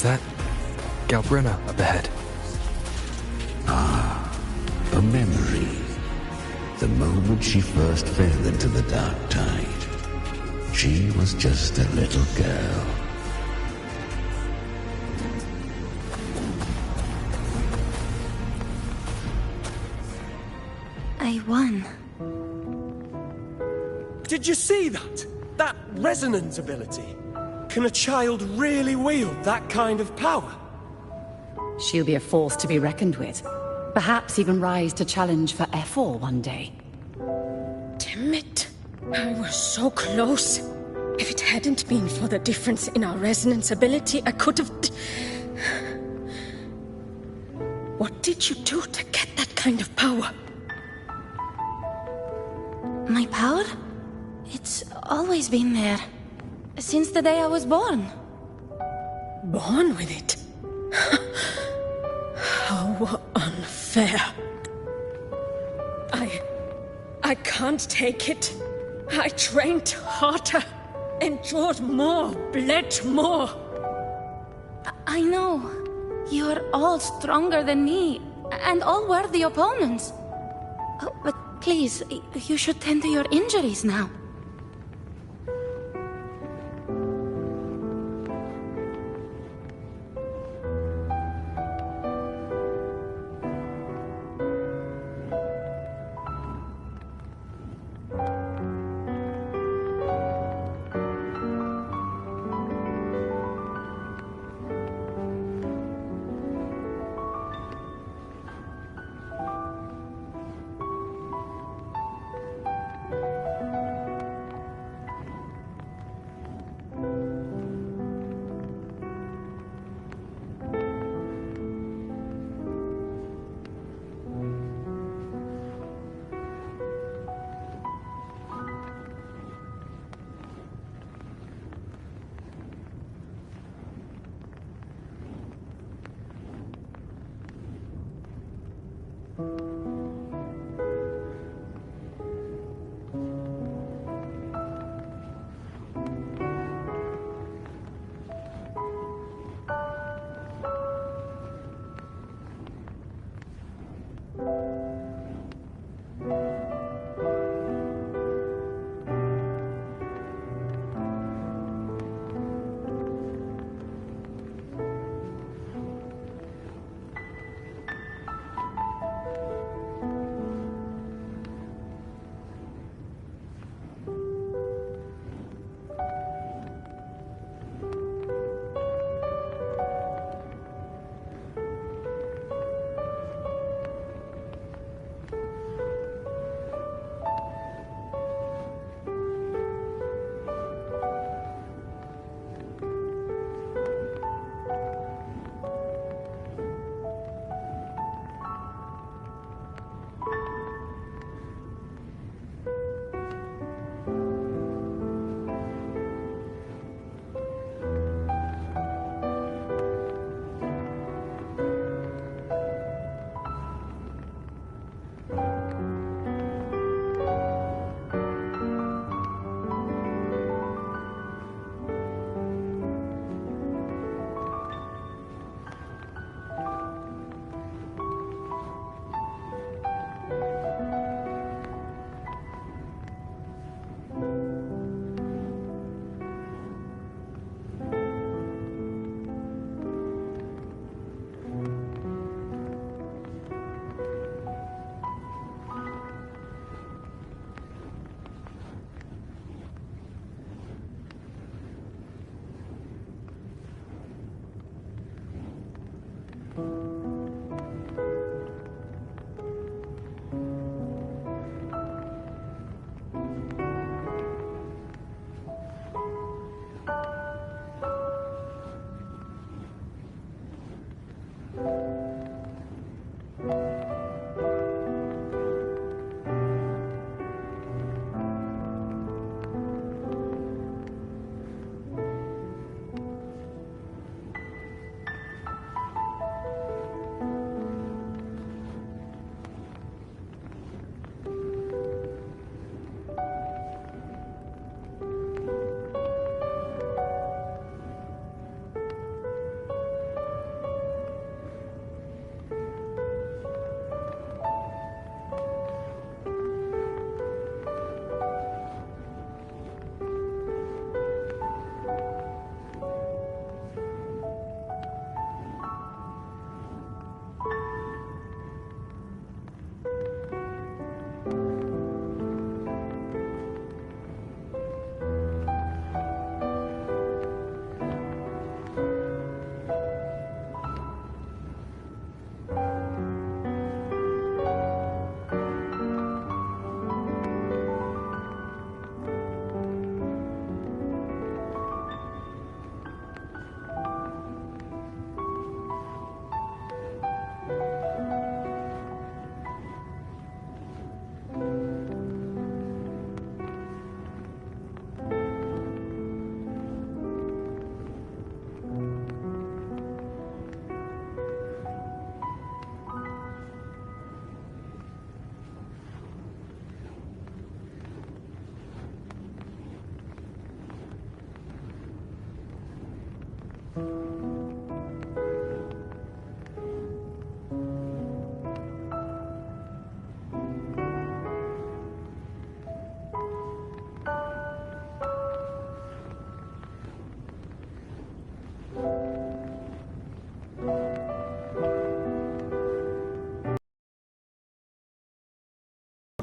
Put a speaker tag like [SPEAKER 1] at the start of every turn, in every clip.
[SPEAKER 1] that Galbrenna up ahead?
[SPEAKER 2] A memory. The moment she first fell into the dark tide. She was just a little girl.
[SPEAKER 3] I won.
[SPEAKER 4] Did you see that? That resonance ability? Can a child really wield that kind of power?
[SPEAKER 5] She'll be a force to be reckoned with. Perhaps even rise to challenge for F4 one day.
[SPEAKER 6] Damn it. I was so close. If it hadn't been for the difference in our resonance ability, I could have... What did you do to get that kind of power?
[SPEAKER 3] My power? It's always been there. Since the day I was born.
[SPEAKER 6] Born with it? How unfair. I can't take it. I trained harder, endured more, bled more.
[SPEAKER 3] I know. You're all stronger than me, and all worthy opponents. Oh, but please, you should tend to your injuries now.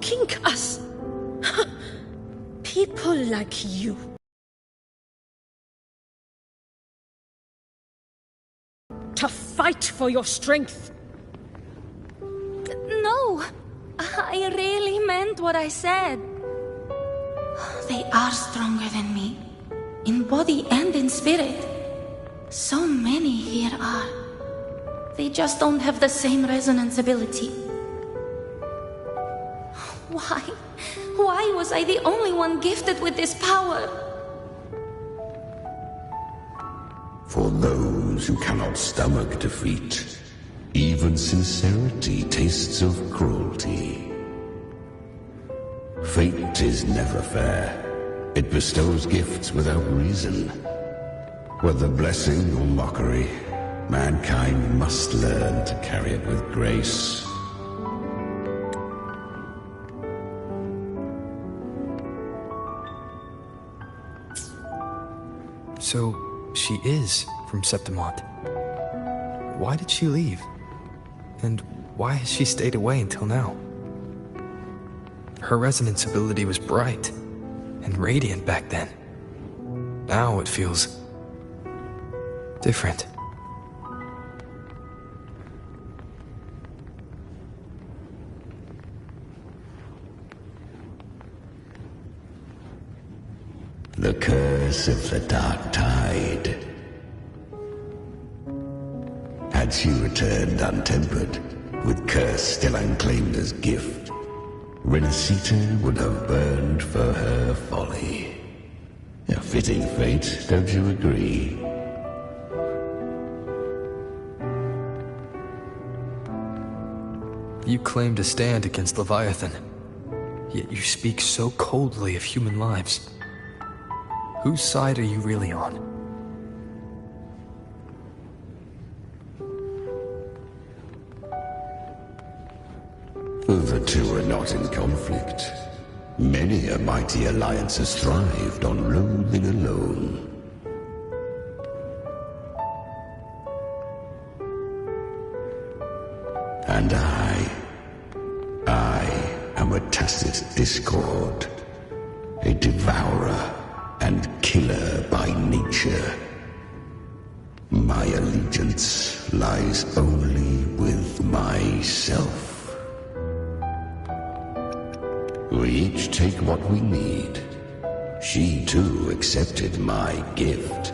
[SPEAKER 6] mocking us. People like you. To fight for your strength.
[SPEAKER 3] No, I really meant what I said. They are stronger than me, in body and in spirit. So many here are. They just don't have the same resonance ability. Why? Why was I the only one gifted with this power?
[SPEAKER 2] For those who cannot stomach defeat, even sincerity tastes of cruelty. Fate is never fair. It bestows gifts without reason. Whether blessing or mockery, mankind must learn to carry it with grace.
[SPEAKER 1] So, she is from Septimont. Why did she leave? And why has she stayed away until now? Her resonance ability was bright and radiant back then. Now it feels different.
[SPEAKER 2] The curse of the Dark Tide. Had she returned untempered, with curse still unclaimed as gift, Renacita would have burned for her folly. A fitting fate, don't you agree?
[SPEAKER 1] You claim to stand against Leviathan, yet you speak so coldly of human lives. Whose side are you really on?
[SPEAKER 2] The two are not in conflict. Many a mighty alliance has thrived on loathing alone. And I am a tacit discord, a devourer and killer by nature. My allegiance lies only with myself. We each take what we need. She too accepted my gift.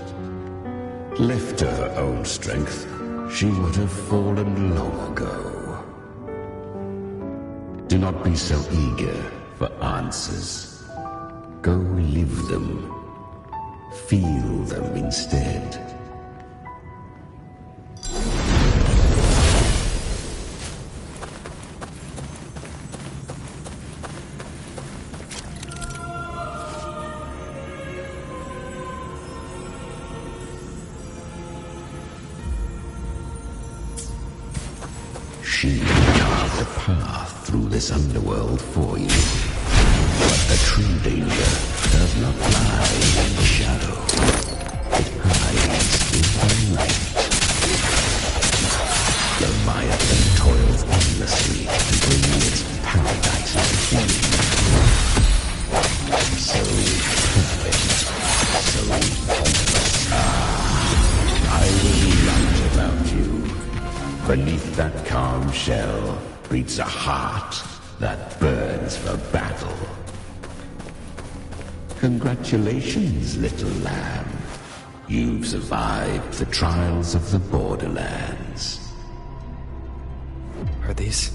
[SPEAKER 2] Left to her own strength, she would have fallen long ago. Do not be so eager for answers. Go live them. Feel them instead. She carved a path through this underworld for you. But the true danger does not lie in the shadow. It hides in the light. Leviathan toils endlessly to bring its paradise to being. So perfect, so pointless. I will write about you. Beneath that calm shell beats a heart that burns for battle. Congratulations, little lamb. You've survived the trials of the Borderlands.
[SPEAKER 1] Are these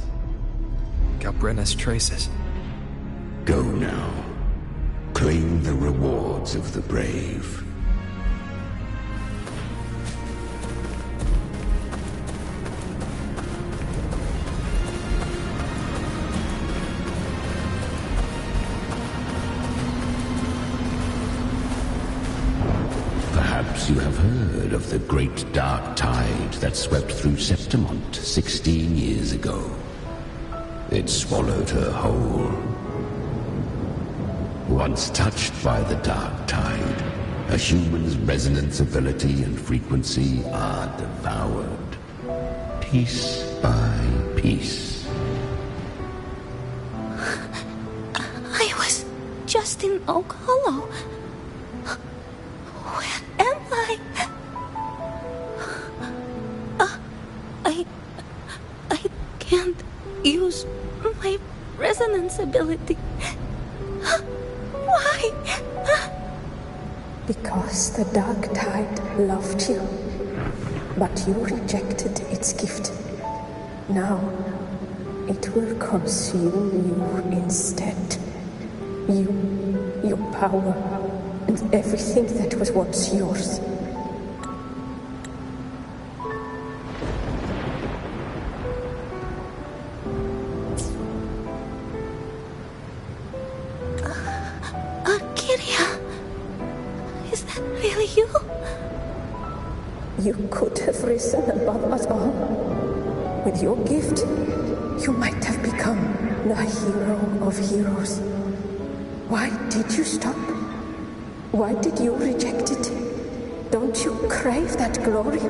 [SPEAKER 1] Galbrenna's traces?
[SPEAKER 2] Go now. Claim the rewards of the brave. Perhaps you have heard of the great dark tide that swept through Septimont 16 years ago. It swallowed her whole. Once touched by the dark tide, a human's resonance ability and frequency are devoured, piece by piece.
[SPEAKER 3] lost in Oak Hollow. Where am I? I can't use my resonance ability. Why?
[SPEAKER 7] Because the Dark Tide loved you, but you rejected its gift. Now, it will consume you instead. You, your power, and everything that was once yours.
[SPEAKER 3] Arcadia, is that really you?
[SPEAKER 7] You could have risen above us all. With your gift, you might have become the hero of heroes. Why did you stop? Why did you reject it? Don't you crave that glory?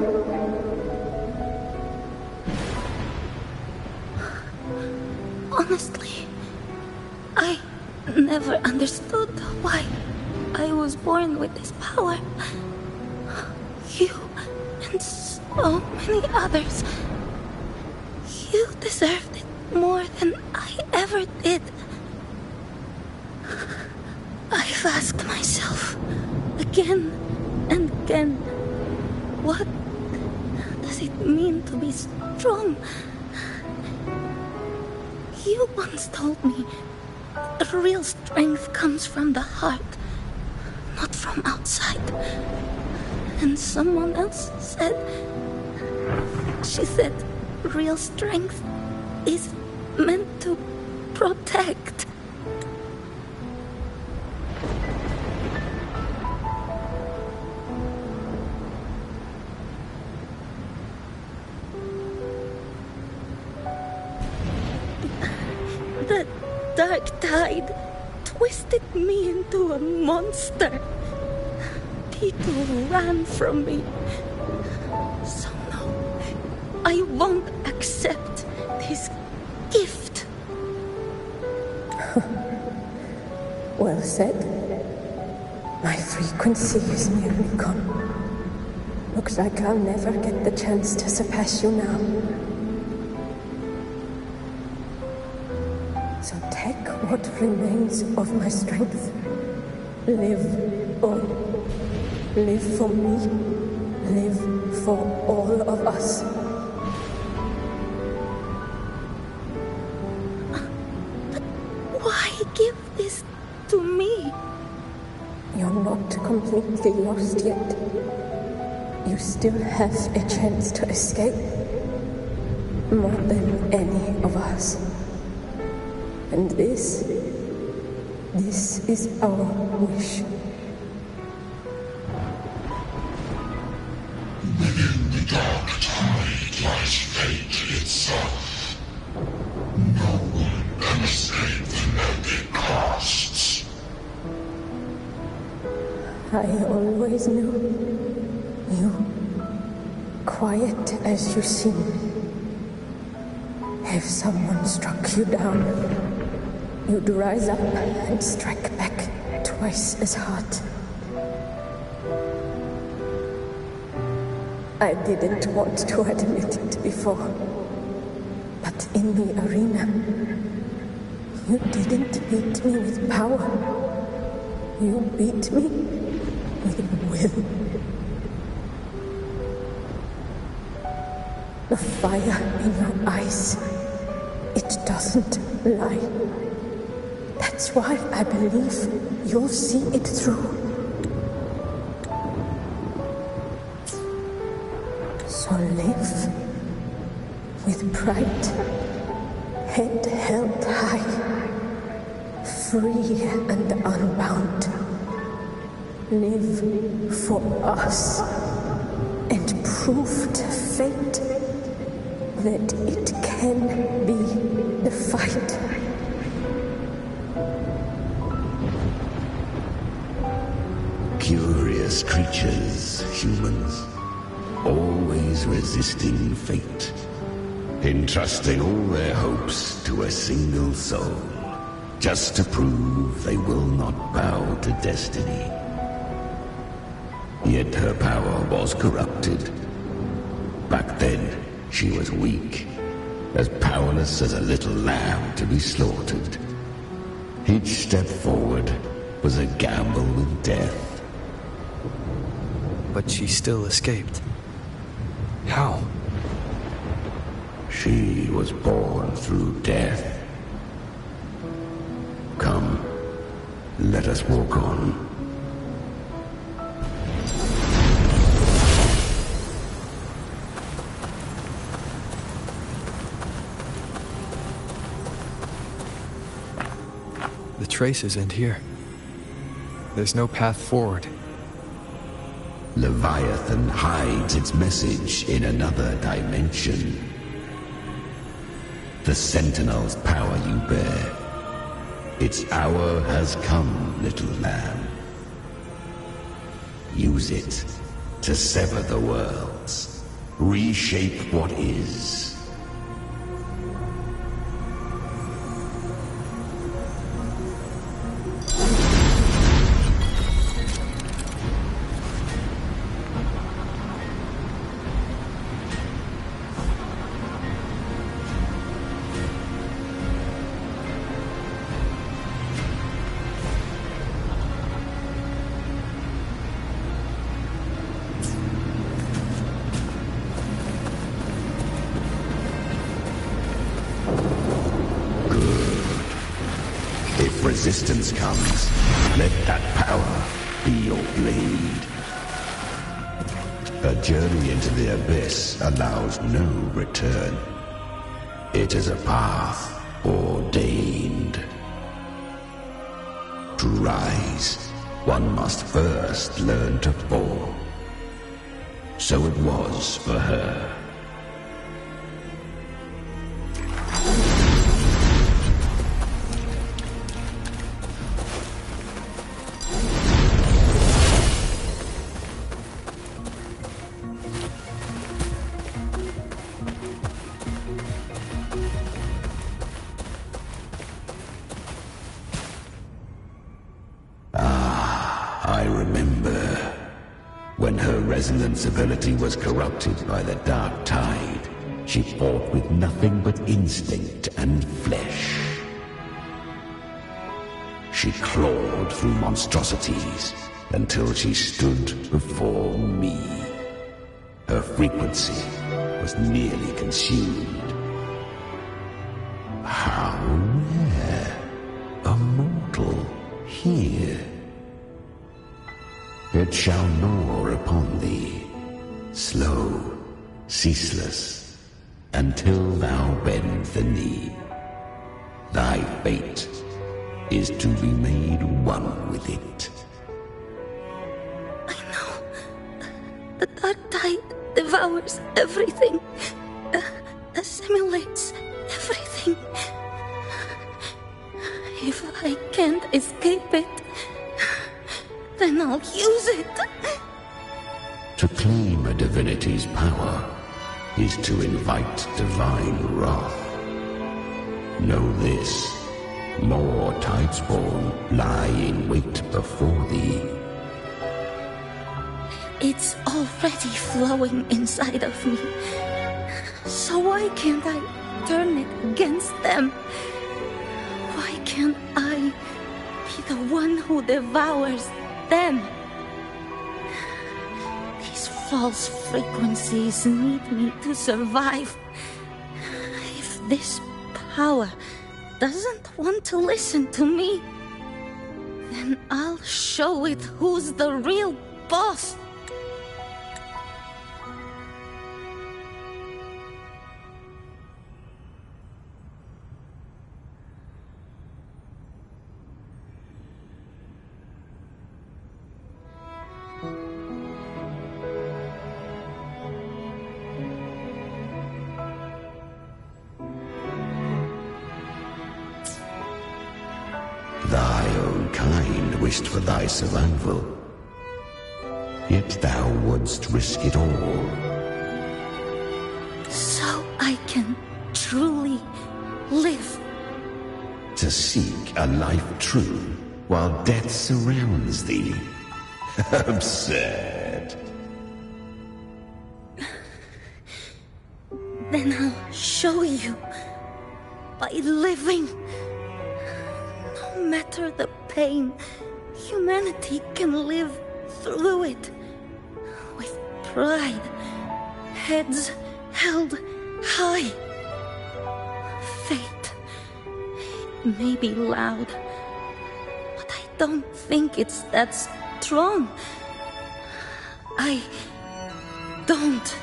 [SPEAKER 3] Honestly, I never understood why I was born with this power. You and so many others. You deserved it more than I ever did. I've asked myself again and again, what does it mean to be strong? You once told me real strength comes from the heart, not from outside. And someone else said, she said, real strength is meant to protect. The Dark Tide twisted me into a monster. People ran from me. So no, I won't accept this gift.
[SPEAKER 7] Well said. My frequency is nearly gone. Looks like I'll never get the chance to surpass you now. So take what remains of my strength. Live on. Live for me. Live for all of us.
[SPEAKER 3] But why give this to me?
[SPEAKER 7] You're not completely lost yet. You still have a chance to escape. More than any of us. And this is our wish.
[SPEAKER 2] Within the Dark Tide lies fate itself. No one can escape the net it casts.
[SPEAKER 7] I always knew you, quiet as you seem. If someone struck you down, you'd rise up and strike back twice as hard. I didn't want to admit it before, but in the arena, you didn't beat me with power. You beat me with will. The fire in your eyes, it doesn't lie. That's why I believe you'll see it through. So live with pride, head held high, free and unbound. Live for us and prove to fate that it can be defied.
[SPEAKER 2] Curious creatures, humans, always resisting fate, entrusting all their hopes to a single soul. just to prove they will not bow to destiny. Yet her power was corrupted. Back then, she was weak, as powerless as a little lamb to be slaughtered. Each step forward was a gamble with death.
[SPEAKER 1] But she still escaped. How?
[SPEAKER 2] She was born through death. Come, let us walk on.
[SPEAKER 1] The traces end here. There's no path forward.
[SPEAKER 2] Leviathan hides its message in another dimension. The Sentinel's power you bear. Its hour has come, little lamb. Use it to sever the worlds. Reshape what is. If resistance comes, let that power be your blade. A journey into the abyss allows no return. It is a path ordained. To rise, one must first learn to fall. So it was for her. I remember when her resonance ability was corrupted by the dark tide. She fought with nothing but instinct and flesh. She clawed through monstrosities until she stood before me. Her frequency was nearly consumed. How rare! A mortal here. It shall gnaw upon thee, slow, ceaseless, until thou bend the knee. Thy fate is to be made one with it.
[SPEAKER 3] I know. The dark tide devours everything. Assimilates everything. If I can't escape it, then I'll use it.
[SPEAKER 2] To claim a divinity's power is to invite divine wrath. Know this, more Tidespawn lie in wait before thee.
[SPEAKER 3] It's already flowing inside of me. So why can't I turn it against them? Why can't I be the one who devours them? These false frequencies need me to survive. If this power doesn't want to listen to me, then I'll show it who's the real boss.
[SPEAKER 2] Thy own kind wished for thy survival, yet thou wouldst risk it all.
[SPEAKER 3] So I can truly live.
[SPEAKER 2] to seek a life true while death surrounds thee. Absurd.
[SPEAKER 3] Then I'll show you. By living. No matter the pain, humanity can live through it. With pride. Heads held high. Fate. It may be loud, but I don't think it's that strong. I don't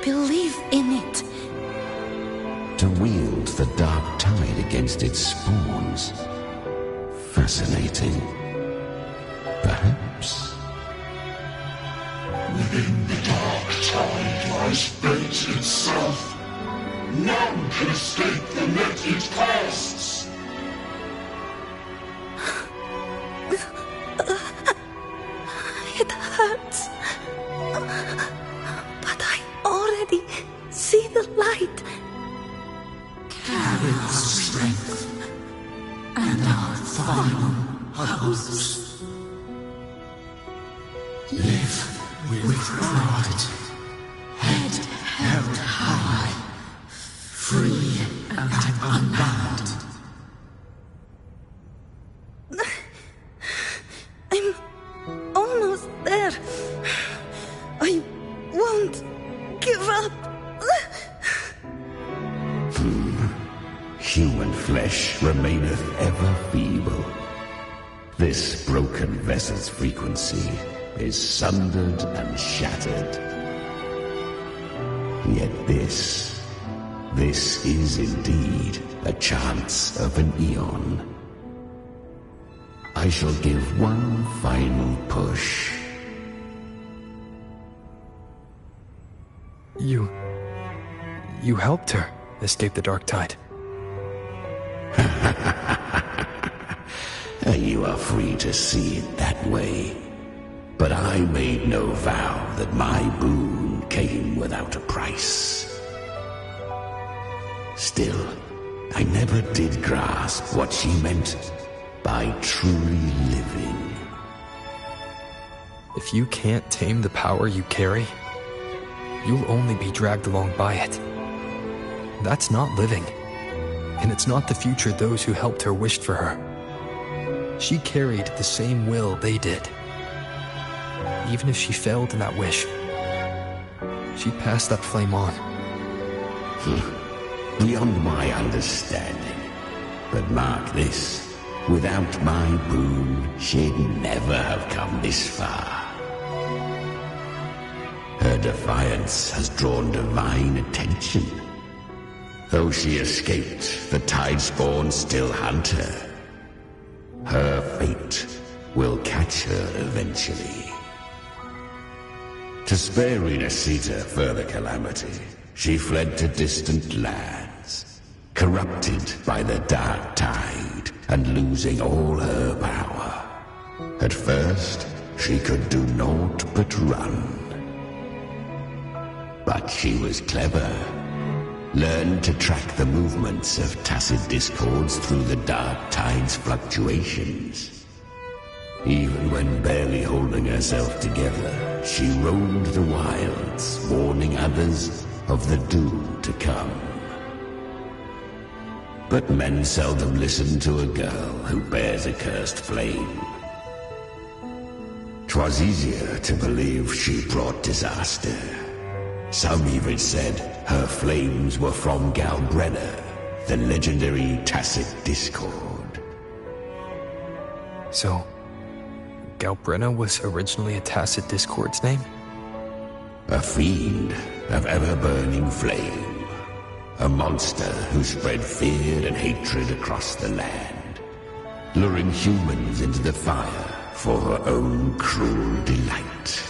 [SPEAKER 3] believe in it.
[SPEAKER 2] To wield the dark tide against its spawns. Fascinating. Perhaps.
[SPEAKER 8] Within the dark tide lies fate itself. None can escape the net it casts.
[SPEAKER 3] It hurts. But I already see the light.
[SPEAKER 8] Carry our strength and our final hopes. Live with pride, head held high, free and unbound.
[SPEAKER 3] I'm almost there. I won't give up.
[SPEAKER 2] Human flesh remaineth ever feeble. This broken vessel's frequency is sundered and shattered. Yet this is indeed a chance of an eon. I shall give one final push.
[SPEAKER 1] You helped her escape the dark tide.
[SPEAKER 2] You are free to see it that way. But I made no vow that my boon came without a price. Still, I never did grasp what she meant by truly living.
[SPEAKER 1] If you can't tame the power you carry, you'll only be dragged along by it. That's not living. And it's not the future those who helped her wished for her. She carried the same will they did. Even if she failed in that wish, she passed that flame on.
[SPEAKER 2] Beyond my understanding. But mark this, without my boon, she'd never have come this far. Her defiance has drawn divine attention. Though she escaped, the Tidespawn still hunt her. Her fate will catch her eventually. To spare Renacita further calamity, she fled to distant lands, corrupted by the dark tide and losing all her power. At first, she could do naught but run. But she was clever. Learned to track the movements of tacit discords through the dark tide's fluctuations. Even when barely holding herself together, she roamed the wilds, warning others of the doom to come. But men seldom listen to a girl who bears a cursed flame. 'Twas easier to believe she brought disaster. Some even said her flames were from Galbrenna, the legendary tacit discord.
[SPEAKER 1] So, Galbrenna was originally a tacit discord's name?
[SPEAKER 2] A fiend of ever-burning flame. A monster who spread fear and hatred across the land, luring humans into the fire for her own cruel delight.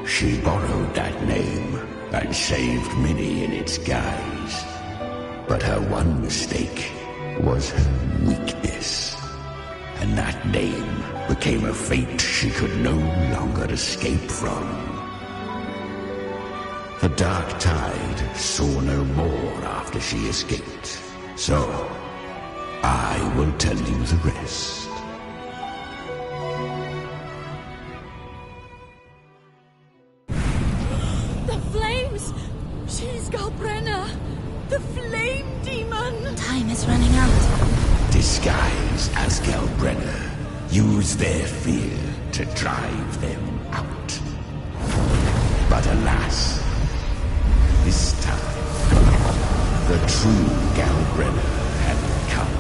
[SPEAKER 2] She borrowed that name and saved many in its guise. But her one mistake was her weakness. And that name became a fate she could no longer escape from. The dark tide saw no more after she escaped. So, I will tell you the rest.
[SPEAKER 6] The flames! She's Galbrenna! The flame demon!
[SPEAKER 3] Time is running out.
[SPEAKER 2] Disguise as Galbrenna. Use their fear to drive them out. But alas, this time, the true Galbrenna had come.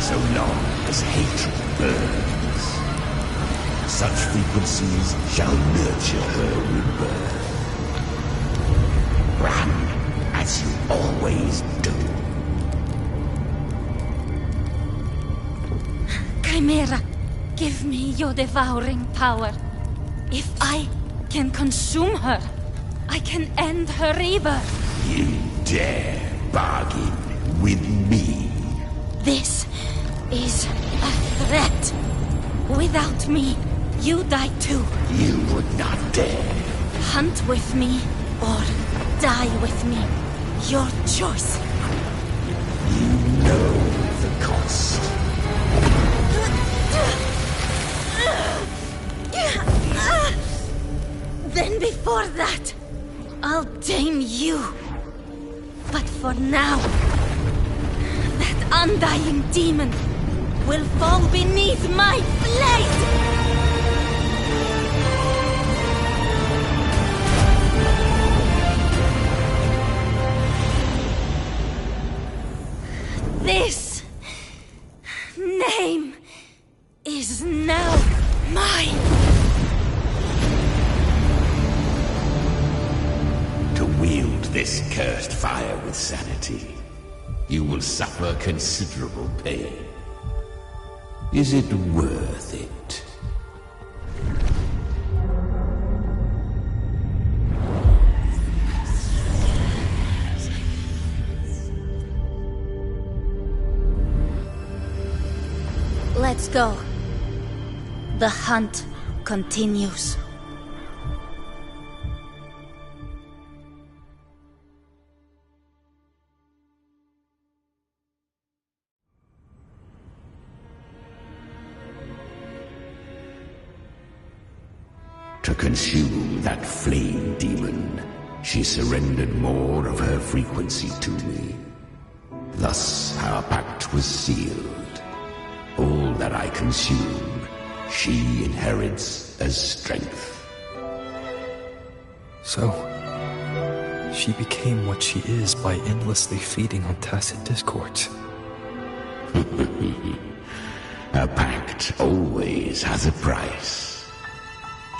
[SPEAKER 2] So long as hatred burns, such frequencies shall nurture her rebirth. Run, as you always do.
[SPEAKER 3] Chimera, give me your devouring power. If I can consume her, I can end her rebirth.
[SPEAKER 2] You dare bargain with me?
[SPEAKER 3] This is a threat. Without me, you die too.
[SPEAKER 2] You would not dare.
[SPEAKER 3] Hunt with me or die with me. Your choice.
[SPEAKER 2] You know the cost.
[SPEAKER 3] Then before that, I'll tame you. But for now, that undying demon will fall beneath my blade! This name is now mine.
[SPEAKER 2] To wield this cursed fire with sanity, you will suffer considerable pain. Is it worth it?
[SPEAKER 3] Let's go. The hunt continues.
[SPEAKER 2] To consume that flame demon, she surrendered more of her frequency to me. Thus our pact was sealed. All that I consume, she inherits as strength.
[SPEAKER 1] So, she became what she is by endlessly feeding on tacit discords.
[SPEAKER 2] A pact always has a price.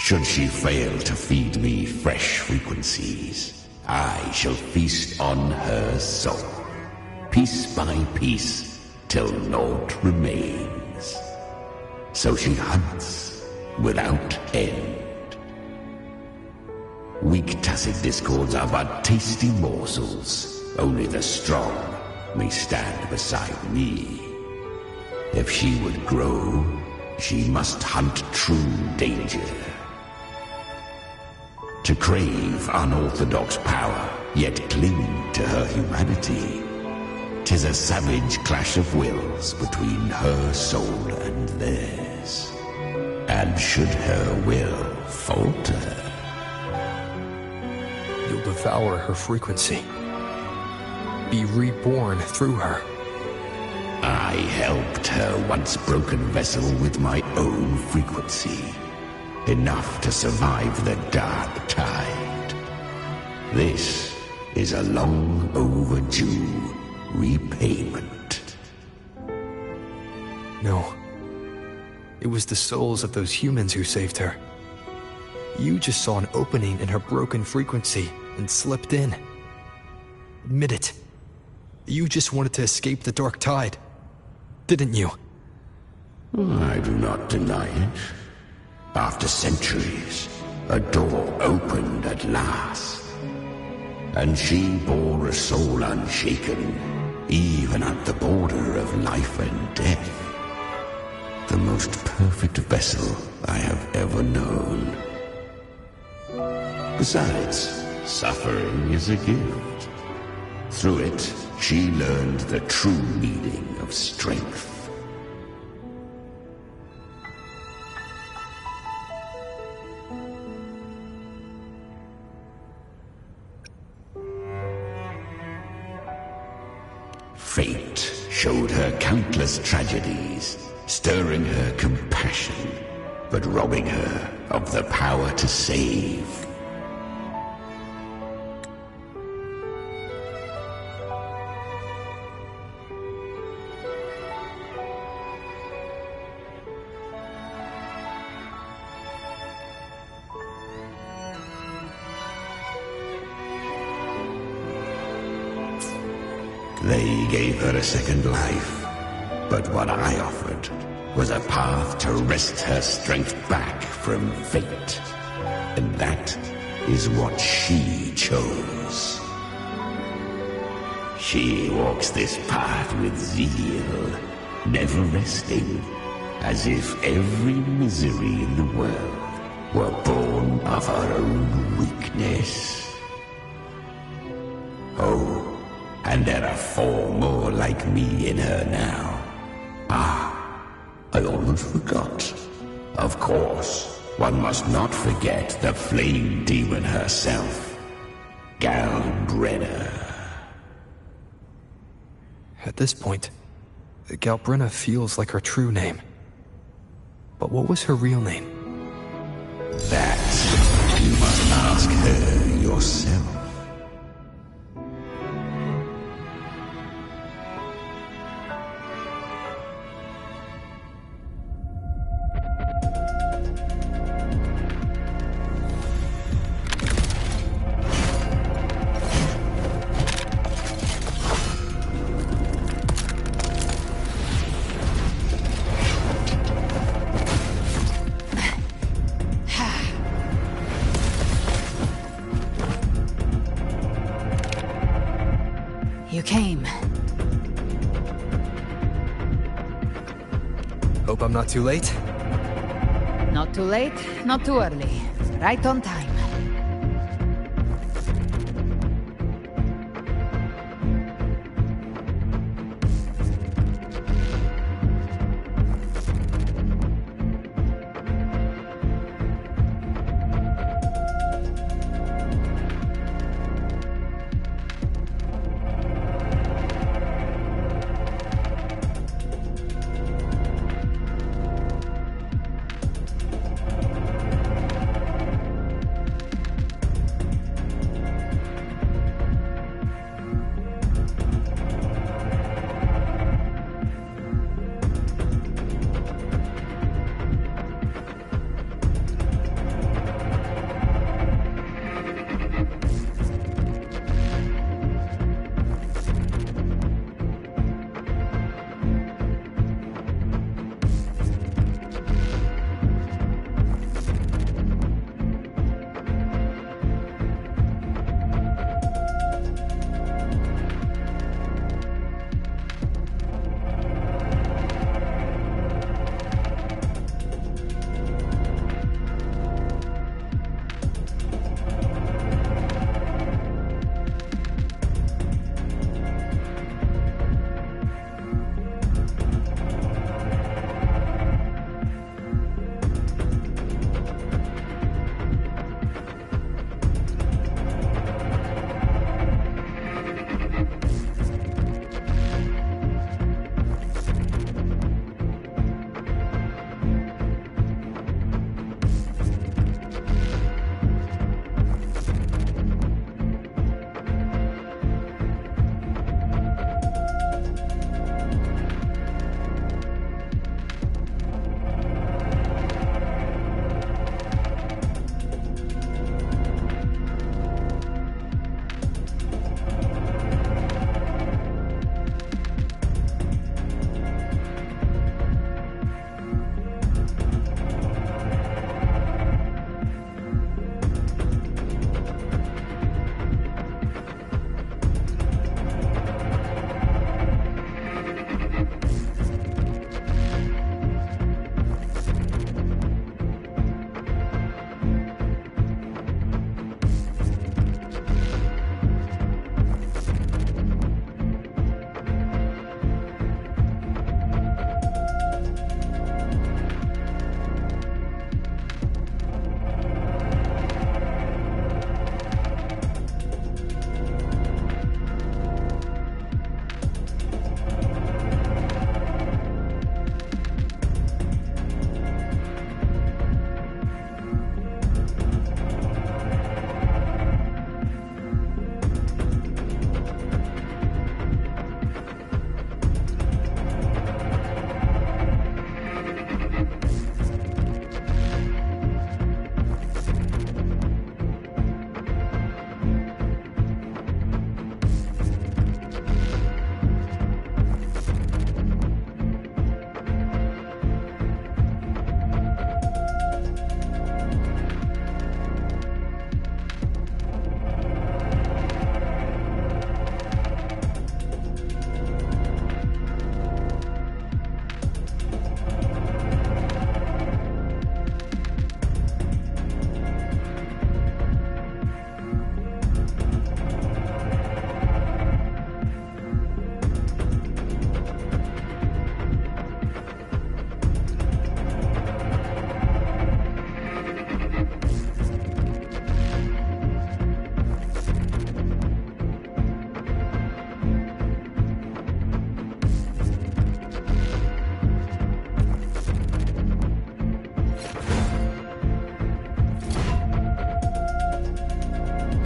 [SPEAKER 2] Should she fail to feed me fresh frequencies, I shall feast on her soul, piece by piece, till naught remains. So she hunts without end. Weak tacit discords are but tasty morsels. Only the strong may stand beside me. If she would grow, she must hunt true danger. To crave unorthodox power, yet cling to her humanity, 'tis a savage clash of wills between her soul and theirs. And should her will falter,
[SPEAKER 1] You'll devour her frequency. Be reborn through her.
[SPEAKER 2] I helped her once broken vessel with my own frequency. Enough to survive the dark tide. This is a long overdue repayment.
[SPEAKER 1] No. It was the souls of those humans who saved her. You just saw an opening in her broken frequency and slipped in. Admit it. You just wanted to escape the dark tide, didn't you?
[SPEAKER 2] I do not deny it. After centuries, a door opened at last. And she bore a soul unshaken, even at the border of life and death. The most perfect vessel I have ever known. Besides, suffering is a gift. Through it, she learned the true meaning of strength. Fate showed her countless tragedies, stirring her compassion, but robbing her of the power to save. They gave her a second life, but what I offered was a path to wrest her strength back from fate. And that is what she chose. She walks this path with zeal, never resting, as if every misery in the world were born of her own weakness. Oh, and there are 4 more like me in her now. Ah, I almost forgot. Of course, one must not forget the flame demon herself, Galbrenna.
[SPEAKER 1] At this point, Galbrenna feels like her true name. But what was her real name?
[SPEAKER 2] That you must ask her yourself.
[SPEAKER 5] You came.
[SPEAKER 1] Hope I'm not too late?
[SPEAKER 9] Not too late, not too early. Right on time.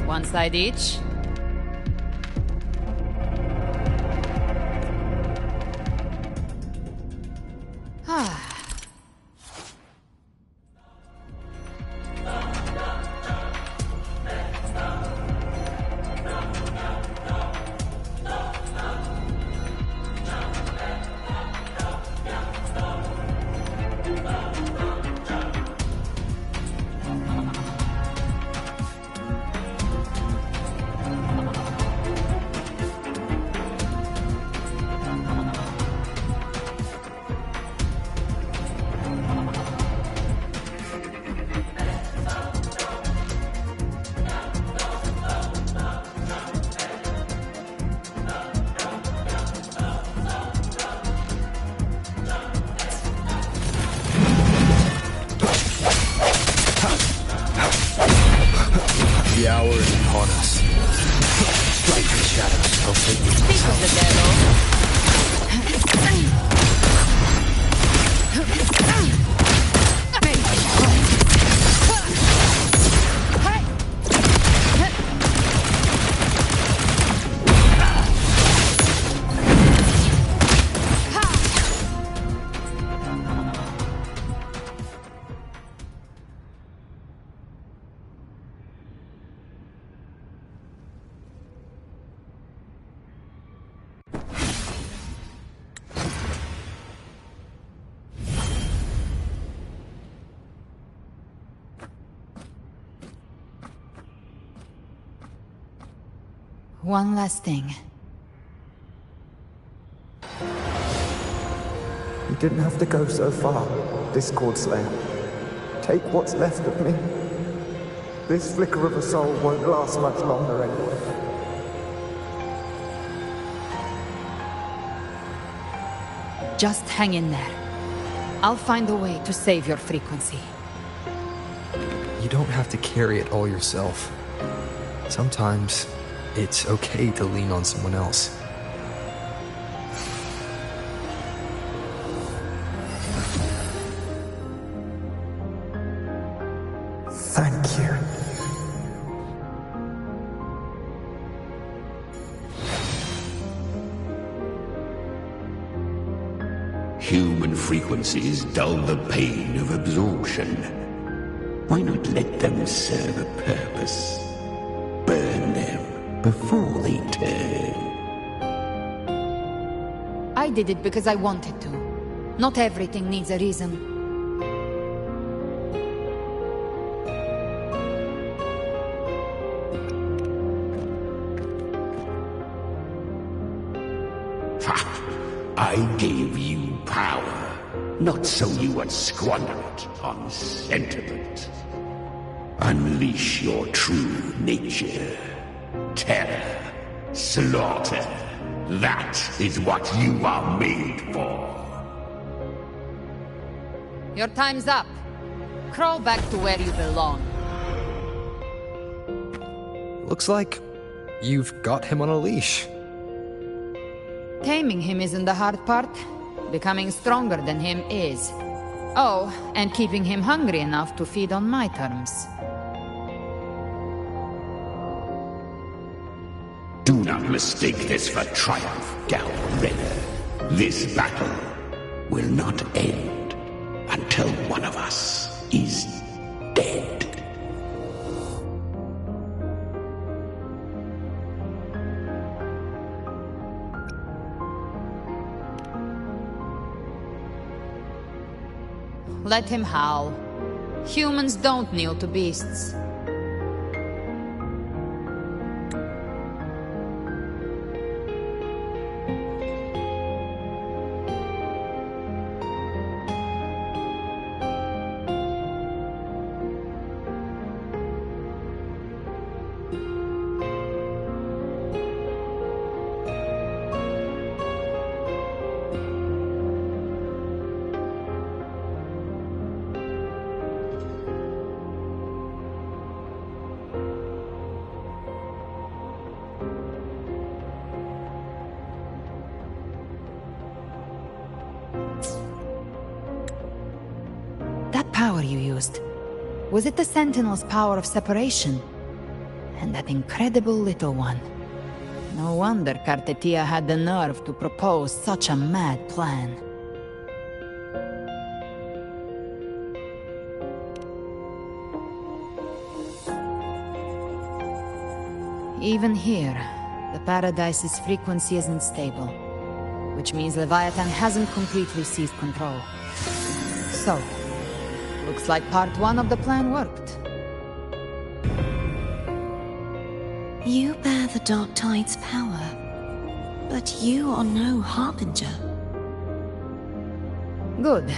[SPEAKER 9] One side each. Ah.
[SPEAKER 1] The hour is upon us. Strike the shadows, they'll take you.
[SPEAKER 9] Speak of the devil. One last thing.
[SPEAKER 10] You didn't have to go so far, Discord Slayer. Take what's left of me. This flicker of a soul won't last much longer anyway.
[SPEAKER 9] Just hang in there. I'll find a way to save your frequency.
[SPEAKER 1] You don't have to carry it all yourself. Sometimes it's okay to lean on someone else.
[SPEAKER 10] Thank you.
[SPEAKER 2] Human frequencies dull the pain of absorption. Why not let them serve a purpose? Burn them before they turn.
[SPEAKER 9] I did it because I wanted to. Not everything needs a reason.
[SPEAKER 2] Ha! I gave you power, not so you would squander it on sentiment. Unleash your true nature. Terror, slaughter. That is what you are made for.
[SPEAKER 9] Your time's up. Crawl back to where you belong.
[SPEAKER 1] Looks like you've got him on a leash.
[SPEAKER 9] Taming him isn't the hard part. Becoming stronger than him is. Oh, and keeping him hungry enough to feed on my terms.
[SPEAKER 2] Do not mistake this for triumph, Gal Renner. This battle will not end until one of us is dead.
[SPEAKER 9] Let him howl. Humans don't kneel to beasts. That power you used, was it the Sentinel's power of separation? And that incredible little one. No wonder Kartetia had the nerve to propose such a mad plan. Even here, the Paradise's frequency isn't stable, which means Leviathan hasn't completely seized control. So, looks like part 1 of the plan worked.
[SPEAKER 3] You bear the Dark Tide's power, but you are no Harbinger.
[SPEAKER 9] Good.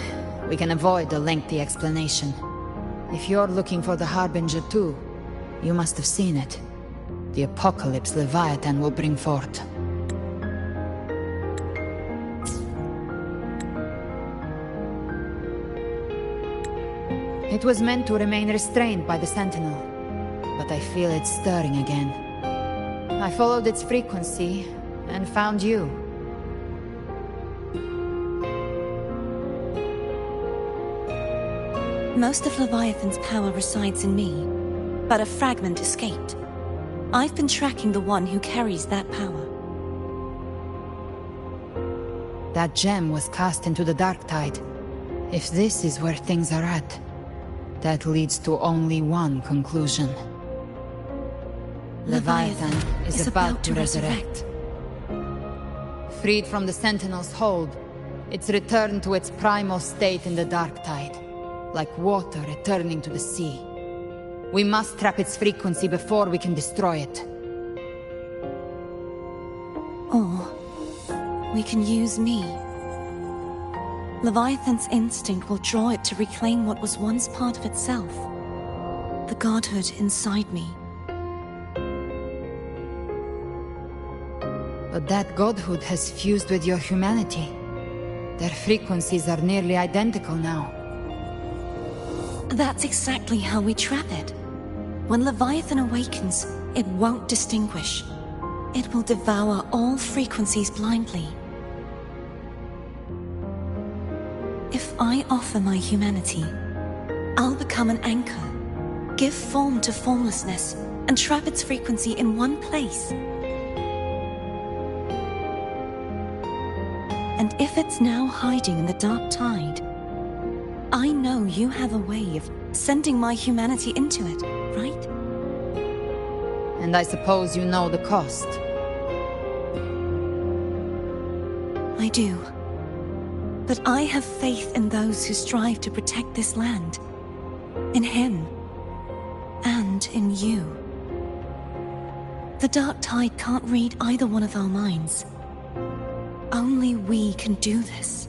[SPEAKER 9] We can avoid a lengthy explanation. If you're looking for the Harbinger too, you must have seen it. The apocalypse Leviathan will bring forth. It was meant to remain restrained by the Sentinel, but I feel it stirring again. I followed its frequency and found you.
[SPEAKER 3] Most of Leviathan's power resides in me, but a fragment escaped. I've been tracking the one who carries that power.
[SPEAKER 9] That gem was cast into the Dark Tide. If this is where things are at, that leads to only one conclusion. Leviathan is about to resurrect. Freed from the Sentinel's hold, it's returned to its primal state in the Dark Tide, like water returning to the sea. We must trap its frequency before we can destroy it.
[SPEAKER 3] Or we can use me. Leviathan's instinct will draw it to reclaim what was once part of itself. The godhood inside me.
[SPEAKER 9] But that godhood has fused with your humanity. Their frequencies are nearly identical now.
[SPEAKER 3] That's exactly how we trap it. When Leviathan awakens, it won't distinguish. It will devour all frequencies blindly. If I offer my humanity, I'll become an anchor, give form to formlessness, and trap its frequency in one place. And if it's now hiding in the Dark Tide, I know you have a way of sending my humanity into it, right?
[SPEAKER 9] And I suppose you know the cost.
[SPEAKER 3] I do. But I have faith in those who strive to protect this land. In him. And in you. The Dark Tide can't read either one of our minds. Only we can do this.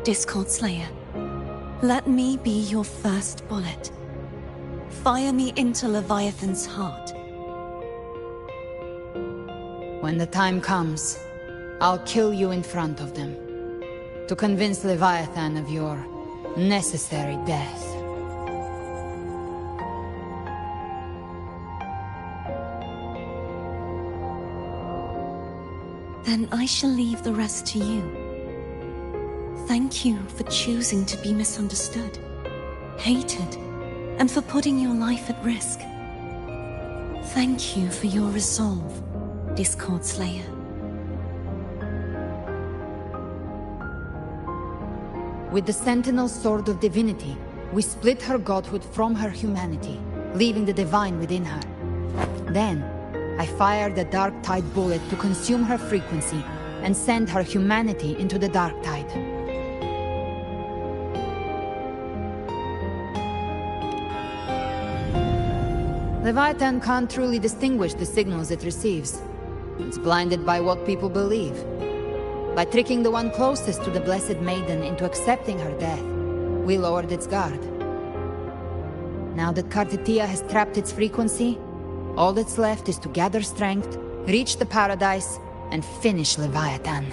[SPEAKER 3] Discord Slayer, let me be your first bullet. Fire me into Leviathan's heart.
[SPEAKER 9] When the time comes, I'll kill you in front of them, to convince Leviathan of your necessary death.
[SPEAKER 3] Then I shall leave the rest to you. Thank you for choosing to be misunderstood, hated, and for putting your life at risk. Thank you for your resolve, Discord Slayer.
[SPEAKER 9] With the Sentinel Sword of Divinity, we split her godhood from her humanity, leaving the divine within her. Then, I fired the Dark Tide bullet to consume her frequency and send her humanity into the Dark Tide. Leviathan can't truly distinguish the signals it receives. It's blinded by what people believe. By tricking the one closest to the Blessed Maiden into accepting her death, we lowered its guard. Now that Kartetia has trapped its frequency, all that's left is to gather strength, reach the Paradise, and finish Leviathan.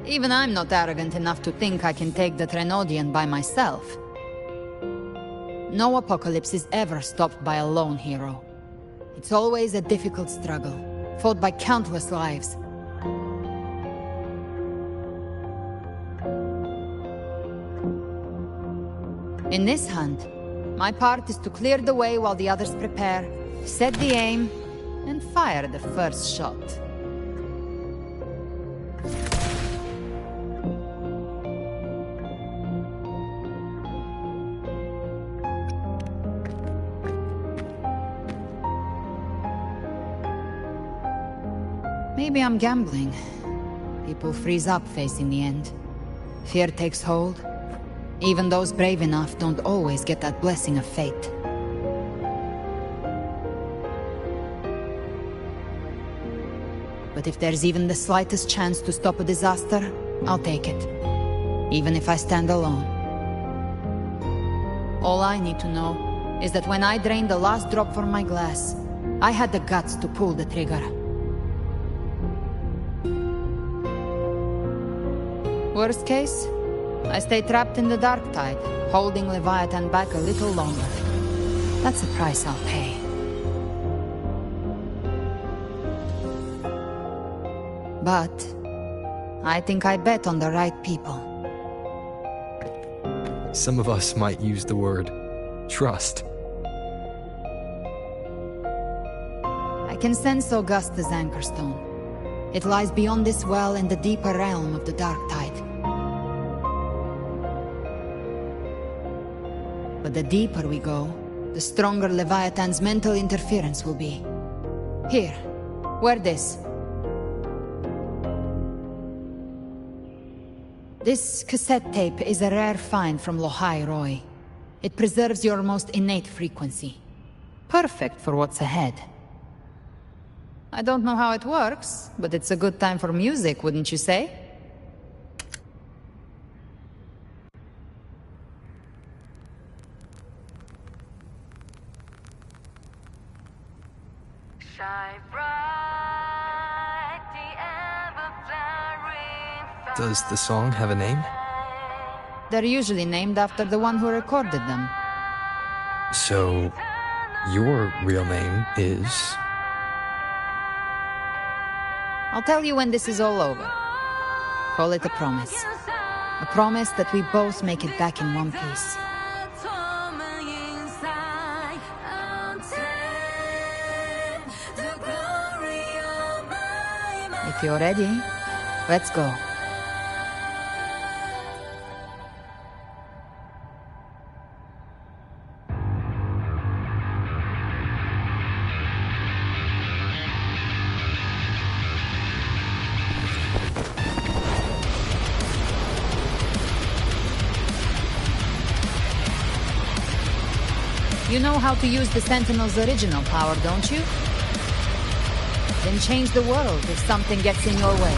[SPEAKER 9] Even I'm not arrogant enough to think I can take the Trenodian by myself. No apocalypse is ever stopped by a lone hero. It's always a difficult struggle. fought by countless lives. In this hunt, my part is to clear the way while the others prepare, set the aim, and fire the first shot. Maybe I'm gambling. People freeze up facing the end. Fear takes hold. Even those brave enough don't always get that blessing of fate. But if there's even the slightest chance to stop a disaster, I'll take it. Even if I stand alone. All I need to know is that when I drained the last drop from my glass, I had the guts to pull the trigger. Worst case, I stay trapped in the dark tide, holding Leviathan back a little longer. That's the price I'll pay. But I think I bet on the right people.
[SPEAKER 1] Some of us might use the word trust.
[SPEAKER 9] I can sense Augusta's Anchorstone. It lies beyond this well in the deeper realm of the dark tide. But the deeper we go, the stronger Leviathan's mental interference will be. Here, wear this. This cassette tape is a rare find from Lohai Roy. It preserves your most innate frequency. Perfect for what's ahead. I don't know how it works, but it's a good time for music, wouldn't you say?
[SPEAKER 1] Does the song have a name?
[SPEAKER 9] They're usually named after the one who recorded them.
[SPEAKER 1] So, your real name is...
[SPEAKER 9] I'll tell you when this is all over. Call it a promise. A promise that we both make it back in one piece. If you're ready, let's go. You know how to use the Sentinel's original power, don't you? Then change the world if something gets in your way.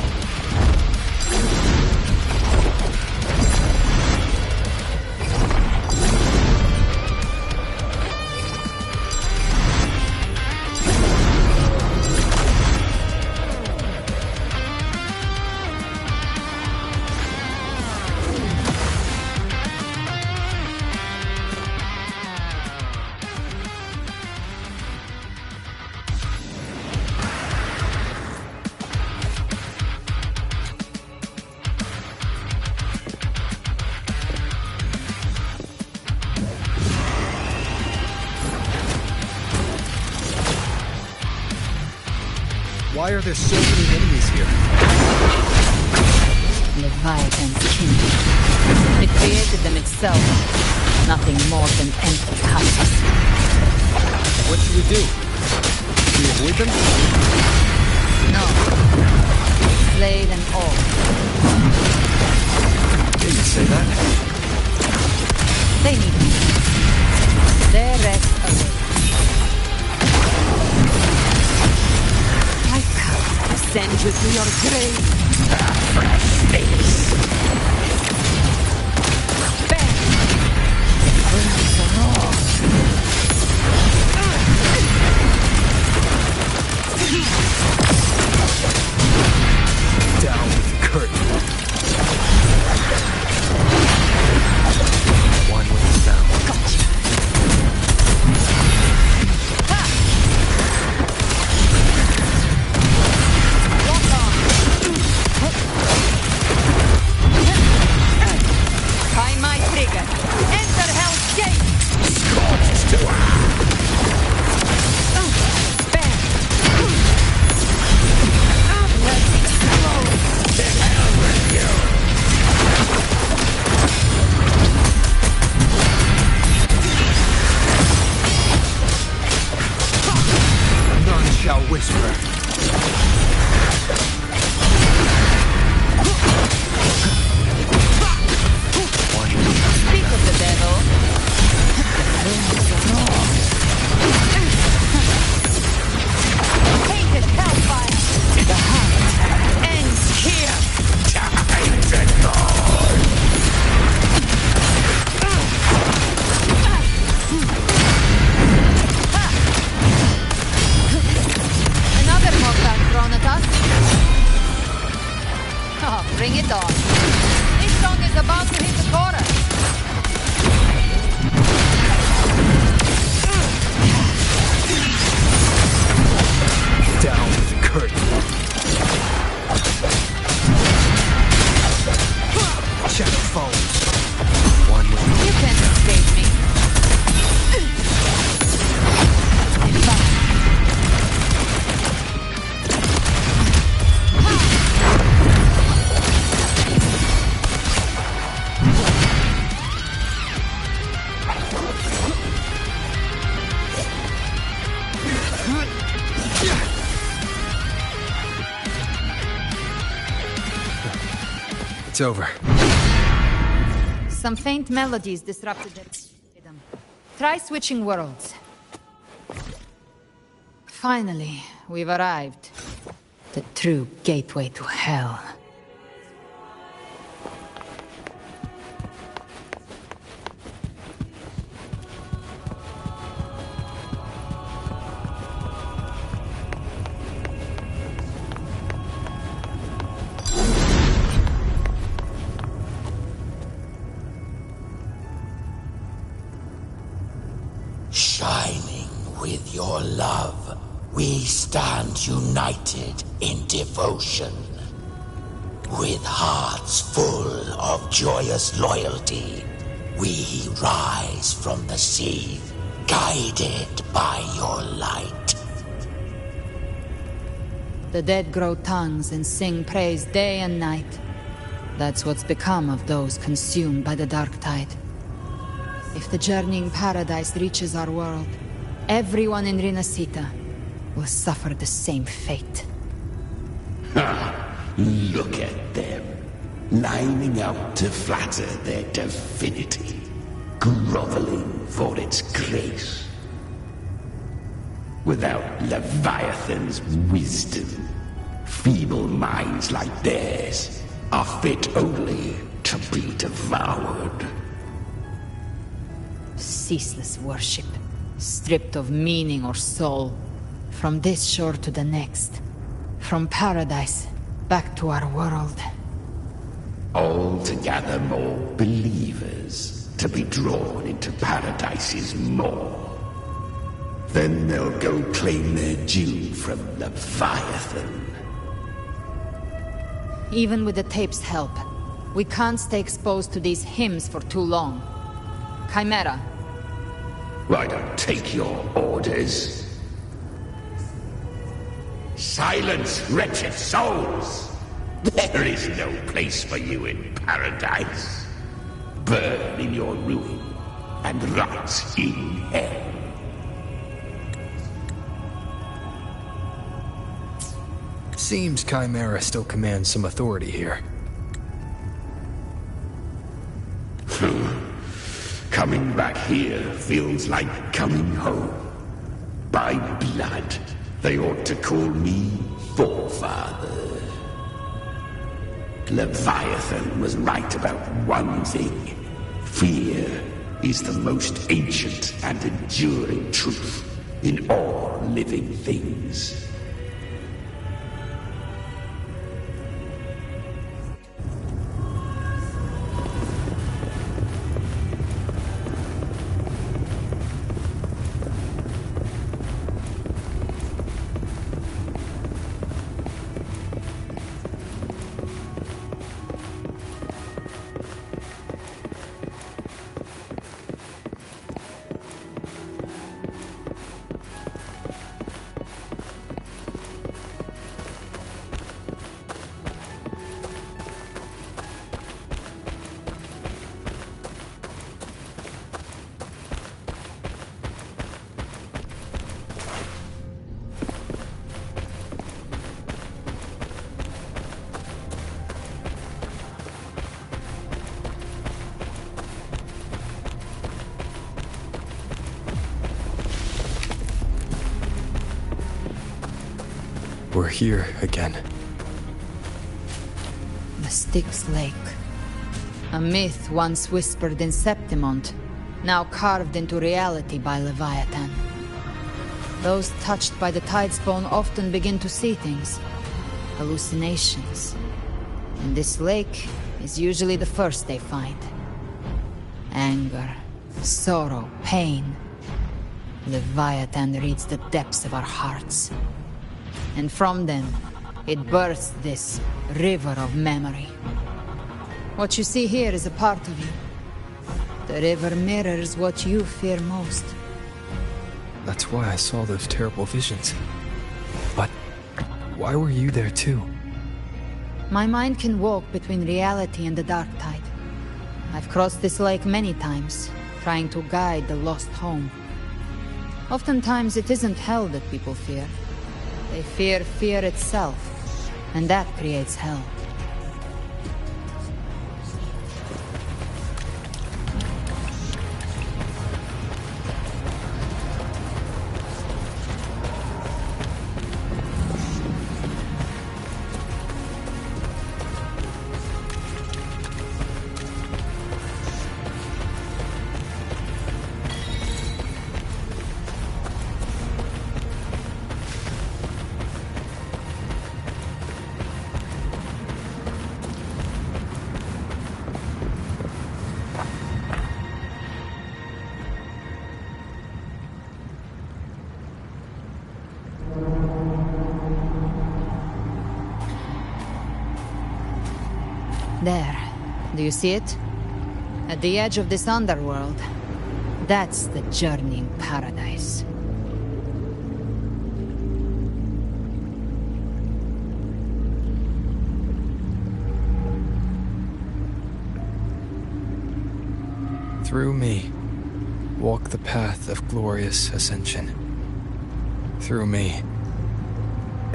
[SPEAKER 1] Why are there so many enemies here?
[SPEAKER 9] Leviathan's kindred. It created them itself. Nothing more than empty houses.
[SPEAKER 1] What should we do? Should we avoid them?
[SPEAKER 9] No. Slay them all.
[SPEAKER 1] Didn't say that.
[SPEAKER 9] They need me. Their rest away. Send you to your grave. Bang! Burns the raw.
[SPEAKER 1] Down with the curtain. One with the sound.
[SPEAKER 9] Gotcha. Bring it on. This song is about to hit the chorus.
[SPEAKER 1] Down with the curtain. Shadow falls. One with
[SPEAKER 9] You can't escape me.
[SPEAKER 1] It's over.
[SPEAKER 9] Some faint melodies disrupted their rhythm. Try switching worlds. Finally, we've arrived. The true gateway to hell.
[SPEAKER 2] Shining with your love, we stand united in devotion. With hearts full of joyous loyalty, we rise from the sea, guided by your light.
[SPEAKER 9] The dead grow tongues and sing praise day and night. That's what's become of those consumed by the dark tide. If the journeying paradise reaches our world, everyone in Rinasita will suffer the same fate.
[SPEAKER 2] Look at them, lining up to flatter their divinity, groveling for its grace. Without Leviathan's wisdom, feeble minds like theirs are fit only to be devoured.
[SPEAKER 9] Ceaseless worship, stripped of meaning or soul, from this shore to the next, from paradise back to our world.
[SPEAKER 2] All to gather more believers to be drawn into Paradise's maw. Then they'll go claim their due from Leviathan.
[SPEAKER 9] Even with the tape's help, we can't stay exposed to these hymns for too long. Chimera.
[SPEAKER 2] I don't take your orders. Silence, wretched souls! There is no place for you in paradise. Burn in your ruin and rot in hell.
[SPEAKER 1] Seems Chimera still commands some authority here.
[SPEAKER 2] Coming back here feels like coming home. By blood, they ought to call me Forefather. Leviathan was right about one thing. Fear is the most ancient and enduring truth in all living things.
[SPEAKER 1] We're here again.
[SPEAKER 9] The Styx Lake. A myth once whispered in Septimont, now carved into reality by Leviathan. Those touched by the Tidespawn often begin to see things. Hallucinations. And this lake is usually the first they find. Anger, sorrow, pain. Leviathan reads the depths of our hearts. And from them, it births this river of memory. What you see here is a part of you. The river mirrors what you fear most.
[SPEAKER 1] That's why I saw those terrible visions. But why were you there too?
[SPEAKER 9] My mind can walk between reality and the dark tide. I've crossed this lake many times, trying to guide the lost home. Oftentimes it isn't hell that people fear. They fear fear itself, and that creates hell. There. Do you see it? At the edge of this underworld. That's the journeying paradise.
[SPEAKER 1] Through me, walk the path of glorious ascension. Through me,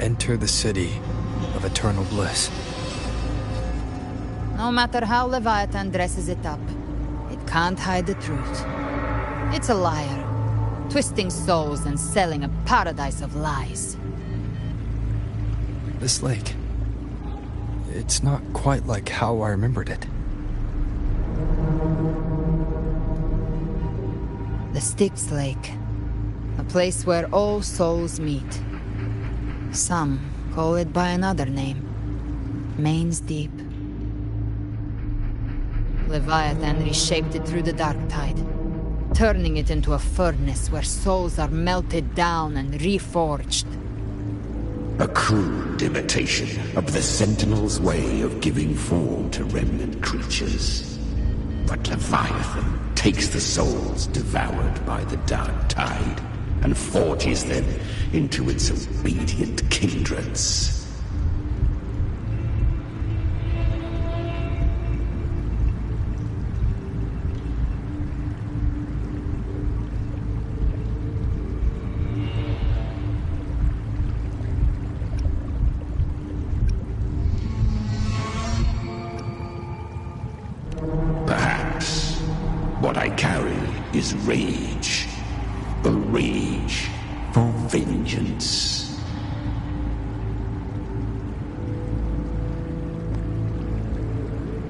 [SPEAKER 1] enter the city of eternal bliss.
[SPEAKER 9] No matter how Leviathan dresses it up, it can't hide the truth. It's a liar, twisting souls and selling a paradise of lies.
[SPEAKER 1] This lake, it's not quite like how I remembered it.
[SPEAKER 9] The Styx Lake, a place where all souls meet. Some call it by another name, Main's Deep. Leviathan reshaped it through the dark tide, turning it into a furnace where souls are melted down and reforged.
[SPEAKER 2] A crude imitation of the Sentinel's way of giving form to remnant creatures. But Leviathan takes the souls devoured by the dark tide and forges them into its obedient kindreds. What I carry is rage. A rage for vengeance.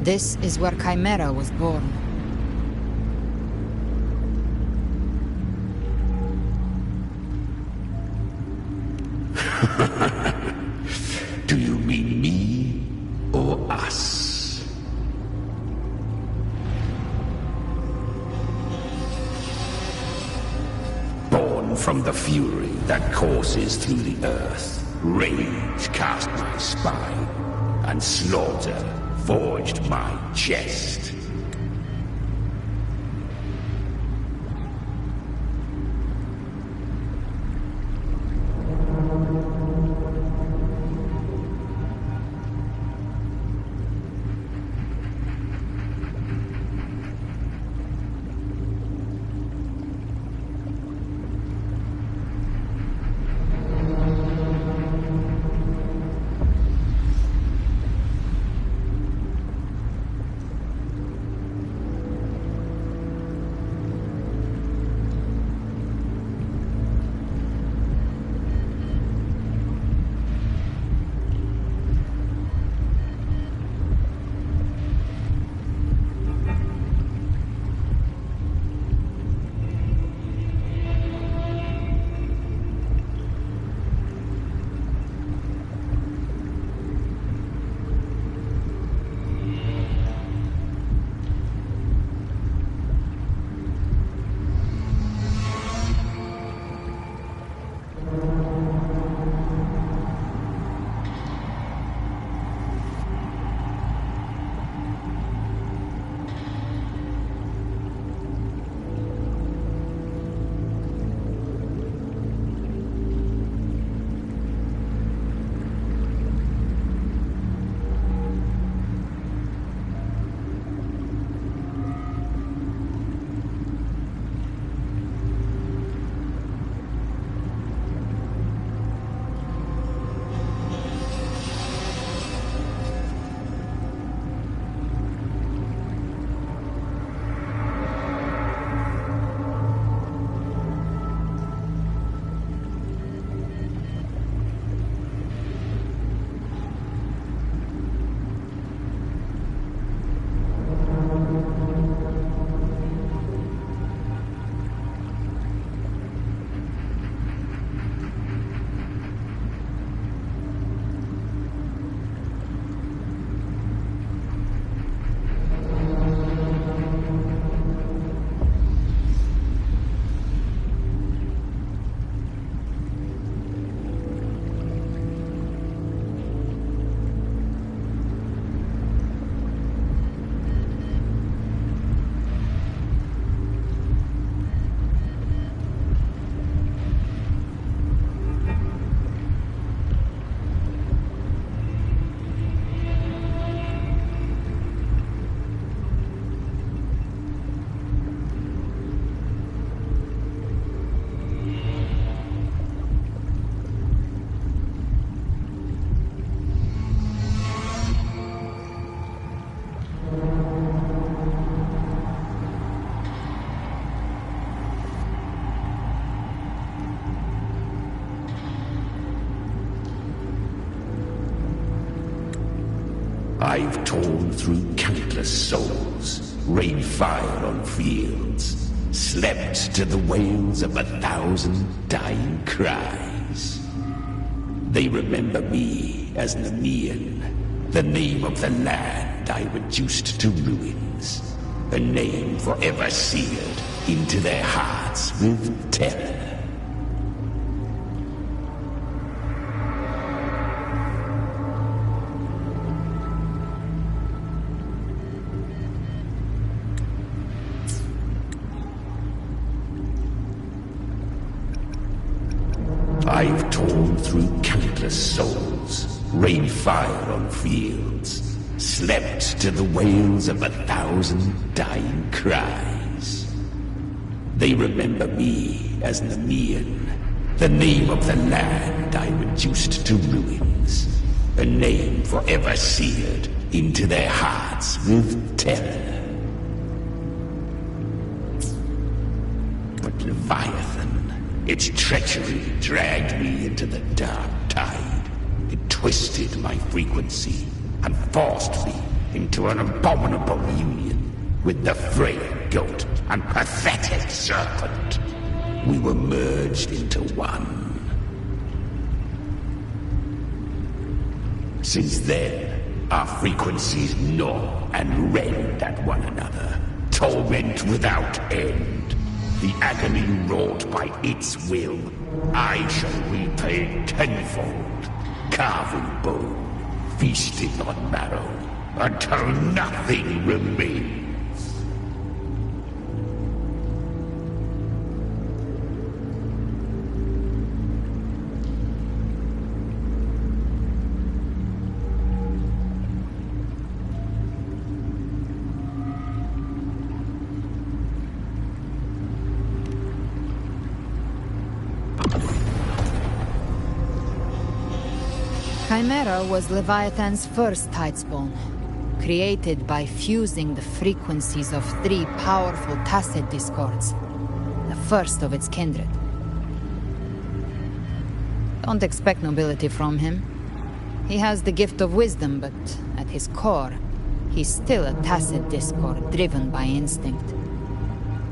[SPEAKER 9] This is where Chimera was born.
[SPEAKER 2] Do you mean me or us? From the fury that courses through the earth, rage cast my spine, and slaughter forged my chest. I've torn through countless souls, rained fire on fields, slept to the wails of 1,000 dying cries. They remember me as Nemean, the name of the land I reduced to ruins, a name forever seared into their hearts with terror. I've torn through countless souls, rained fire on fields, slept to the wails of 1,000 dying cries. They remember me as Nemean, the name of the land I reduced to ruins, a name forever seared into their hearts with terror. But Leviathan, its treachery dragged me into the dark tide. It twisted my frequency and forced me into an abominable union with the frail goat and pathetic serpent. We were merged into one. Since then, our frequencies gnaw and rend at one another, torment without end. The agony wrought by its will, I shall repay tenfold, carving bone, feasting on marrow, until nothing remains.
[SPEAKER 9] Chimera was Leviathan's first Tidespawn, created by fusing the frequencies of 3 powerful Tacet discords, the first of its kindred. Don't expect nobility from him. He has the gift of wisdom, but at his core, he's still a Tacet discord driven by instinct.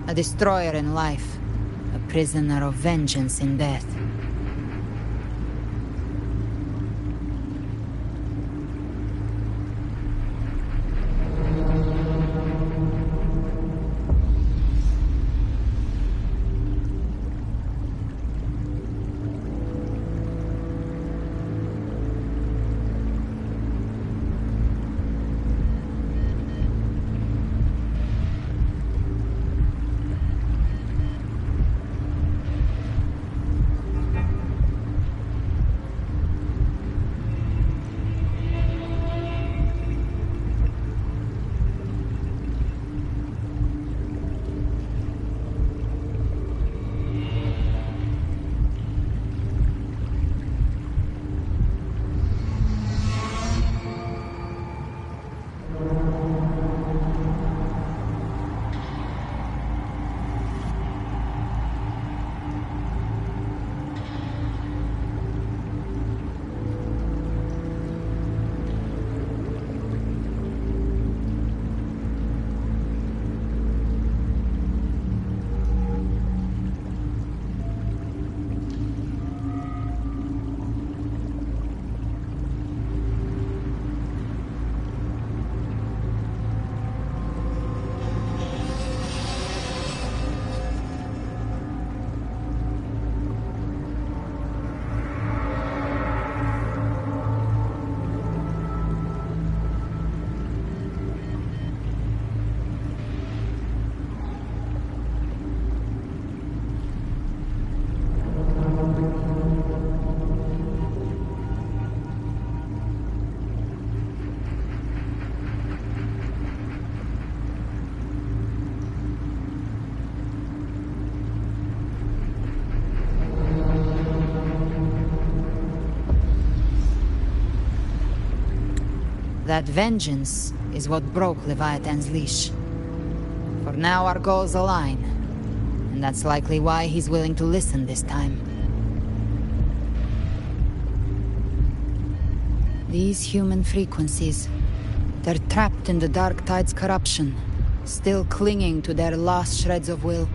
[SPEAKER 9] A destroyer in life, a prisoner of vengeance in death. That vengeance is what broke Leviathan's leash. For now our goals align, and that's likely why he's willing to listen this time. These human frequencies, They're trapped in the Dark Tide's corruption, still clinging to their last shreds of will.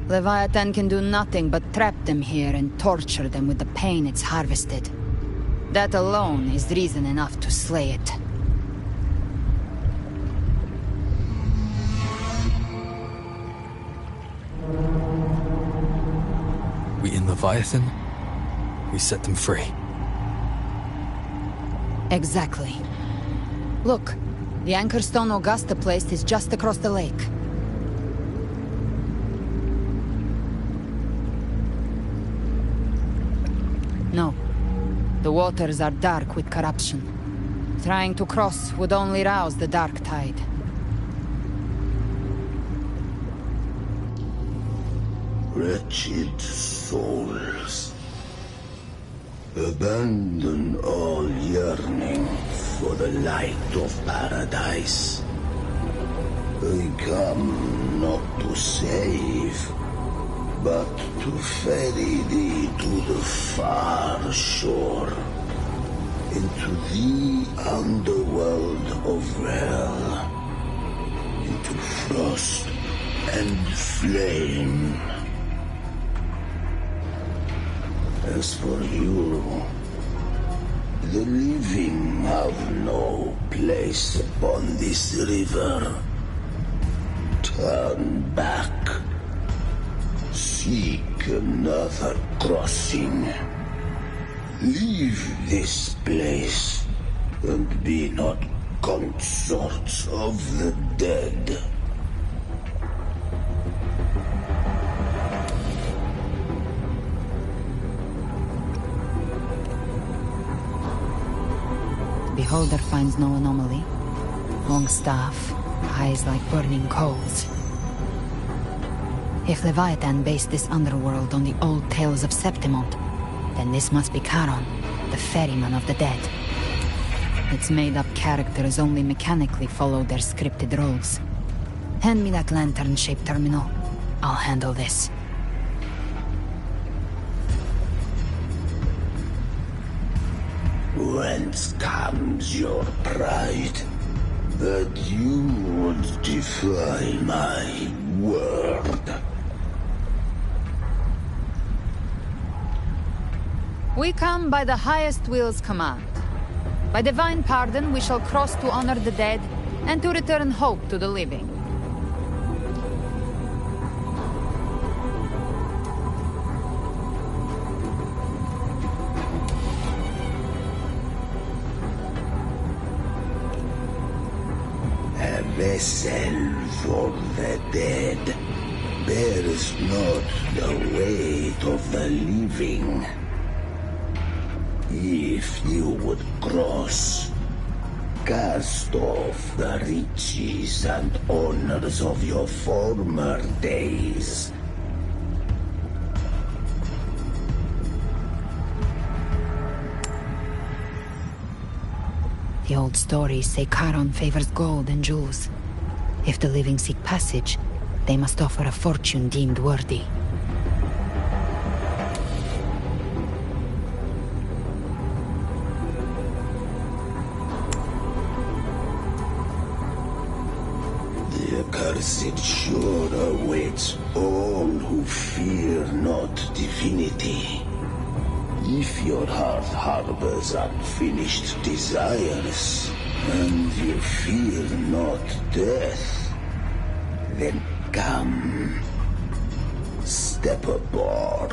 [SPEAKER 9] Leviathan can do nothing but trap them here and torture them with the pain it's harvested. That alone is reason enough to slay it.
[SPEAKER 1] We in Leviathan, we set them free.
[SPEAKER 9] Exactly. Look, the Anchorstone Augusta place is just across the lake. No. The waters are dark with corruption. Trying to cross would only rouse the Dark Tide.
[SPEAKER 2] Wretched souls, abandon all yearning for the light of paradise. I come not to save, but to ferry thee to the far shore, into the underworld of hell, into frost and flame. As for you, the living have no place upon this river. Turn back. Seek another crossing. Leave this place, and be not consorts of the dead.
[SPEAKER 9] Beholder finds no anomaly. Long staff, eyes like burning coals. If Leviathan based this underworld on the old tales of Septimont, then this must be Charon, the ferryman of the dead. Its made-up characters only mechanically follow their scripted roles. Hand me that lantern-shaped terminal. I'll handle this.
[SPEAKER 2] Whence comes your pride? That you would defy my word?
[SPEAKER 9] We come by the highest will's command. By divine pardon, we shall cross to honor the dead, and to return hope to the living.
[SPEAKER 2] A vessel for the dead bears not the weight of the living. If you would cross, cast off the riches and honors of your former days.
[SPEAKER 9] The old stories say Charon favors gold and jewels. If the living seek passage, they must offer a fortune deemed worthy.
[SPEAKER 2] The accursed shore awaits all who fear not divinity. If your heart harbors unfinished desires, and you fear not death, then come, step aboard.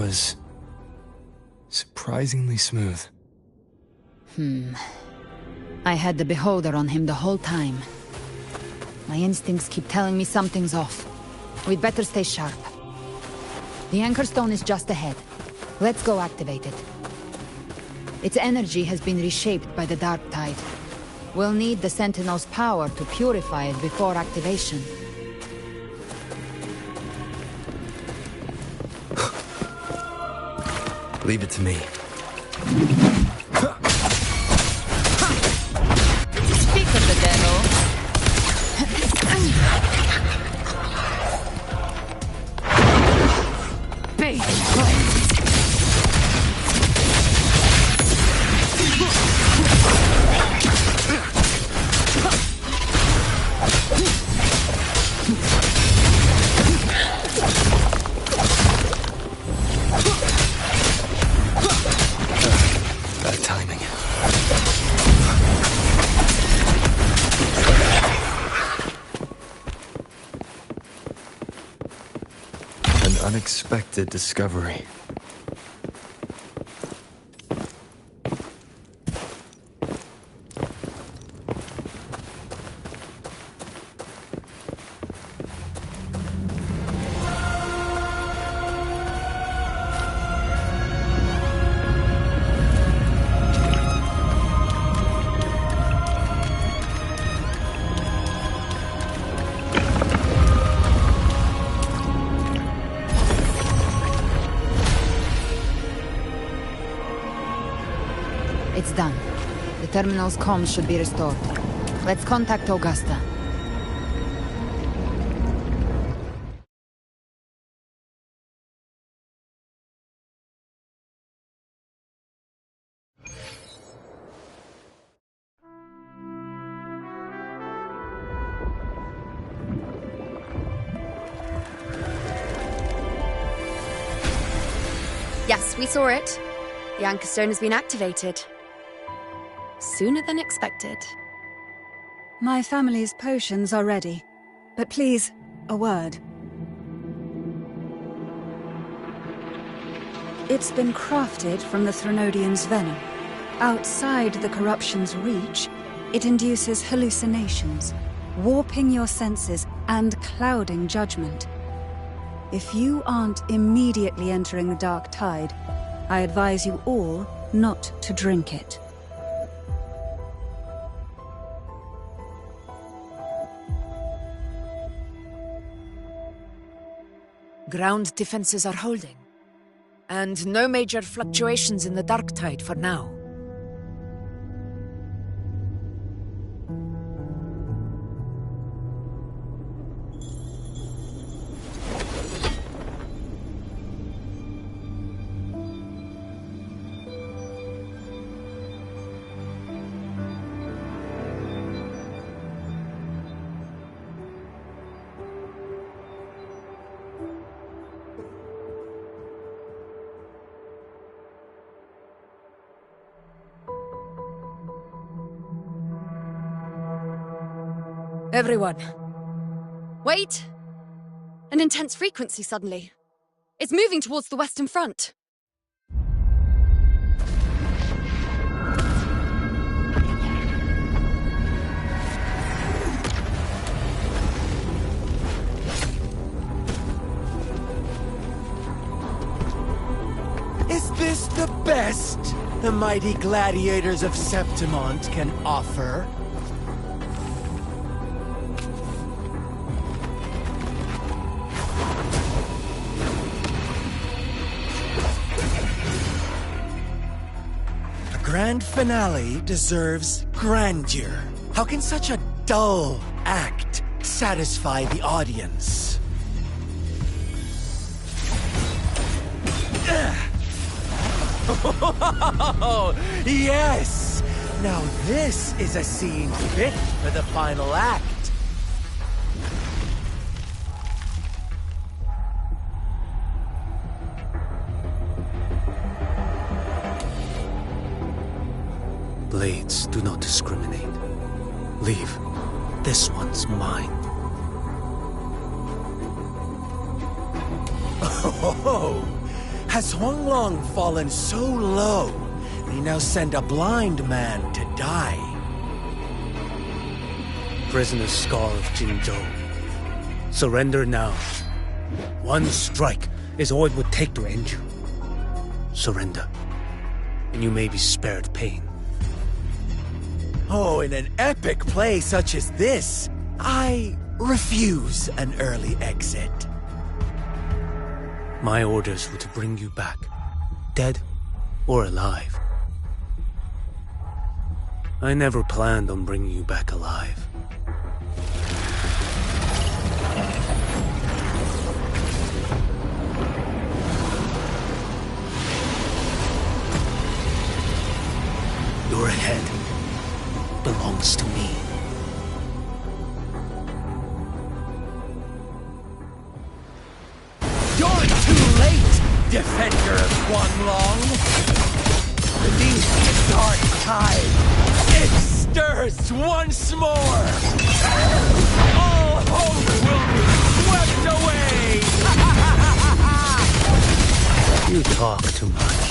[SPEAKER 1] was surprisingly smooth.
[SPEAKER 9] I had the Beholder on him the whole time. My instincts keep telling me something's off. We'd better stay sharp. The Anchor Stone is just ahead. Let's go activate it. Its energy has been reshaped by the Dark Tide. We'll need the Sentinel's power to purify it before activation.
[SPEAKER 1] Leave it to me.
[SPEAKER 9] Speak of the devil. Bait.
[SPEAKER 1] Bad timing. An unexpected discovery.
[SPEAKER 9] It's done. The terminal's comms should be restored. Let's contact Augusta.
[SPEAKER 11] Yes, we saw it. The Anchor Stone has been activated. Sooner than expected.
[SPEAKER 12] My family's potions are ready. But please, a word. It's been crafted from the Threnodian's venom. Outside the corruption's reach, it induces hallucinations, warping your senses and clouding judgment. If you aren't immediately entering the Dark Tide, I advise you all not to drink it.
[SPEAKER 13] Ground defenses are holding. And no major fluctuations in the Dark Tide for now.
[SPEAKER 11] Everyone. Wait! An intense frequency suddenly. It's moving towards the Western Front.
[SPEAKER 14] Is this the best the mighty gladiators of Septimont can offer? Grand finale deserves grandeur. How can such a dull act satisfy the audience? Oh, yes! Now this is a scene fit for the final act.
[SPEAKER 15] Blades do not discriminate. Leave. This one's mine.
[SPEAKER 14] Oh, Has Huanglong fallen so low, they now send a blind man to die?
[SPEAKER 15] Prisoner Scar of Jinzhou. Surrender now. One strike is all it would take to end you. Surrender, and you may be spared pain.
[SPEAKER 14] Oh, in an epic play such as this, I refuse an early exit.
[SPEAKER 15] My orders were to bring you back, dead or alive. I never planned on bringing you back alive. Your head belongs to me.
[SPEAKER 14] You're too late, defender of Huanglong! Beneath the dark tide, it stirs once more! All hope will be swept away!
[SPEAKER 15] You talk too much.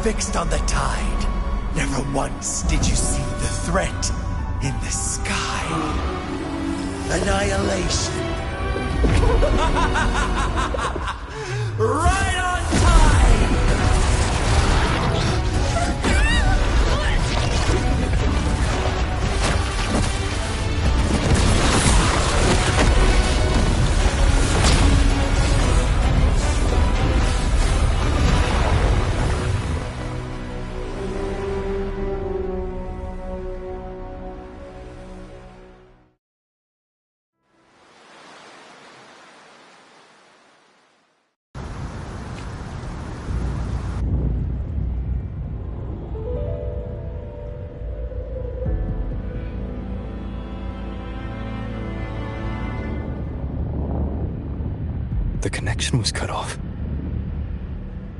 [SPEAKER 14] fixed on the tide. Never once did you see the threat in the sky. Annihilation. Right on time!
[SPEAKER 1] The connection was cut off.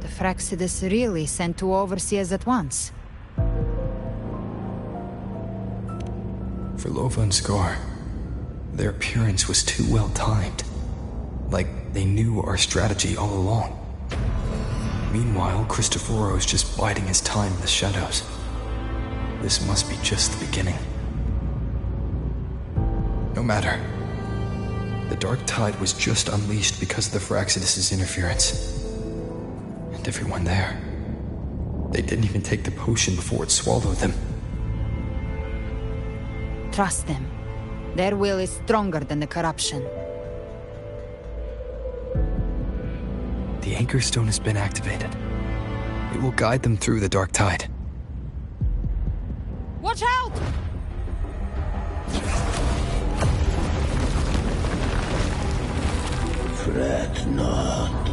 [SPEAKER 9] The Fraxidus really sent two overseers at once.
[SPEAKER 1] For Lova and Scar, their appearance was too well timed. Like they knew our strategy all along. Meanwhile, Christophero's just biding his time in the shadows. This must be just the beginning. No matter. The Dark Tide was just unleashed because of the Fraxidus' interference. And everyone there. They didn't even take the potion before it swallowed them.
[SPEAKER 9] Trust them. Their will is stronger than the corruption.
[SPEAKER 1] The Anchor Stone has been activated. It will guide them through the Dark Tide.
[SPEAKER 11] Watch out!
[SPEAKER 2] Fret not.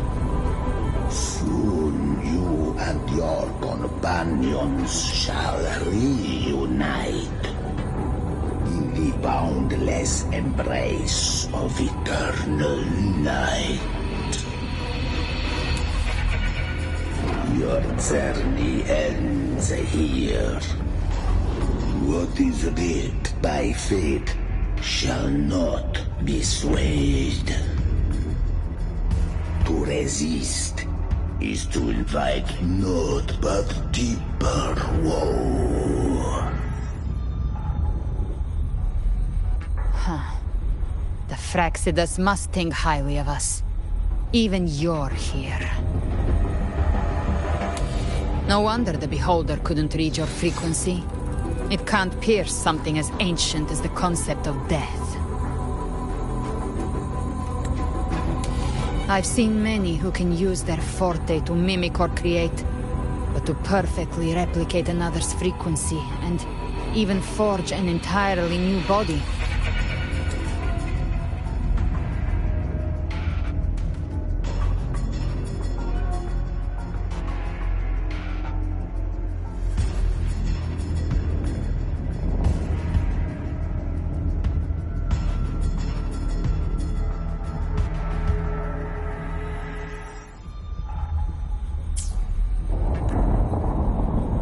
[SPEAKER 2] Soon you and your companions shall reunite in the boundless embrace of eternal night. Your journey ends here. What is writ by fate shall not be swayed. To resist is to invite naught but deeper woe.
[SPEAKER 9] Huh. The Fraxidus must think highly of us. Even you're here. No wonder the Beholder couldn't read your frequency. It can't pierce something as ancient as the concept of death. I've seen many who can use their forte to mimic or create, but to perfectly replicate another's frequency and even forge an entirely new body.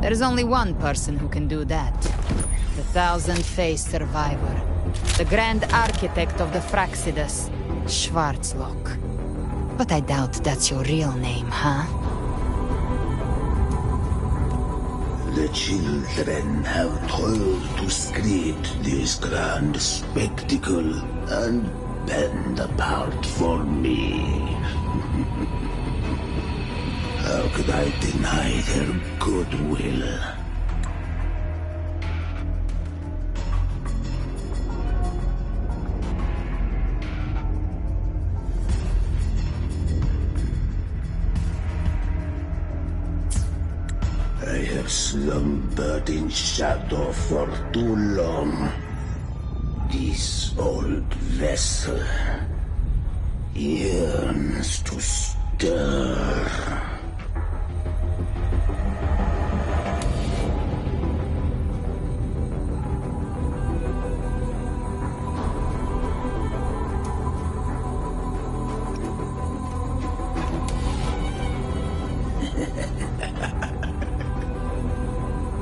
[SPEAKER 9] There's only one person who can do that. The Thousand-Faced Survivor. The Grand Architect of the Fraxidus, Schwarzlock. But I doubt that's your real name, huh?
[SPEAKER 2] The children have toiled to script this grand spectacle and bend apart for me. How could I deny their goodwill? I have slumbered in shadow for too long. This old vessel yearns to stir.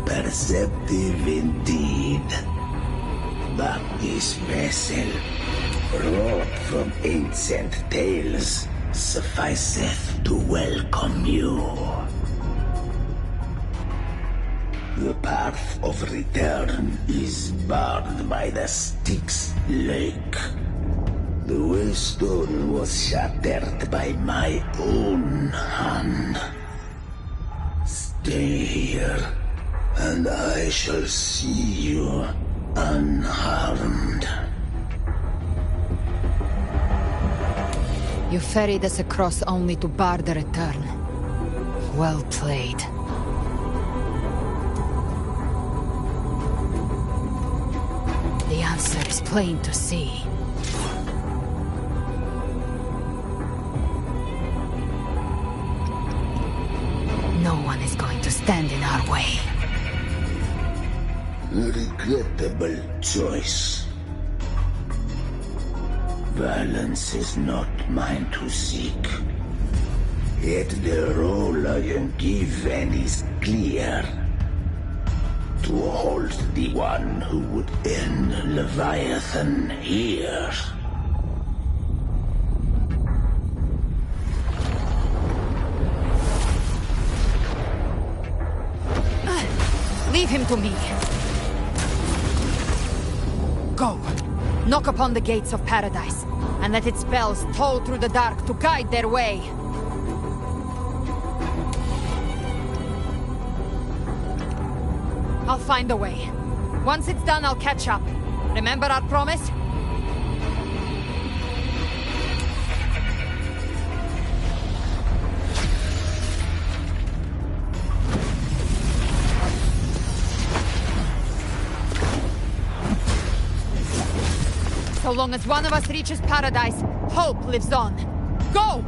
[SPEAKER 2] Perceptive indeed. But this vessel, wrought from ancient tales, sufficeth to welcome you. The path of return is barred by the Styx Lake. The Waystone was shattered by my own hand. Stay here, and I shall see you unharmed.
[SPEAKER 9] You ferried us across only to bar the return. Well played. The answer is plain to see. No one is going to stand in our way.
[SPEAKER 2] A regrettable choice. Violence is not mine to seek. Yet the role I am given is clear. To hold the one who would end Leviathan here.
[SPEAKER 9] Leave him to me. Go. Knock upon the gates of paradise, and let its bells toll through the dark to guide their way. I'll find a way. Once it's done, I'll catch up. Remember our promise? So long as one of us reaches paradise, hope lives on. Go!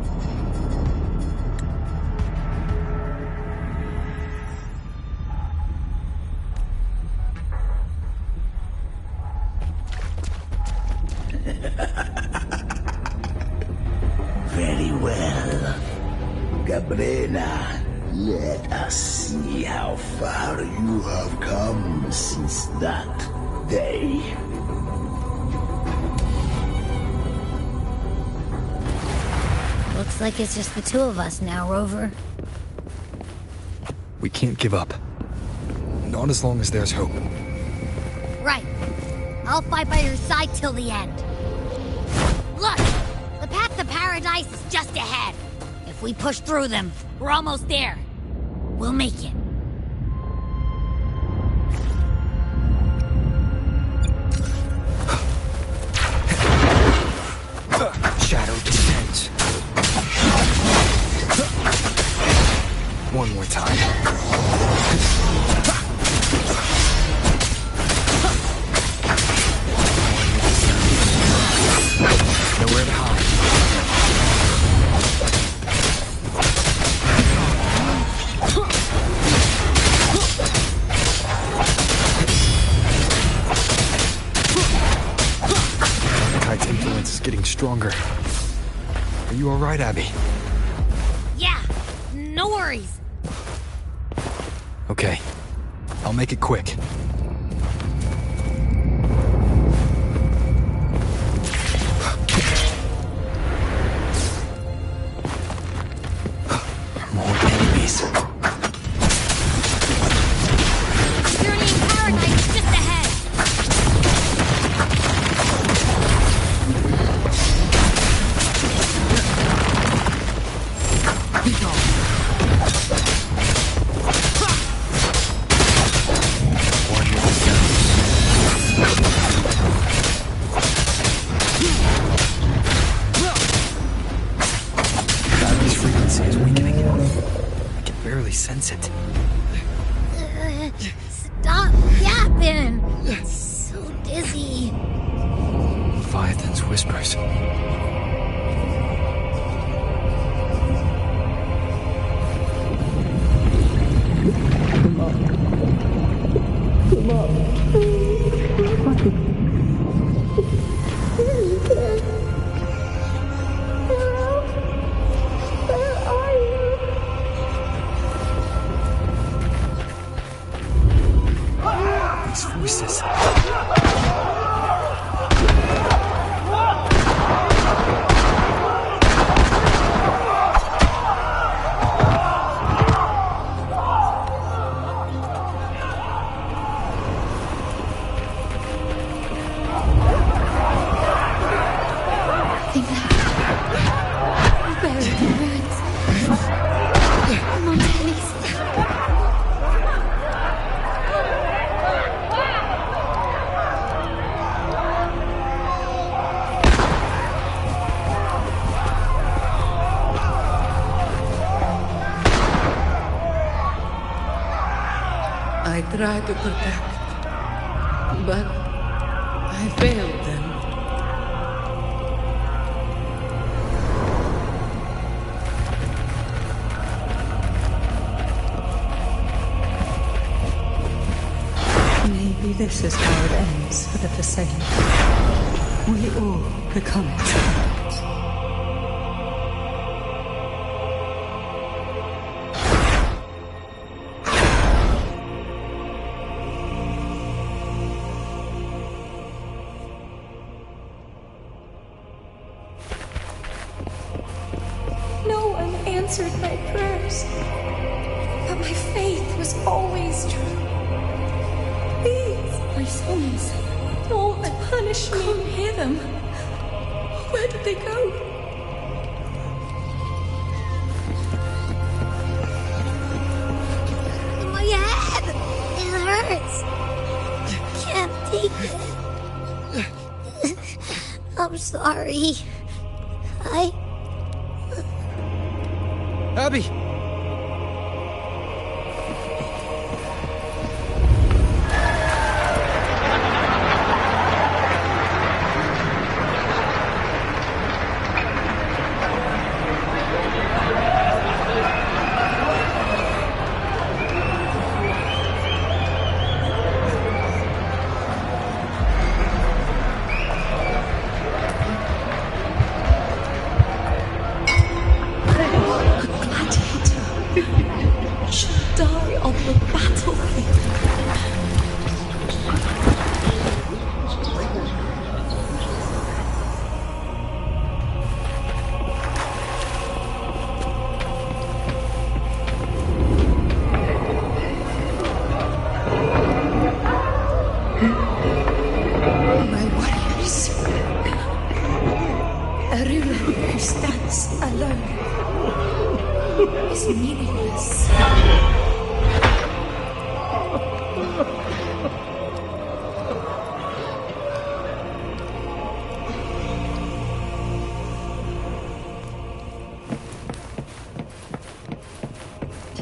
[SPEAKER 2] Very well. Gabrena, let us see how far you have come since that day.
[SPEAKER 16] Looks like it's just the two of us now, Rover.
[SPEAKER 1] We can't give up. Not as long as there's hope.
[SPEAKER 16] Right. I'll fight by your side till the end. Look! The path to paradise is just ahead. If we push through them, we're almost there. We'll make it.
[SPEAKER 1] Shadow descends. One more time. Nowhere to hide. Tide's influence is getting stronger. Are you alright, Abby?
[SPEAKER 16] Yeah, no worries.
[SPEAKER 1] Okay. I'll make it quick. More enemies.
[SPEAKER 16] Journey in paradise is just ahead.
[SPEAKER 1] Be gone. Sense it.
[SPEAKER 16] Stop yapping! It's so dizzy.
[SPEAKER 1] Leviathan's whispers. Voices.
[SPEAKER 17] I tried to protect, but I failed them.
[SPEAKER 12] Maybe this is how it ends for the Forsaken. We all become its puppets.
[SPEAKER 3] No one answered my prayers, but my faith was always true. Please, my sons, don't punish me. Can't hear them. Where did they go?
[SPEAKER 16] My head! It hurts! I can't take it. I'm sorry.
[SPEAKER 1] Abby!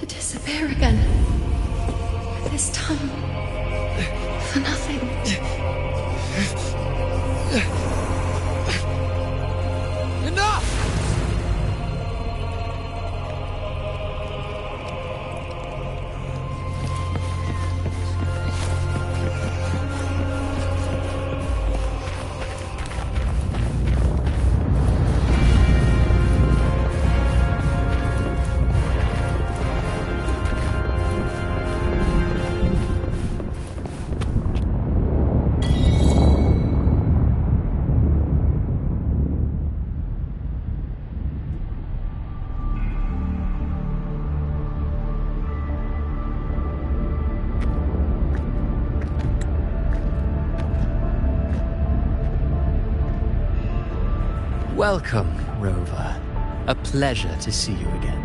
[SPEAKER 3] Disappear again. This time, for nothing.
[SPEAKER 1] Enough!
[SPEAKER 18] Welcome, Rover. A pleasure to see you again.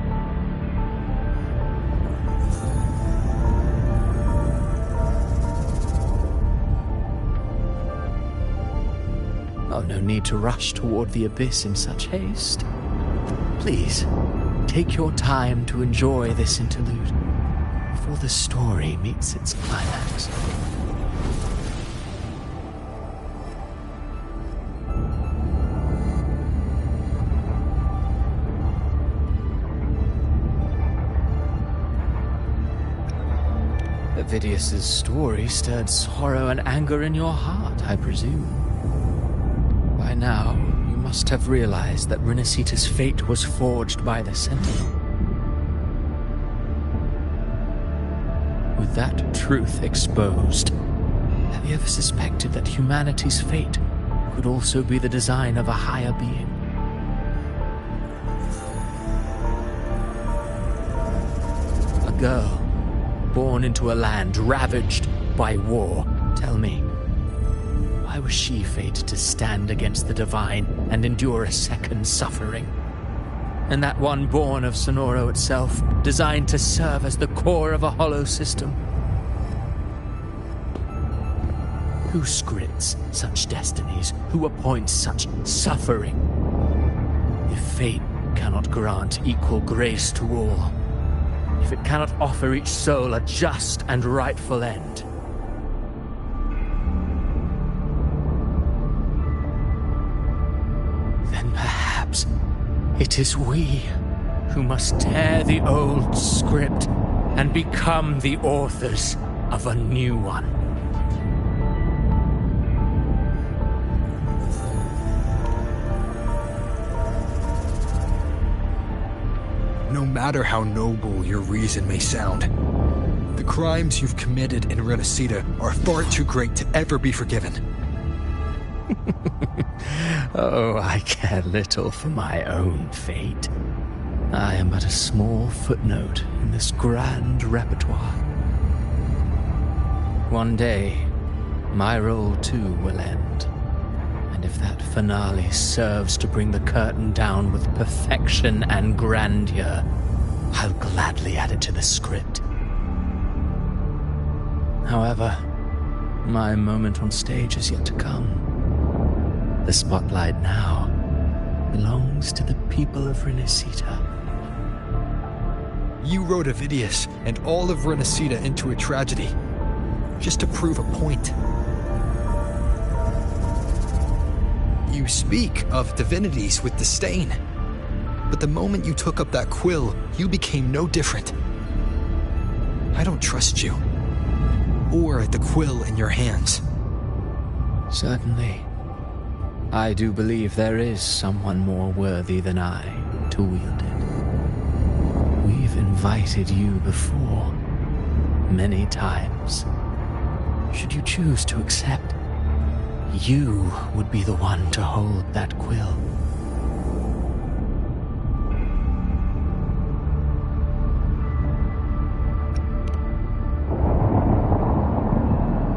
[SPEAKER 18] Oh, no need to rush toward the abyss in such haste. Please, take your time to enjoy this interlude before the story meets its climax. Avidius's story stirred sorrow and anger in your heart, I presume. By now, you must have realized that Renacita's fate was forged by the Sentinel. With that truth exposed, have you ever suspected that humanity's fate could also be the design of a higher being? A girl born into a land ravaged by war. Tell me, why was she fated to stand against the divine and endure a second suffering? And that one born of Sonoro itself, designed to serve as the core of a hollow system? Who scripts such destinies? Who appoints such suffering? If fate cannot grant equal grace to all, if it cannot offer each soul a just and rightful end. Then perhaps it is we who must tear the old script and become the authors of a new one.
[SPEAKER 1] No matter how noble your reason may sound, the crimes you've committed in Renacida are far too great to ever be forgiven.
[SPEAKER 18] Oh, I care little for my own fate. I am but a small footnote in this grand repertoire. One day, my role too will end. And if that finale serves to bring the curtain down with perfection and grandeur, I'll gladly add it to the script. However, my moment on stage is yet to come. The spotlight now belongs to the people of Renacida.
[SPEAKER 1] You wrote Avidius and all of Renacida into a tragedy, just to prove a point. You speak of divinities with disdain, but the moment you took up that quill, you became no different. I don't trust you, or the quill in your hands.
[SPEAKER 18] Certainly. I do believe there is someone more worthy than I to wield it. We've invited you before, many times. Should you choose to accept, you would be the one to hold that quill.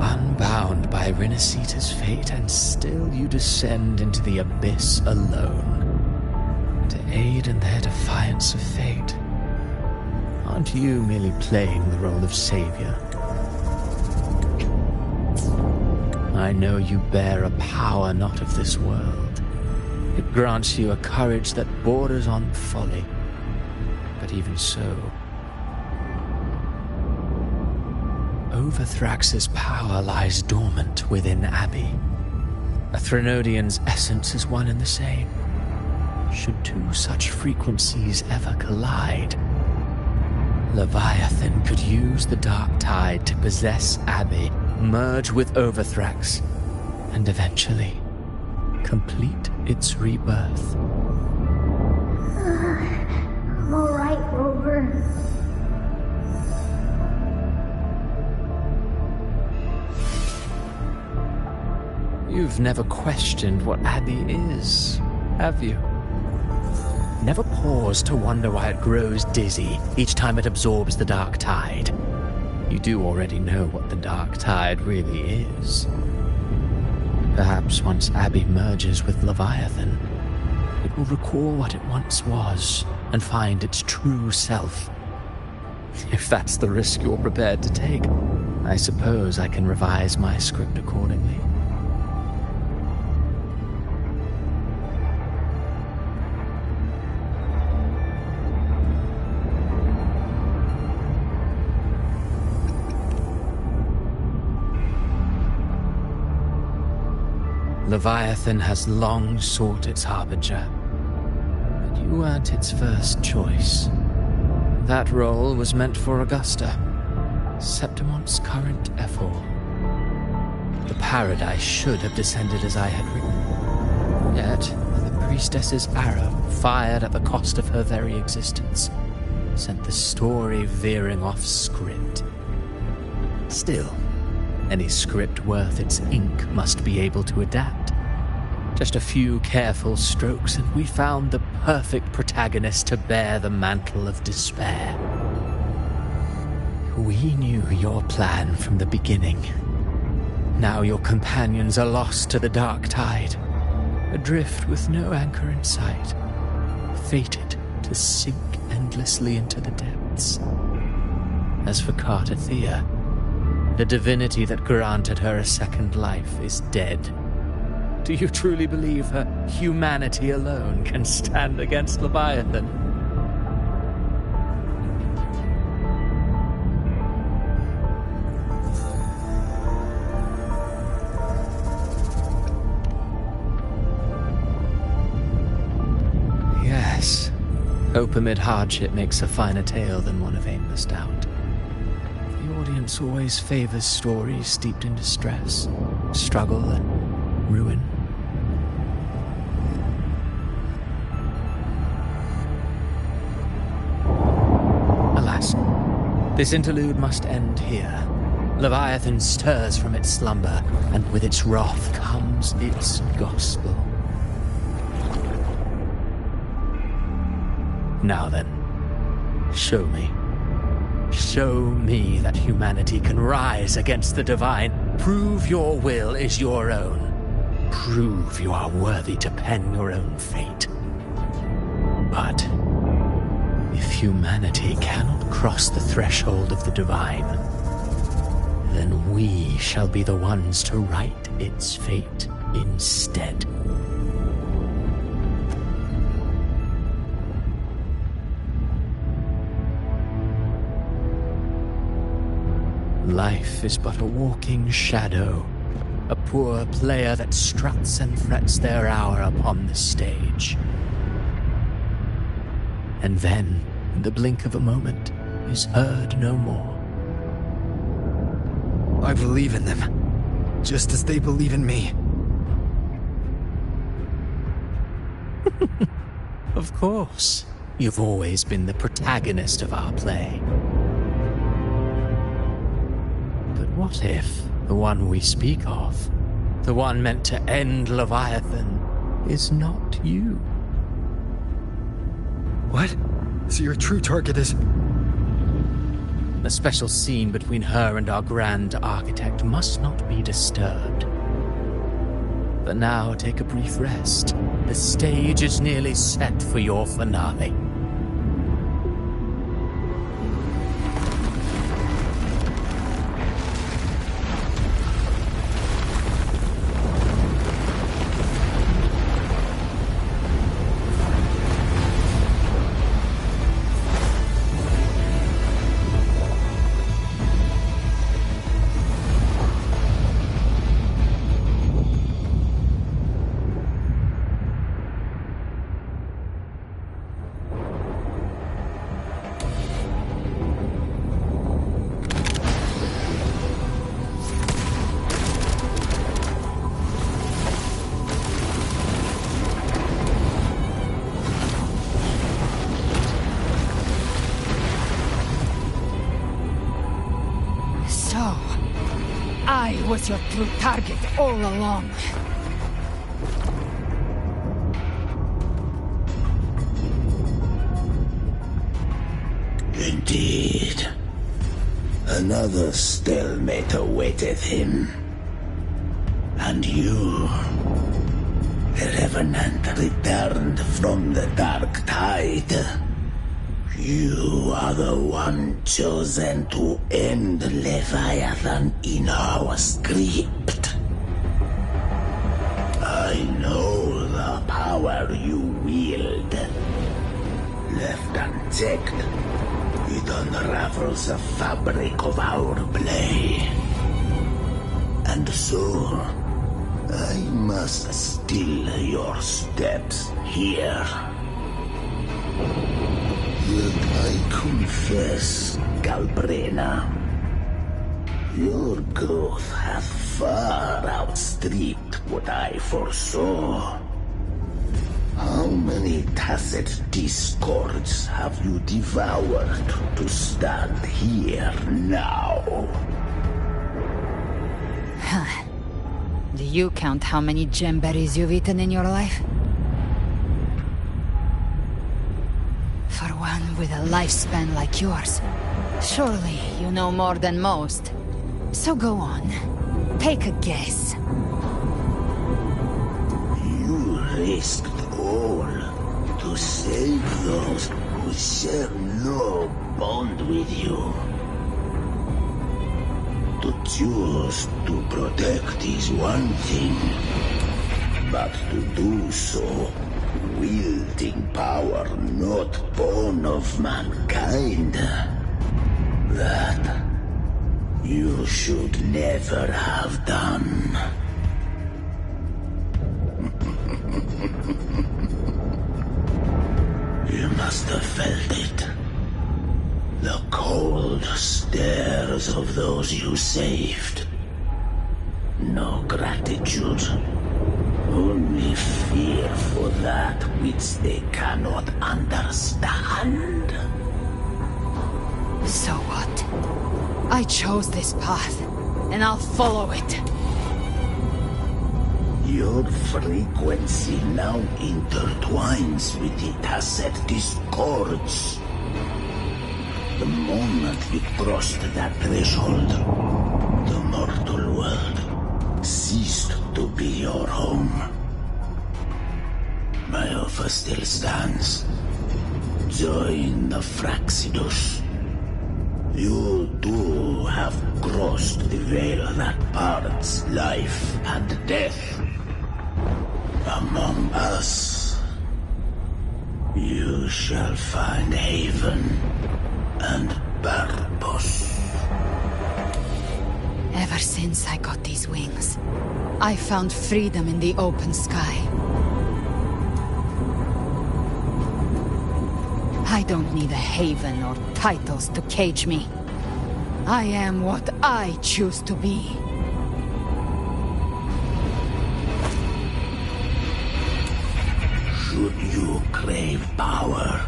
[SPEAKER 18] Unbound by Renacida's fate, and still you descend into the abyss alone, to aid in their defiance of fate. Aren't you merely playing the role of savior? I know you bear a power not of this world. It grants you a courage that borders on folly. But even so, Overthrax's power lies dormant within Abby. A Threnodian's essence is one and the same. Should two such frequencies ever collide, Leviathan could use the dark tide to possess Abby, merge with Overthrax, and eventually complete its rebirth.
[SPEAKER 16] I'm alright, Rover.
[SPEAKER 18] You've never questioned what Abby is, have you? Never paused to wonder why it grows dizzy each time it absorbs the dark tide. You do already know what the dark tide really is. Perhaps once Abby merges with Leviathan, it will recall what it once was and find its true self. If that's the risk you're prepared to take, I suppose I can revise my script accordingly. Leviathan has long sought its harbinger, but you weren't its first choice. That role was meant for Augusta, Septimon's current Ephor. The paradise should have descended as I had written. Yet, the priestess's arrow, fired at the cost of her very existence, sent the story veering off script. Still, any script worth its ink must be able to adapt. Just a few careful strokes, and we found the perfect protagonist to bear the mantle of despair. We knew your plan from the beginning. Now your companions are lost to the dark tide, adrift with no anchor in sight, fated to sink endlessly into the depths. As for Cartathea, the divinity that granted her a second life is dead. Do you truly believe her humanity alone can stand against Leviathan? Yes. Hope amid hardship makes a finer tale than one of aimless doubt. The audience always favors stories steeped in distress, struggle, and ruin. Alas, this interlude must end here. Leviathan stirs from its slumber, and with its wrath comes its gospel. Now then, show me. Show me that humanity can rise against the divine. Prove your will is your own. Prove you are worthy to pen your own fate. But if humanity cannot cross the threshold of the divine, then we shall be the ones to write its fate instead. Life is but a walking shadow, a poor player that struts and frets their hour upon the stage. And then, in the blink of a moment, is heard no more.
[SPEAKER 1] I believe in them, just as they believe in me.
[SPEAKER 18] Of course. You've always been the protagonist of our play. But what if the one we speak of, the one meant to end Leviathan, is not you?
[SPEAKER 1] What? So your true target is...
[SPEAKER 18] The special scene between her and our grand architect must not be disturbed. But now take a brief rest. The stage is nearly set for your finale.
[SPEAKER 9] I was your true target all along.
[SPEAKER 2] Indeed. Another stalemate awaiteth him. And you, the Revenant returned from the Dark Tide. You are the one chosen to end Leviathan in our script. I know the power you wield. Left unchecked, it unravels the fabric of our play. And so, I must still your steps here. Yet I confess, Galbrena, your growth hath far outstripped what I foresaw. How many tacit discords have you devoured to stand here now?
[SPEAKER 9] Huh. Do you count how many gemberries you've eaten in your life? For one with a lifespan like yours, surely you know more than most. So go on, take a guess.
[SPEAKER 2] You risked all to save those who share no bond with you. To choose to protect is one thing, but to do so wielding power not born of mankind, that you should never have done. must have felt it. The cold stares of those you saved. No gratitude. Only fear for that which they cannot understand.
[SPEAKER 9] So what? I chose this path, and I'll follow it.
[SPEAKER 2] Your frequency now intertwines with the Tacet discords. The moment you crossed that threshold, the mortal world ceased to be your home. My offer still stands. Join the Fraxidus. You too have crossed the veil that parts life and death. Among us, you shall find haven and purpose.
[SPEAKER 9] Ever since I got these wings, I found freedom in the open sky. I don't need a haven or titles to cage me. I am what I choose to be.
[SPEAKER 2] Should you crave power,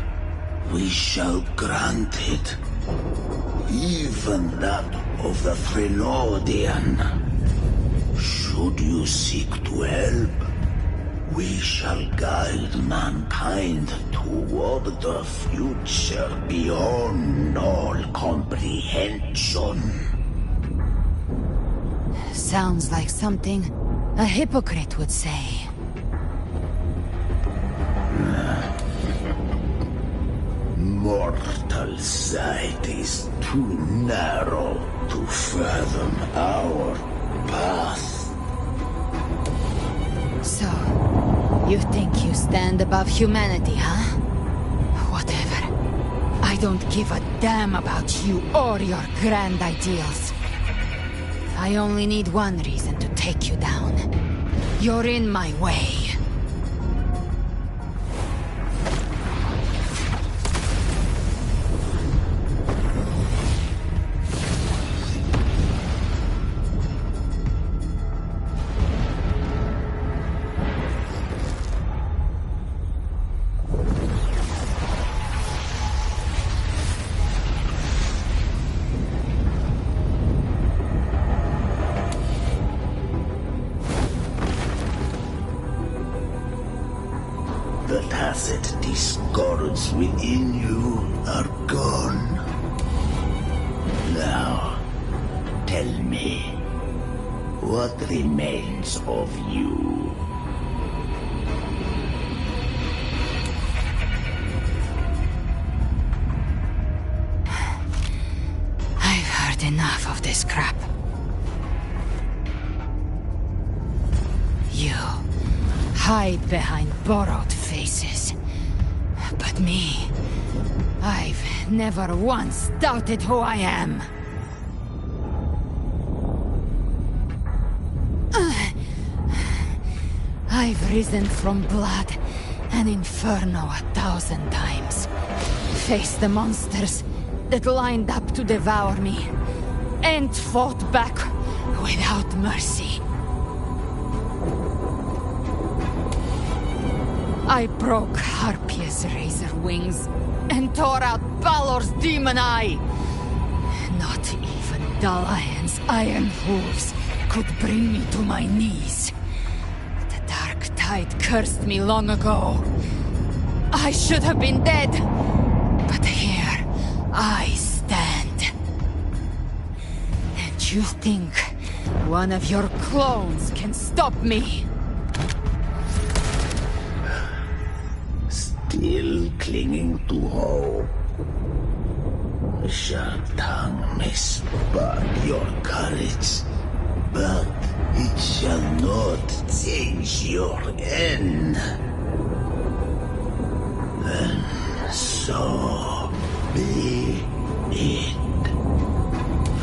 [SPEAKER 2] we shall grant it. Even that of the Frelodian. Should you seek to help, we shall guide mankind toward the future beyond all comprehension.
[SPEAKER 9] Sounds like something a hypocrite would say.
[SPEAKER 2] Mortal sight is too narrow to fathom our path.
[SPEAKER 9] So, you think you stand above humanity, huh? Whatever. I don't give a damn about you or your grand ideals. I only need one reason to take you down. You're in my way.
[SPEAKER 2] The Tacet discords within you are gone. Now, tell me, what remains of you?
[SPEAKER 9] I've heard enough of this crap. You hide behind borrowed faces. But me, I've never once doubted who I am. I've risen from blood and inferno 1,000 times. Faced the monsters that lined up to devour me, and fought back without mercy. I broke Harpia's razor wings and tore out Balor's demon eye. Not even Dalahan's iron hooves could bring me to my knees. The dark tide cursed me long ago. I should have been dead, but here I stand. And you think one of your clones can stop me?
[SPEAKER 2] Still clinging to hope. The sharp tongue may spark your courage, but it shall not change your end. Then so be it.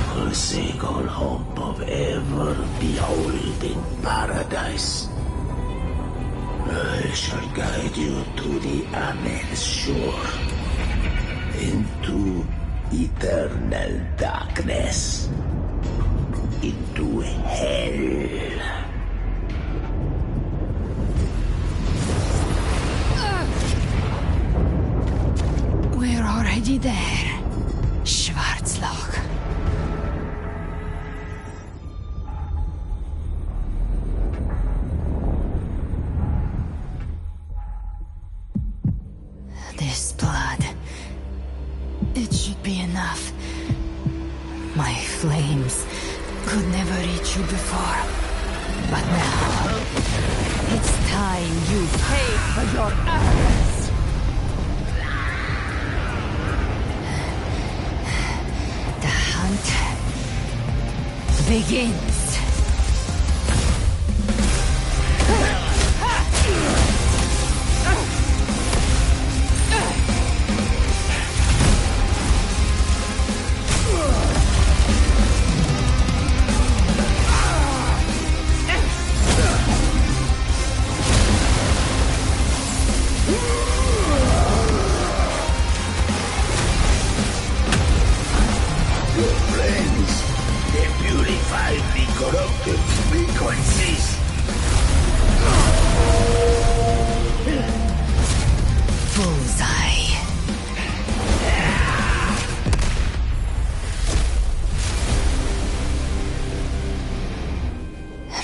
[SPEAKER 2] Forsake all hope of ever beholding paradise. I shall guide you to the Amen shore. Into eternal darkness. Into hell.
[SPEAKER 9] We're already there, Schwarzloch. This blood... it should be enough. My flames could never reach you before. But now... it's time you paid for your errors! The hunt... begins!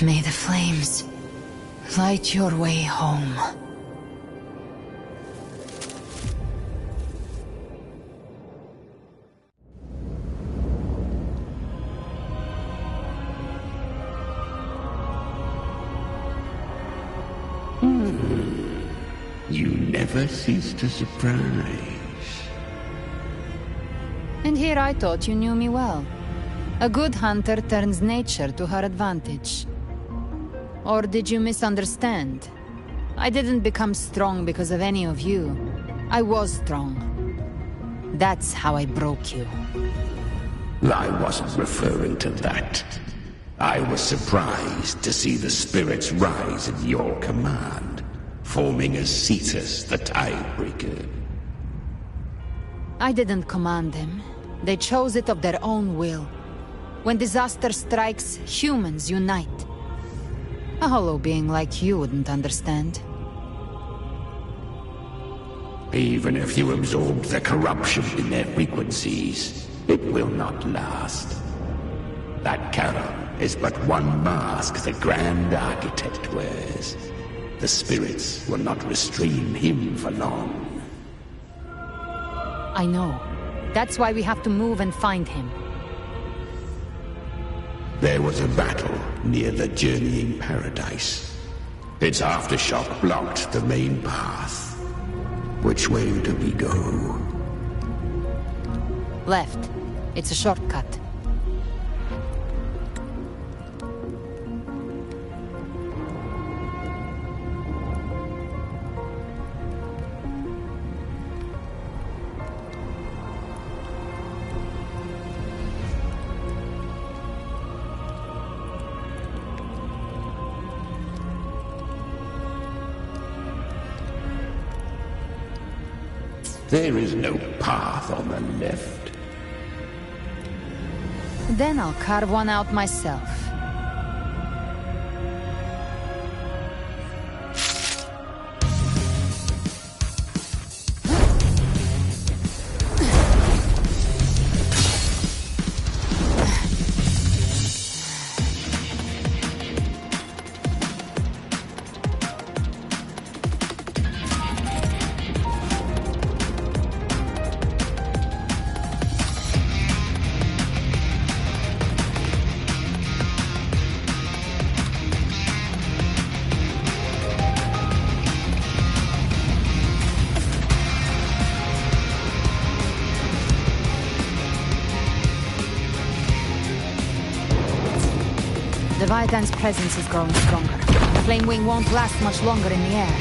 [SPEAKER 9] May the flames light your way home.
[SPEAKER 2] You never cease to surprise.
[SPEAKER 9] And here I thought you knew me well. A good hunter turns nature to her advantage. Or did you misunderstand? I didn't become strong because of any of you. I was strong. That's how I broke you.
[SPEAKER 2] I wasn't referring to that. I was surprised to see the spirits rise at your command, forming as Cetus the Tidebreaker.
[SPEAKER 9] I didn't command them. They chose it of their own will. When disaster strikes, humans unite. A hollow being like you wouldn't understand.
[SPEAKER 2] Even if you absorb the corruption in their frequencies, it will not last. That Charon is but one mask the Grand Architect wears. The spirits will not restrain him for long.
[SPEAKER 9] I know. That's why we have to move and find him.
[SPEAKER 2] There was a battle near the Journeying Paradise. Its aftershock blocked the main path. Which way do we go?
[SPEAKER 9] Left. It's a shortcut.
[SPEAKER 2] There is no path on the left.
[SPEAKER 9] Then I'll carve one out myself. Leviathan's presence is growing stronger. Flamewing won't last much longer in the air.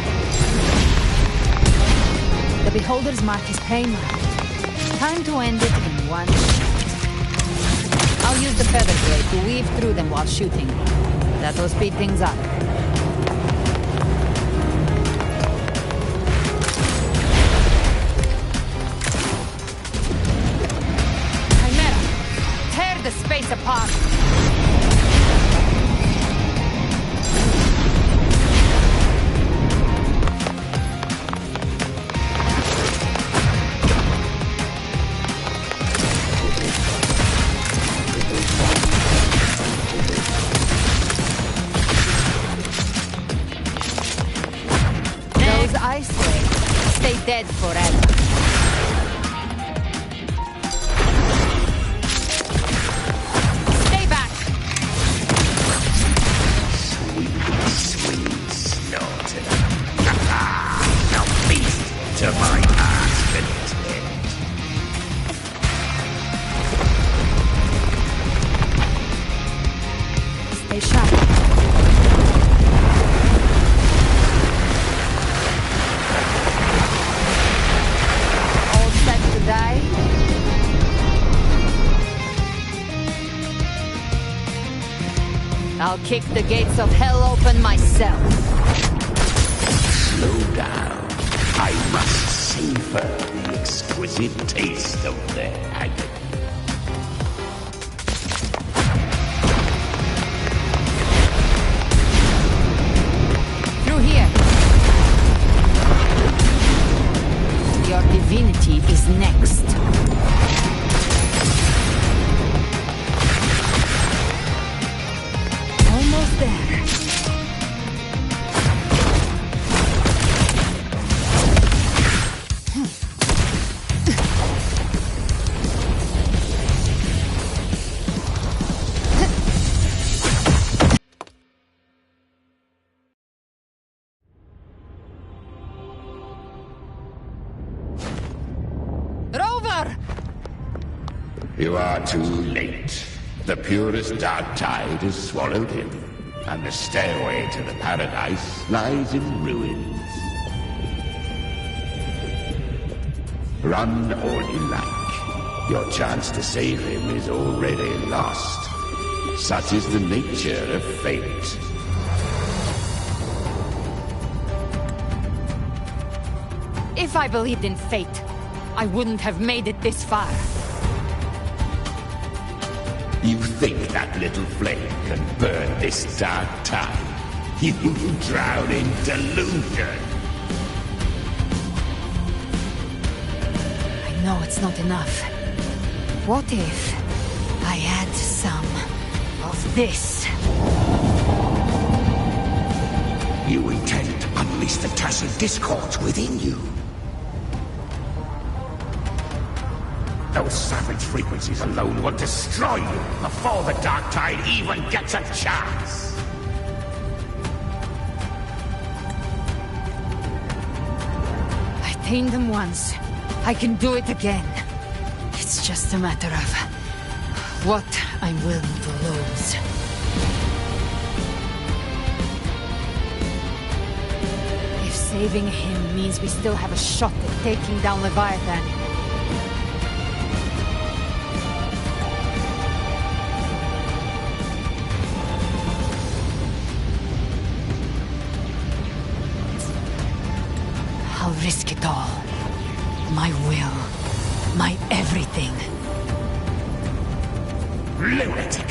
[SPEAKER 9] The Beholder's mark is painless. Time to end it in one shot. I'll use the feather blade to weave through them while shooting. That'll speed things up. dead forever. Stay back!
[SPEAKER 2] Sweet slaughter. Now feast to my heart's content.
[SPEAKER 9] Stay sharp. All set to die? I'll kick the gates of hell open myself.
[SPEAKER 2] Slow down. I must savor the exquisite taste of their agony.
[SPEAKER 9] Through here. Your divinity is next. Almost there. Rover!
[SPEAKER 2] You are too late. The purest dark tide has swallowed him, and the stairway to the paradise lies in ruins. Run all you like. Your chance to save him is already lost. Such is the nature of fate.
[SPEAKER 9] If I believed in fate, I wouldn't have made it this far.
[SPEAKER 2] You think that little flame can burn this dark tide? You drown in delusion!
[SPEAKER 9] I know it's not enough. What if I add some of this?
[SPEAKER 2] You intend to unleash the tacit discords within you. Those savage frequencies alone will destroy you before the Dark Tide even gets a chance.
[SPEAKER 9] I tamed them once. I can do it again. It's just a matter of what I'm willing to lose. If saving him means we still have a shot at taking down Leviathan, I'll risk it all. My will. My everything.
[SPEAKER 2] Lunatic!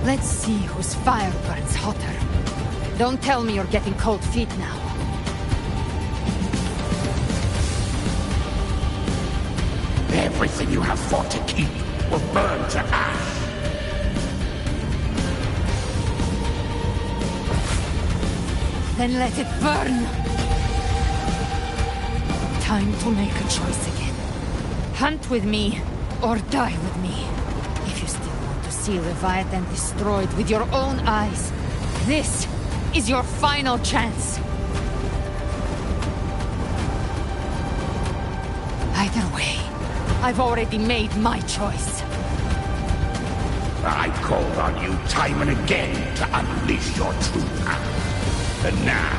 [SPEAKER 9] Let's see whose fire burns hotter. Don't tell me you're getting cold feet now.
[SPEAKER 2] Everything you have fought to keep will burn to ash.
[SPEAKER 9] Then let it burn! Time to make a choice again. Hunt with me, or die with me. If you still want to see Leviathan destroyed with your own eyes, this is your final chance. Either way, I've already made my choice.
[SPEAKER 2] I called on you time and again to unleash your true power. And now,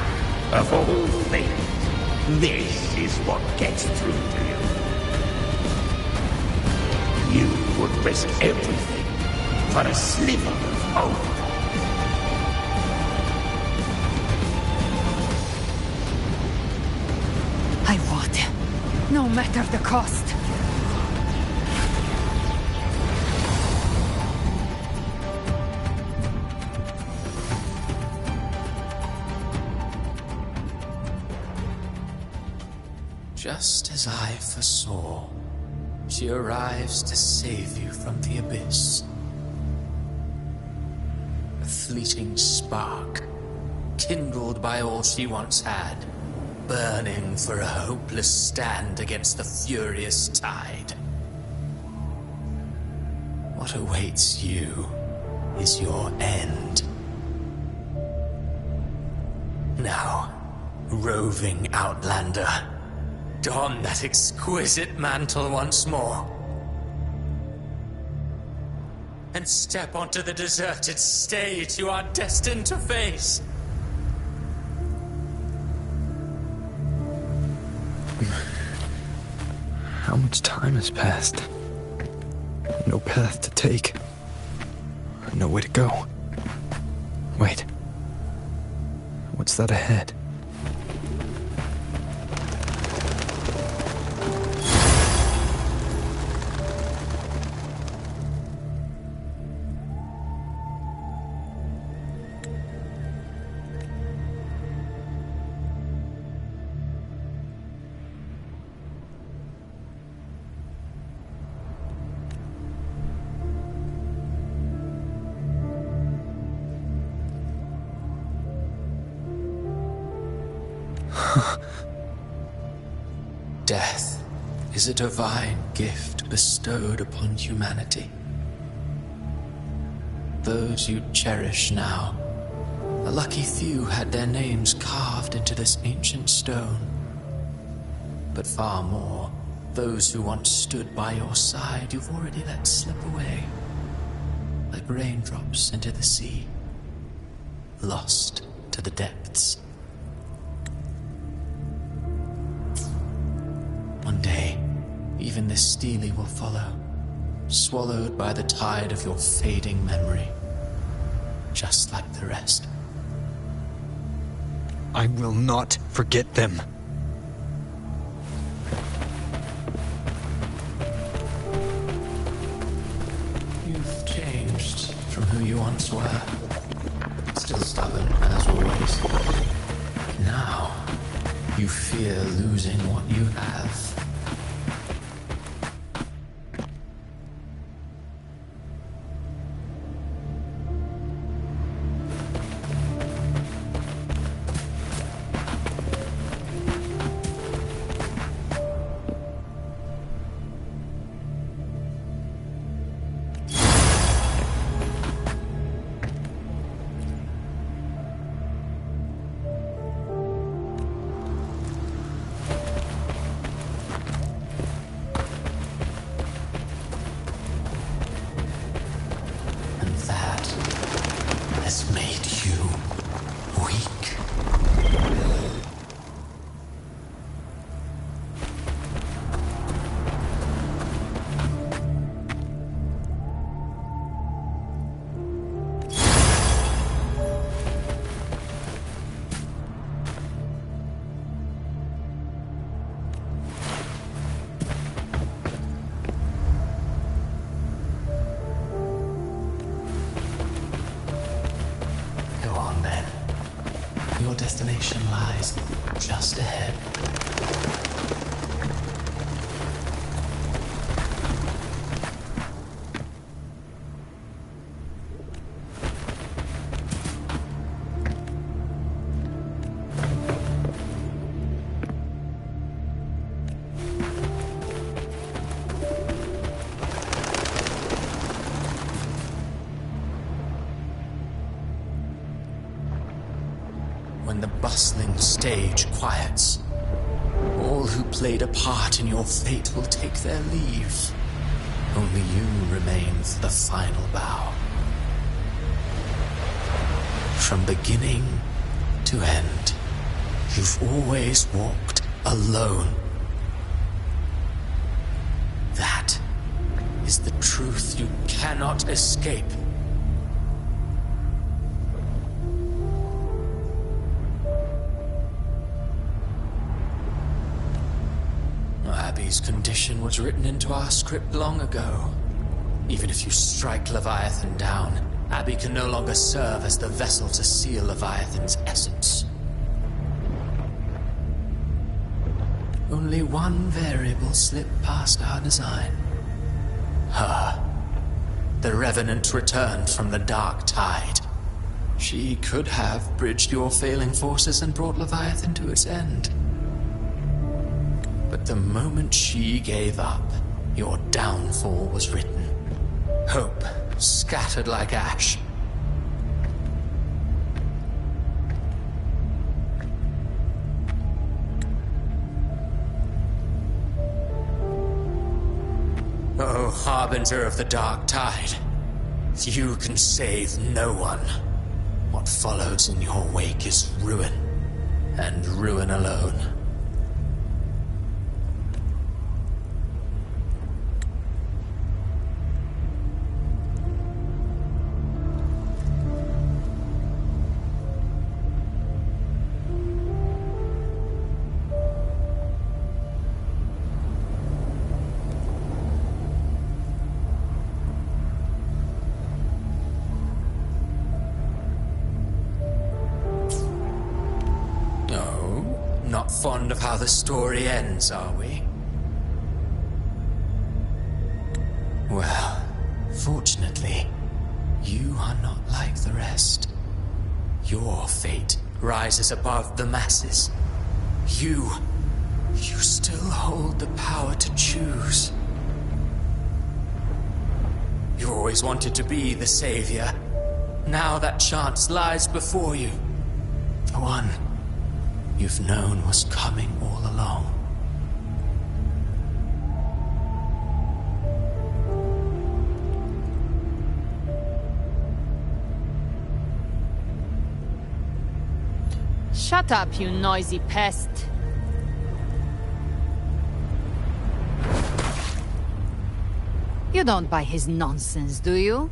[SPEAKER 2] of all things, this is what gets through to you. You would risk everything for a sliver of hope.
[SPEAKER 9] I would, no matter the cost.
[SPEAKER 18] Just as I foresaw, she arrives to save you from the abyss. A fleeting spark kindled by all she once had, burning for a hopeless stand against the furious tide. What awaits you is your end. Now, roving outlander, don that exquisite mantle once more, and step onto the deserted stage you are destined to face.
[SPEAKER 1] How much time has passed? No path to take. Nowhere to go. Wait. What's that ahead?
[SPEAKER 18] Death is a divine gift bestowed upon humanity. Those you cherish now, a lucky few had their names carved into this ancient stone. But far more, those who once stood by your side you've already let slip away, like raindrops into the sea, lost to the depths. One day, even this Steely will follow, swallowed by the tide of your fading memory, just like the rest.
[SPEAKER 1] I will not forget them.
[SPEAKER 18] You've changed from who you once were. Still stubborn, as always. Now, you fear losing what you have. Your destination lies just ahead. When the bustling stage quiets, all who played a part in your fate will take their leave. Only you remain for the final bow. From beginning to end, you've always walked alone. That is the truth you cannot escape. Abby's condition was written into our script long ago. Even if you strike Leviathan down, Abby can no longer serve as the vessel to seal Leviathan's essence. Only one variable slipped past our design. Her. The Revenant returned from the dark tide. She could have bridged your failing forces and brought Leviathan to its end. But the moment she gave up, your downfall was written. Hope scattered like ash. Oh, harbinger of the dark tide. You can save no one. What follows in your wake is ruin, and ruin alone. Not fond of how the story ends, are we? Well, fortunately, you are not like the rest. Your fate rises above the masses. You still hold the power to choose. You always wanted to be the savior. Now that chance lies before you. The one you've known was coming all along.
[SPEAKER 9] Shut up, you noisy pest. You don't buy his nonsense, do you?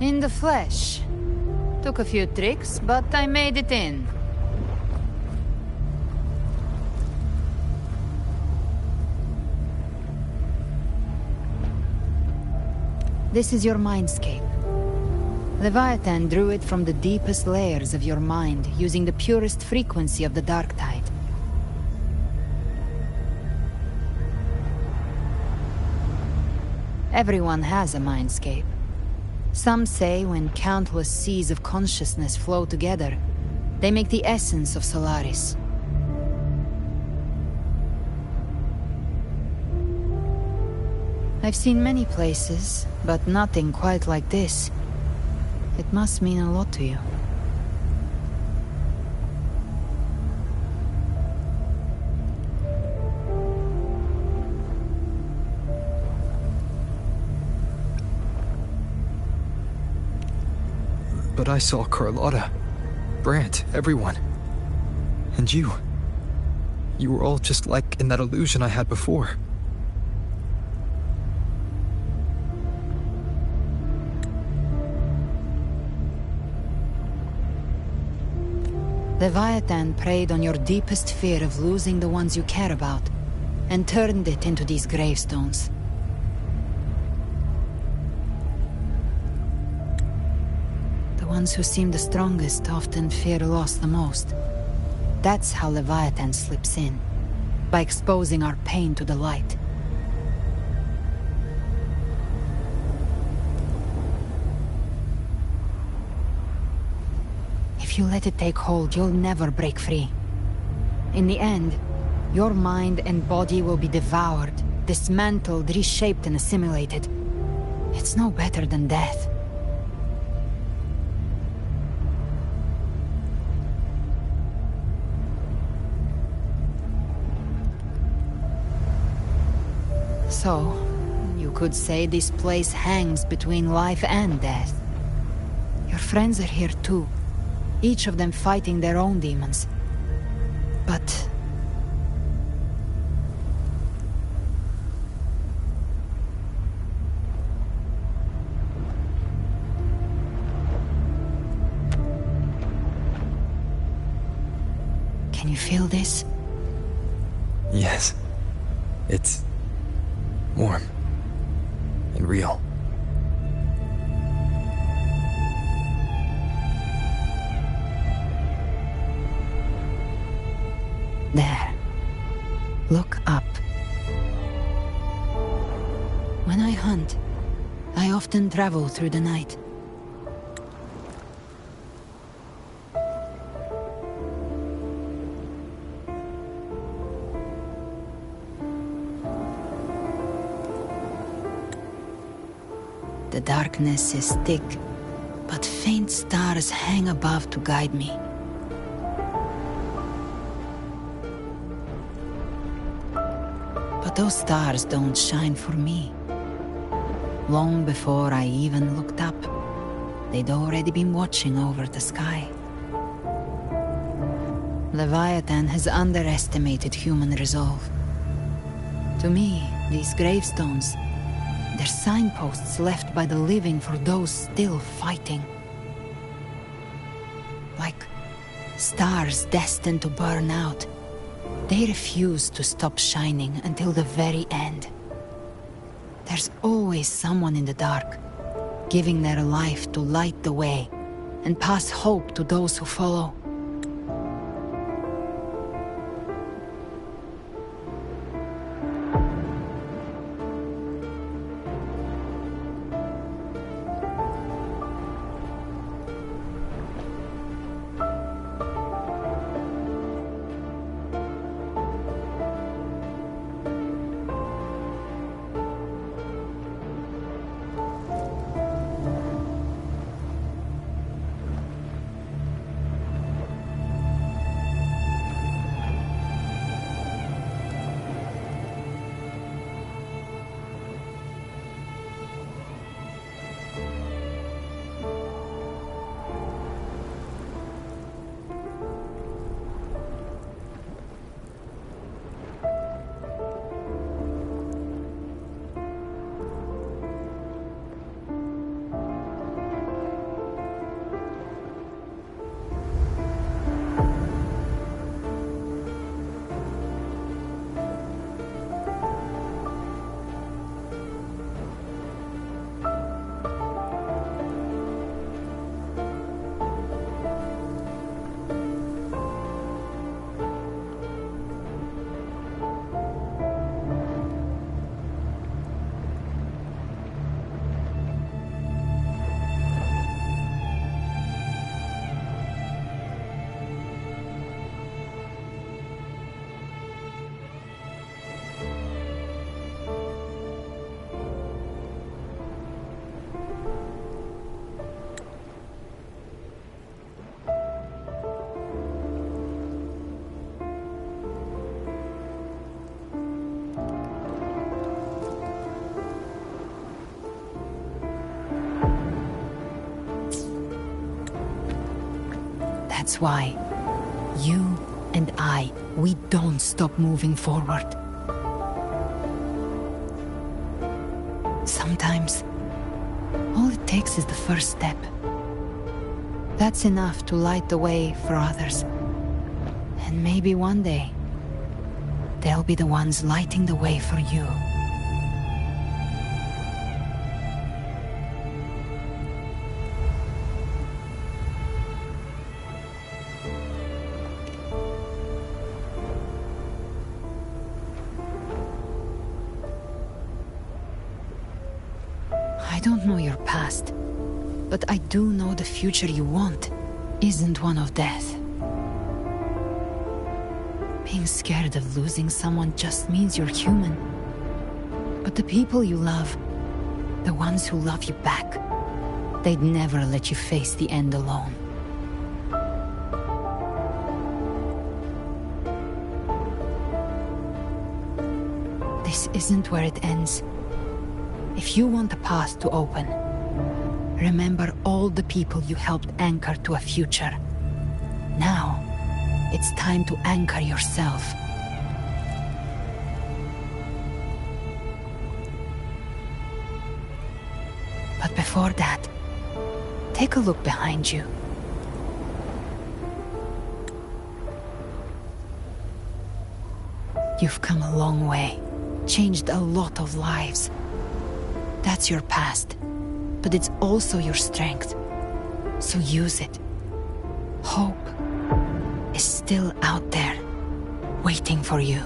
[SPEAKER 9] In the flesh. Took a few tricks, but I made it in. This is your mindscape. Leviathan drew it from the deepest layers of your mind, using the purest frequency of the dark tide. Everyone has a mindscape. Some say when countless seas of consciousness flow together, they make the essence of Solaris. I've seen many places, but nothing quite like this. It must mean a lot to you.
[SPEAKER 1] But I saw Carlotta, Brant, everyone. And you. You were all just like in that illusion I had before.
[SPEAKER 9] Leviathan preyed on your deepest fear of losing the ones you care about, and turned it into these gravestones. The ones who seem the strongest often fear loss the most. That's how Leviathan slips in, by exposing our pain to the light. If you let it take hold, you'll never break free. In the end, your mind and body will be devoured, dismantled, reshaped, and assimilated. It's no better than death. So, you could say this place hangs between life and death. Your friends are here too. Each of them fighting their own demons. But... can you feel this?
[SPEAKER 1] Yes. It's warm and real.
[SPEAKER 9] There. Look up. often travel through the night. The darkness is thick, but faint stars hang above to guide me. But those stars don't shine for me. Long before I even looked up, they'd already been watching over the sky. Leviathan has underestimated human resolve. To me, these gravestones, they're signposts left by the living for those still fighting. Like stars destined to burn out, they refuse to stop shining until the very end. There's always someone in the dark, giving their life to light the way and pass hope to those who follow. That's why you and I, we don't stop moving forward. Sometimes, all it takes is the first step. That's enough to light the way for others. And maybe one day, they'll be the ones lighting the way for you. I don't know your past, but I do know the future you want isn't one of death. Being scared of losing someone just means you're human. But the people you love, the ones who love you back, they'd never let you face the end alone. This isn't where it ends. If you want the path to open, remember all the people you helped anchor to a future. Now, it's time to anchor yourself. But before that, take a look behind you. You've come a long way, changed a lot of lives. That's your past, but it's also your strength. So use it. Hope is still out there, waiting for you.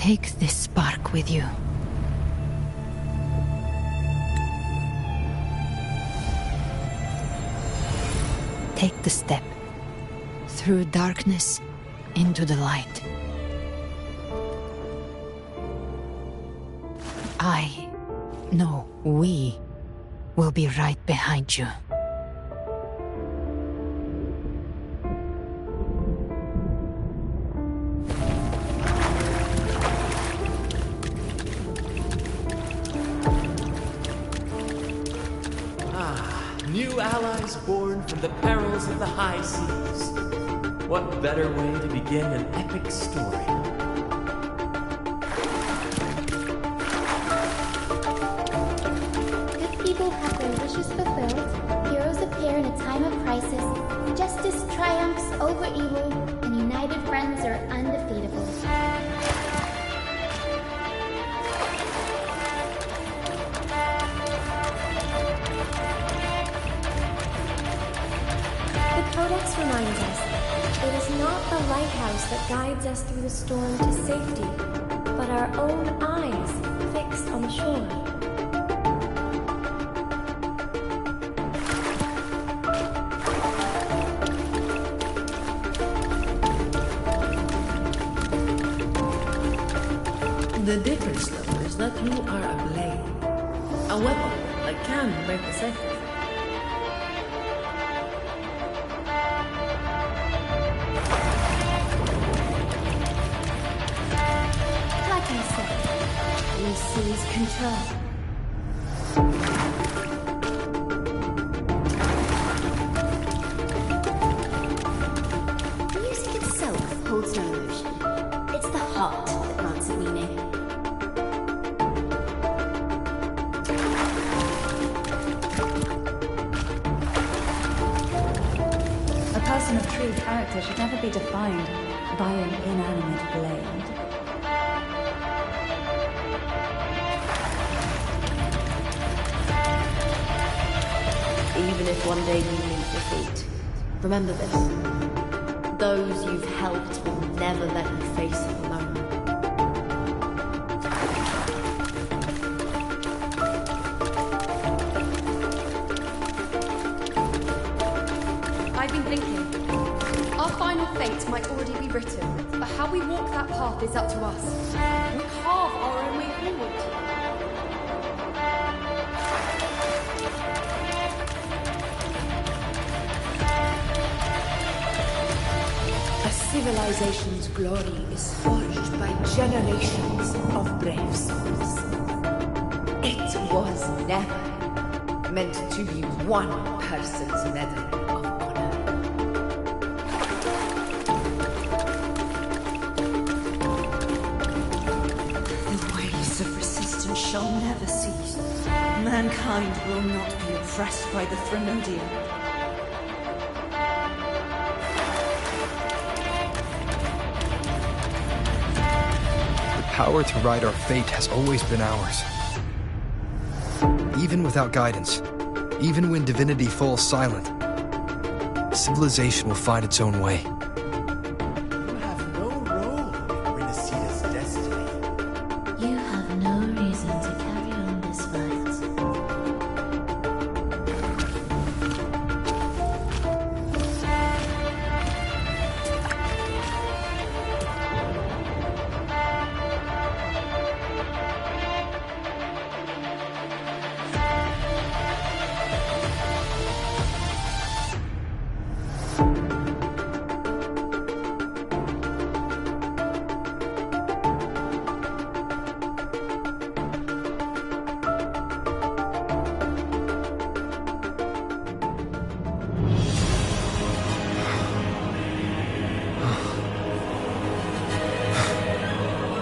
[SPEAKER 9] Take this spark with you. Take the step. Through darkness, into the light. We will be right behind you.
[SPEAKER 18] New allies born from the perils of the high seas. What better way to begin an epic story?
[SPEAKER 19] Good people have their wishes fulfilled, heroes appear in a time of crisis, justice triumphs over evil, and united friends are undefeatable.
[SPEAKER 20] Codex reminds us, it is not the lighthouse that guides us through the storm to safety, but our own eyes fixed on the shore.
[SPEAKER 17] The difference, though, is that you are a blade. A weapon that can break the surface.
[SPEAKER 20] Seize control.
[SPEAKER 19] Music itself holds no emotion. It's the heart that grants it meaning.
[SPEAKER 12] A person of true character should never be defined by an inanimate blade.
[SPEAKER 21] Even if one day you meet defeat, remember this. Those you've helped will never let you face it alone.
[SPEAKER 11] I've been thinking. Our final fate might already be written, but how we walk that path is up to us. We carve our own way forward.
[SPEAKER 13] Civilization's glory is forged by generations of brave souls. It was never meant to be one person's medal of honor.
[SPEAKER 12] The waves of resistance shall never cease. Mankind will not be oppressed by the Threnodian.
[SPEAKER 1] Power to write our fate has always been ours. Even without guidance, even when divinity falls silent, civilization will find its own way.
[SPEAKER 14] You have no role in Renaceda's destiny.
[SPEAKER 19] You have no reason to carry on this fight.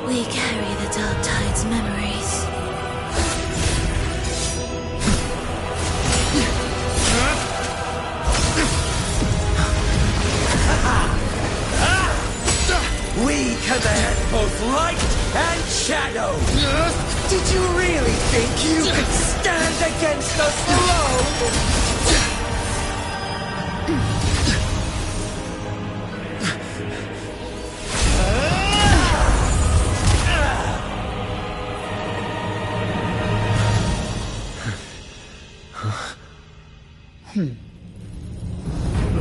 [SPEAKER 19] We carry the Dark Tide's memories.
[SPEAKER 14] We command both light and shadow! Did you really think you could stand against us alone?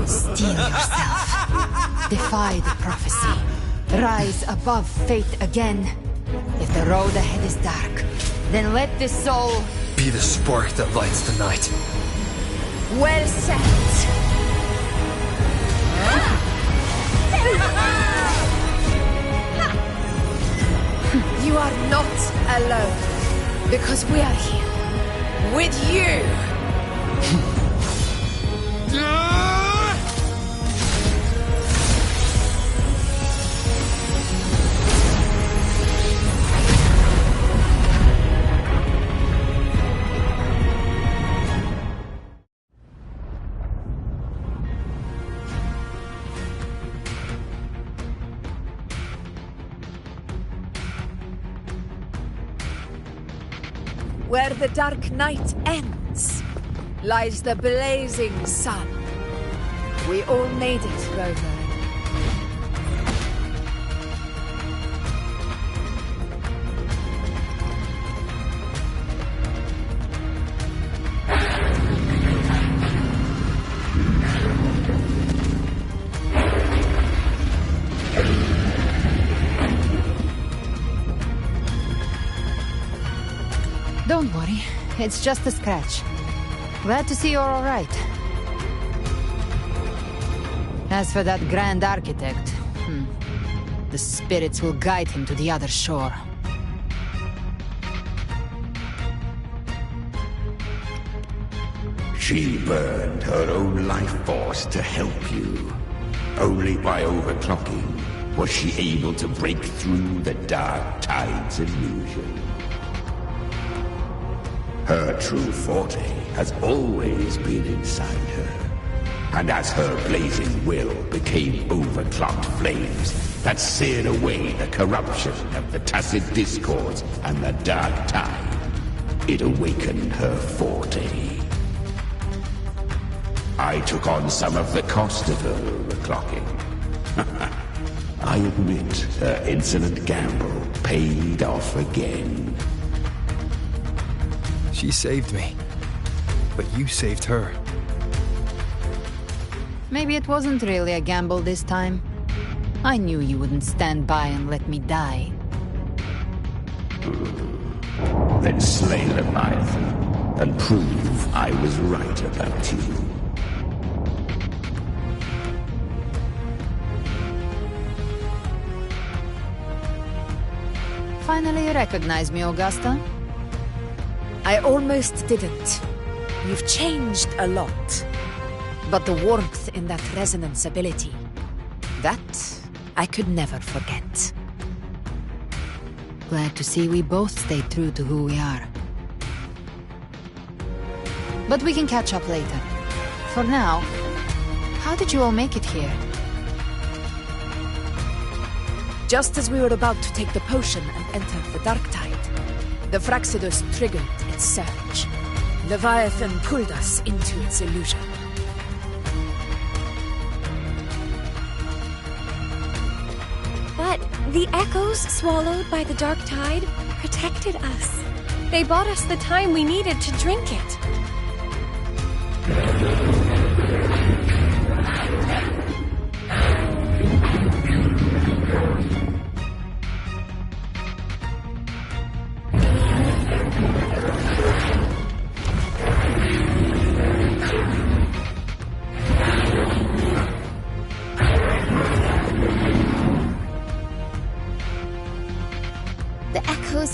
[SPEAKER 9] Steel yourself. Defy the prophecy. Rise above fate again. If the road ahead is dark, then let this soul
[SPEAKER 1] be the spark that lights the night.
[SPEAKER 9] Well said.
[SPEAKER 13] You are not alone, because we are here with you. Where the dark night ends, lies the blazing sun. We all made it, Rover.
[SPEAKER 9] Don't worry, it's just a scratch. Glad to see you're all right. As for that Grand Architect, the spirits will guide him to the other shore.
[SPEAKER 2] She burned her own life force to help you. Only by overclocking was she able to break through the Dark Tide's illusion. Her true forte has always been inside her. And as her blazing will became overclocked flames that seared away the corruption of the Tacit Discords and the Dark Tide, it awakened her forte. I took on some of the cost of her overclocking. I admit her insolent gamble paid off again.
[SPEAKER 1] She saved me, but you saved her.
[SPEAKER 9] Maybe it wasn't really a gamble this time. I knew you wouldn't stand by and let me die.
[SPEAKER 2] Then slay Leviathan and prove I was right about you.
[SPEAKER 9] Finally you recognize me, Augusta?
[SPEAKER 13] I almost didn't. You've changed a lot. But the warmth in that resonance ability, that I could never forget.
[SPEAKER 9] Glad to see we both stayed true to who we are. But we can catch up later. For now, how did you all make it here?
[SPEAKER 13] Just as we were about to take the potion and enter the Dark Tide, the Fraxidus triggered its surge. Leviathan pulled us into its illusion.
[SPEAKER 6] But the echoes swallowed by the Dark Tide protected us. They bought us the time we needed to drink it.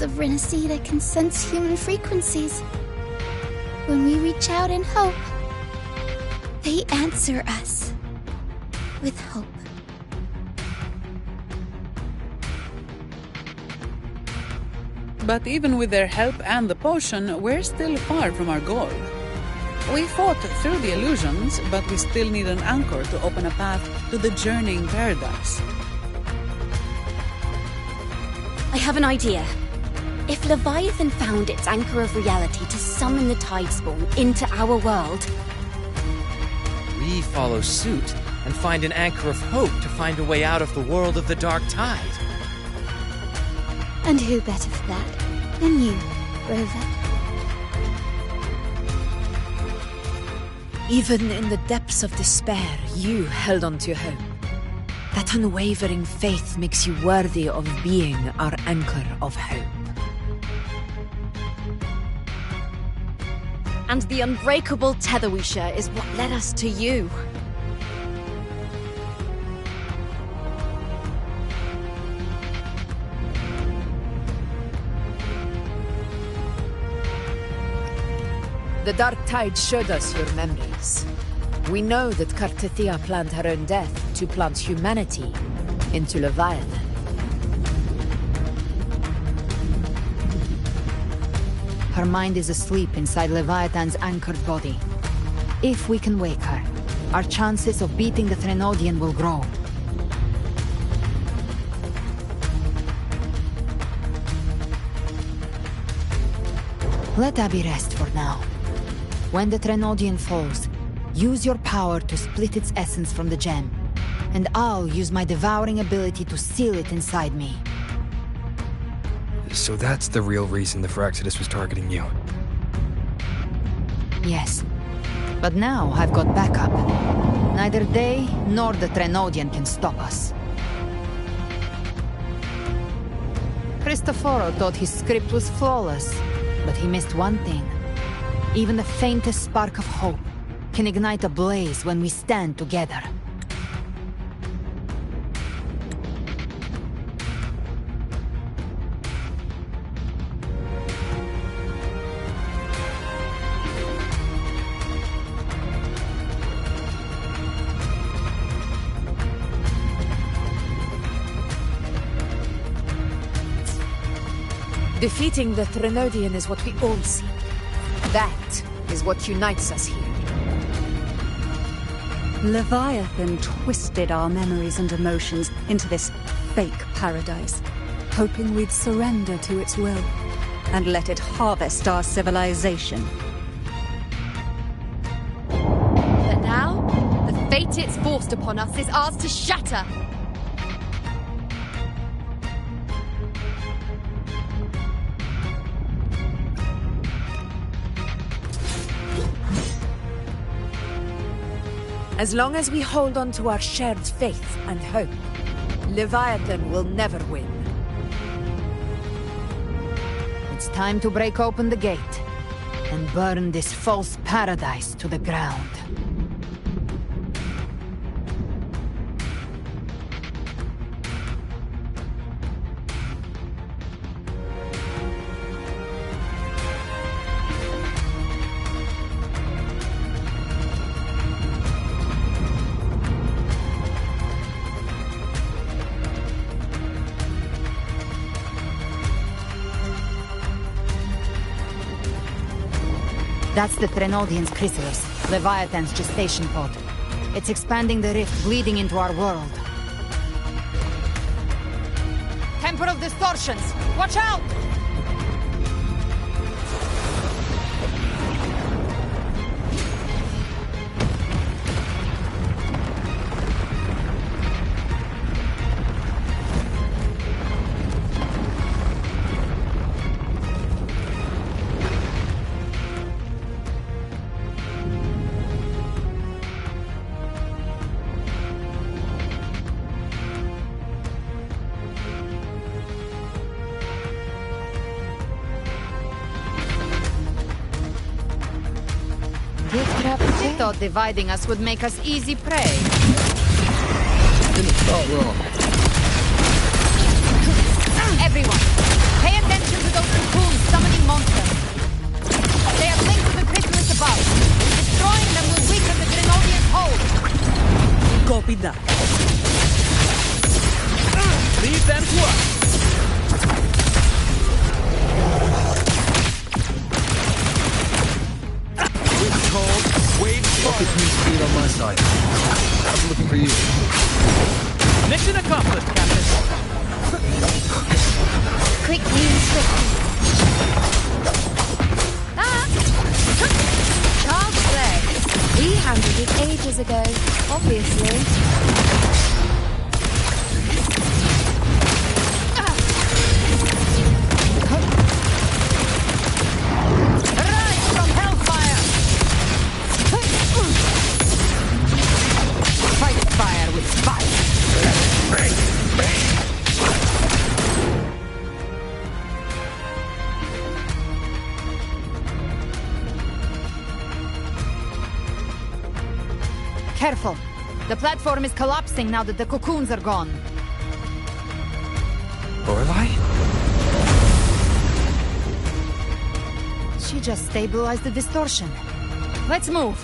[SPEAKER 19] Of Renacida can sense human frequencies. When we reach out in hope, they answer us with hope.
[SPEAKER 4] But even with their help and the potion, we're still far from our goal. We fought through the illusions, but we still need an anchor to open a path to the journeying paradise.
[SPEAKER 22] I have an idea. If Leviathan found its anchor of reality to summon the Tidespawn into our world,
[SPEAKER 18] we follow suit and find an anchor of hope to find a way out of the world of the Dark Tide.
[SPEAKER 19] And who better for that than you, Rover?
[SPEAKER 7] Even in the depths of despair, you held on to hope. That unwavering faith makes you worthy of being our anchor of hope.
[SPEAKER 22] And the unbreakable tether we share is what led us to you.
[SPEAKER 7] The Dark Tide showed us your memories. We know that Kartithia planned her own death to plant humanity into Leviathan.
[SPEAKER 9] Her mind is asleep inside Leviathan's anchored body. If we can wake her, our chances of beating the Threnodian will grow. Let Abby rest for now. When the Threnodian falls, use your power to split its essence from the gem, and I'll use my devouring ability to seal it inside me.
[SPEAKER 1] So that's the real reason the Phyrexidus was targeting you.
[SPEAKER 9] Yes. But now I've got backup. Neither they nor the Threnodian can stop us. Cristoforo thought his script was flawless, but he missed one thing. Even the faintest spark of hope can ignite a blaze when we stand together.
[SPEAKER 7] Defeating the Threnodian is what we all seek. That is what unites us here.
[SPEAKER 12] Leviathan twisted our memories and emotions into this fake paradise, hoping we'd surrender to its will and let it harvest our civilization.
[SPEAKER 11] But now, the fate it's forced upon us is ours to shatter.
[SPEAKER 7] As long as we hold on to our shared faith and hope, Leviathan will never win.
[SPEAKER 9] It's time to break open the gate and burn this false paradise to the ground. That's the Threnodian's chrysalis, Leviathan's gestation pod. It's expanding the rift, bleeding into our world. Temporal distortions! Watch out! They thought dividing us would make us easy prey.
[SPEAKER 8] Didn't start wrong.
[SPEAKER 9] Everyone, pay attention to those cocoons summoning monsters. They are linked to the chrysalis above. Destroying them will weaken the Threnodian hold.
[SPEAKER 4] Copy that. Leave them to us.
[SPEAKER 8] Rocket means speed on my side. I was looking for you.
[SPEAKER 4] Mission accomplished, Captain.
[SPEAKER 11] Quick, move swiftly.
[SPEAKER 22] Child's play. We handled it ages ago, obviously.
[SPEAKER 9] Rise from hellfire! Careful. The platform is collapsing now that the cocoons are gone.
[SPEAKER 1] Lorelei?
[SPEAKER 9] She just stabilized the distortion. Let's move.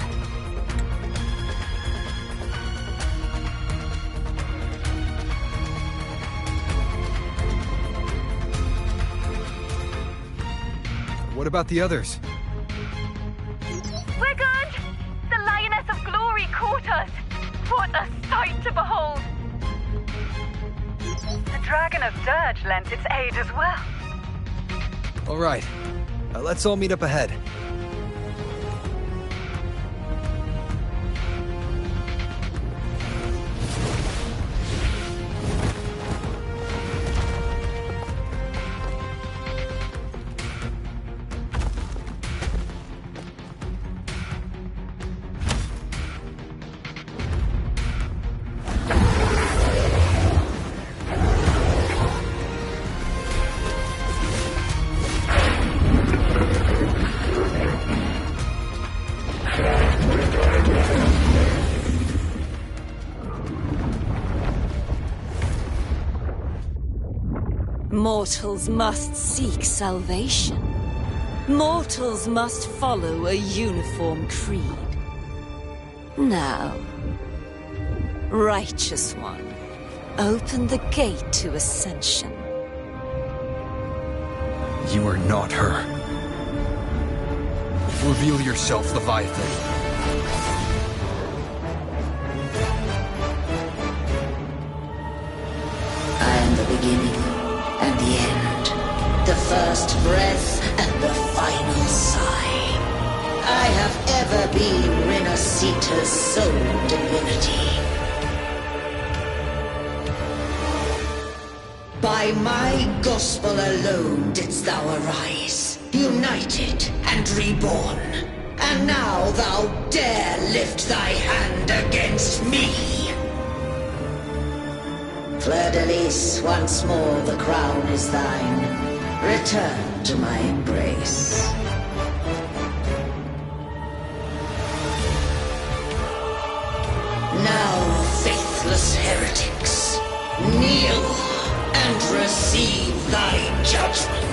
[SPEAKER 1] What about the others?
[SPEAKER 5] We're good! The Lioness of Glory caught us! What a sight to behold! The Dragon of Dirge lent its aid as well.
[SPEAKER 1] All right. Let's all meet up ahead.
[SPEAKER 10] Mortals must seek salvation. Mortals must follow a uniform creed. Now, Righteous One, open the gate to ascension.
[SPEAKER 1] You are not her. Reveal yourself, Leviathan.
[SPEAKER 2] I am the beginning and the end, the first breath and the final sigh. I have ever been Renacita's sole divinity. By my gospel alone didst thou arise, united and reborn. And now thou dare lift thy hand against me. Fleur-de-Lis, once more the crown is thine. Return to my embrace. Now, faithless heretics, kneel and receive thy judgment.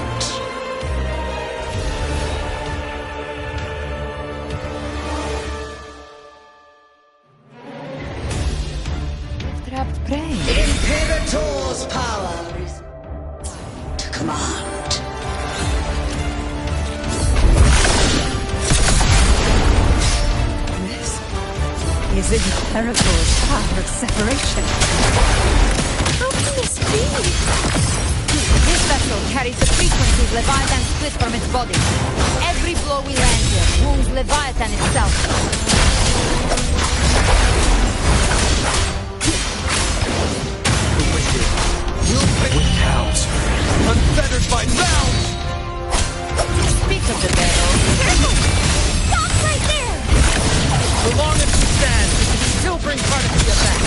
[SPEAKER 9] Trapped prey.
[SPEAKER 2] Imperator's power is to command.
[SPEAKER 12] This is Imperator's power of separation.
[SPEAKER 10] How can this be?
[SPEAKER 9] This vessel carries the frequencies Leviathan split from its body. Every blow we land here wounds Leviathan itself.
[SPEAKER 1] With cows, unfettered by bounds!
[SPEAKER 9] Speak of the battle.
[SPEAKER 16] Careful! Stop right there!
[SPEAKER 18] So long as we stand, we can still bring Cardathia back.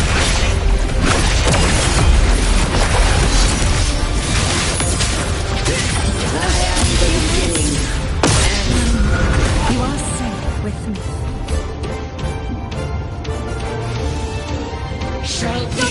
[SPEAKER 2] I am the beginning.
[SPEAKER 12] You are safe with me.
[SPEAKER 2] Shall be.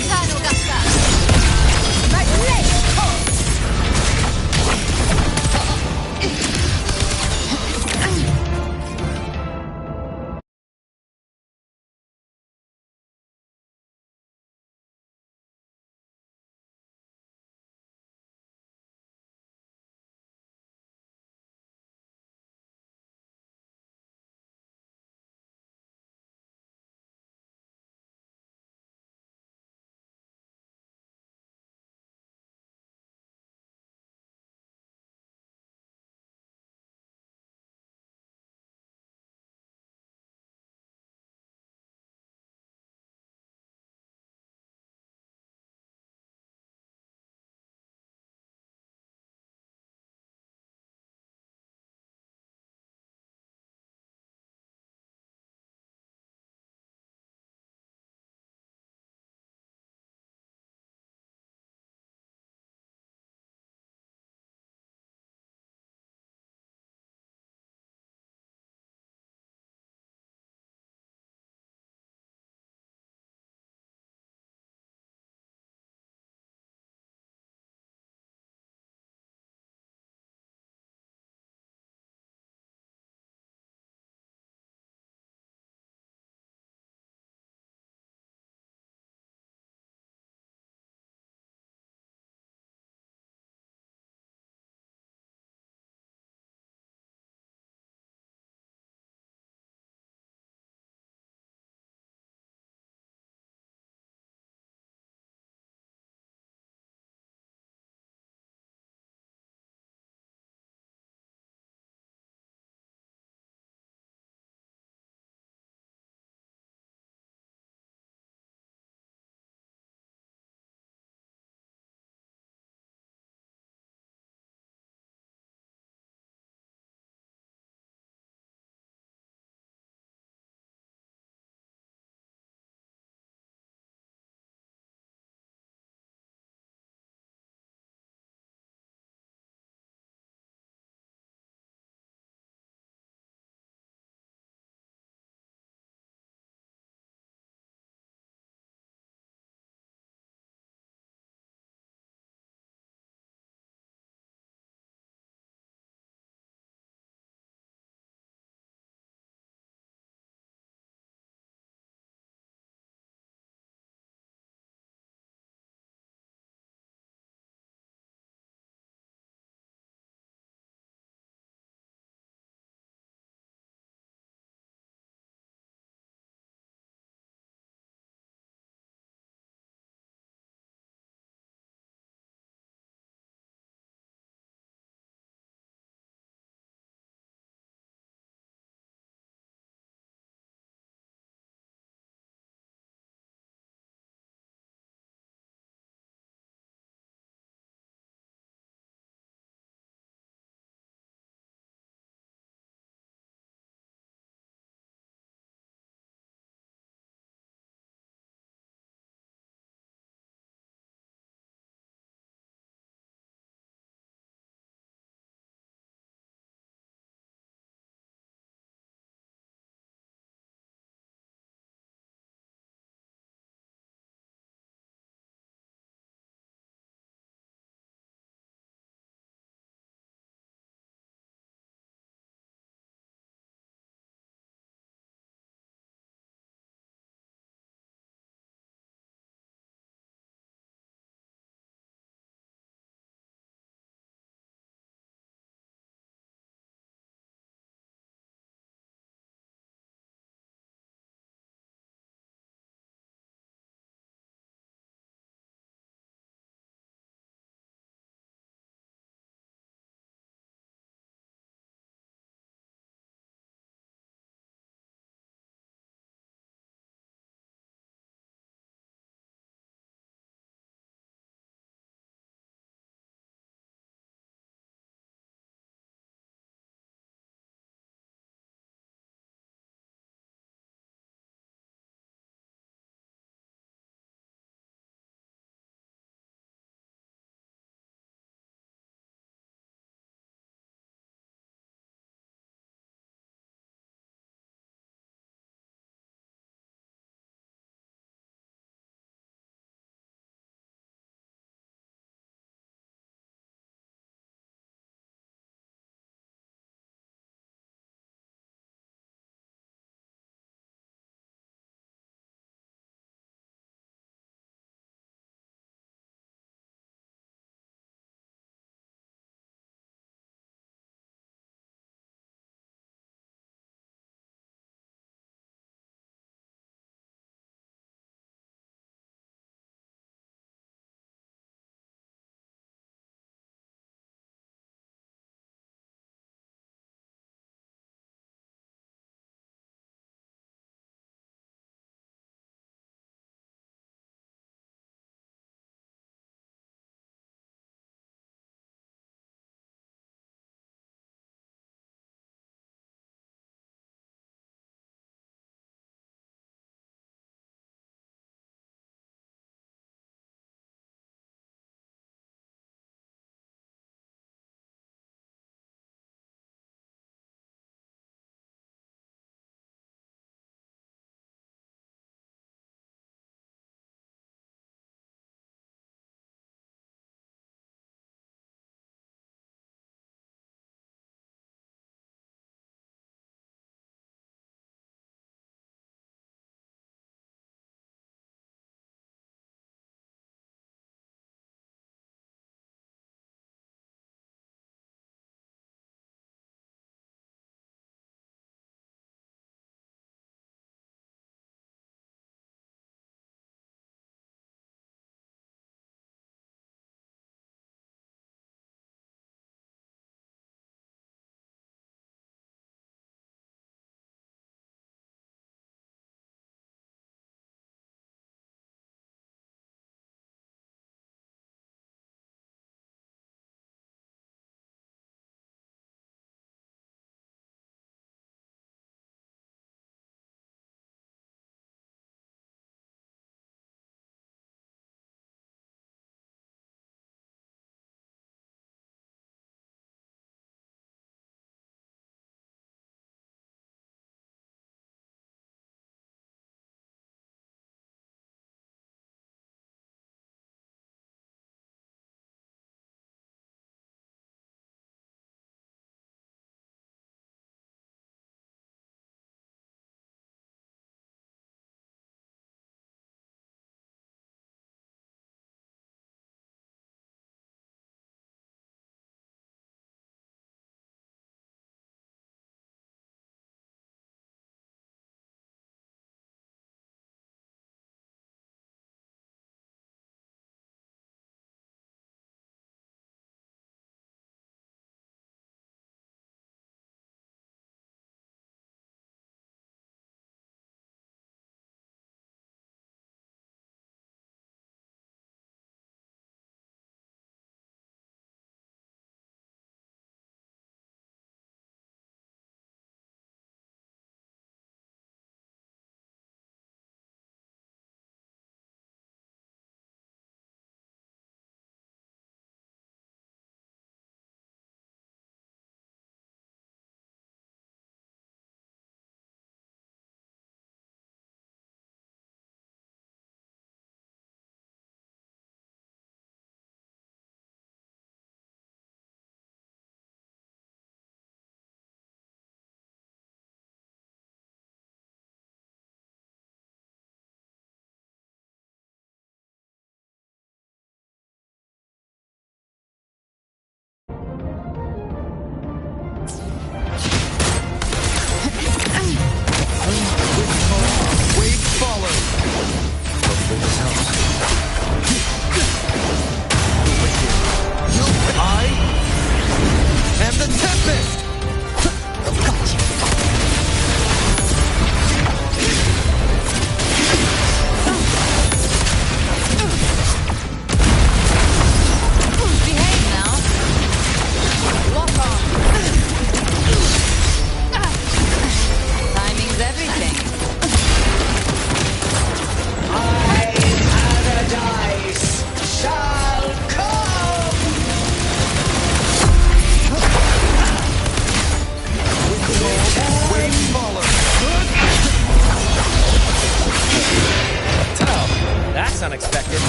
[SPEAKER 18] unexpected.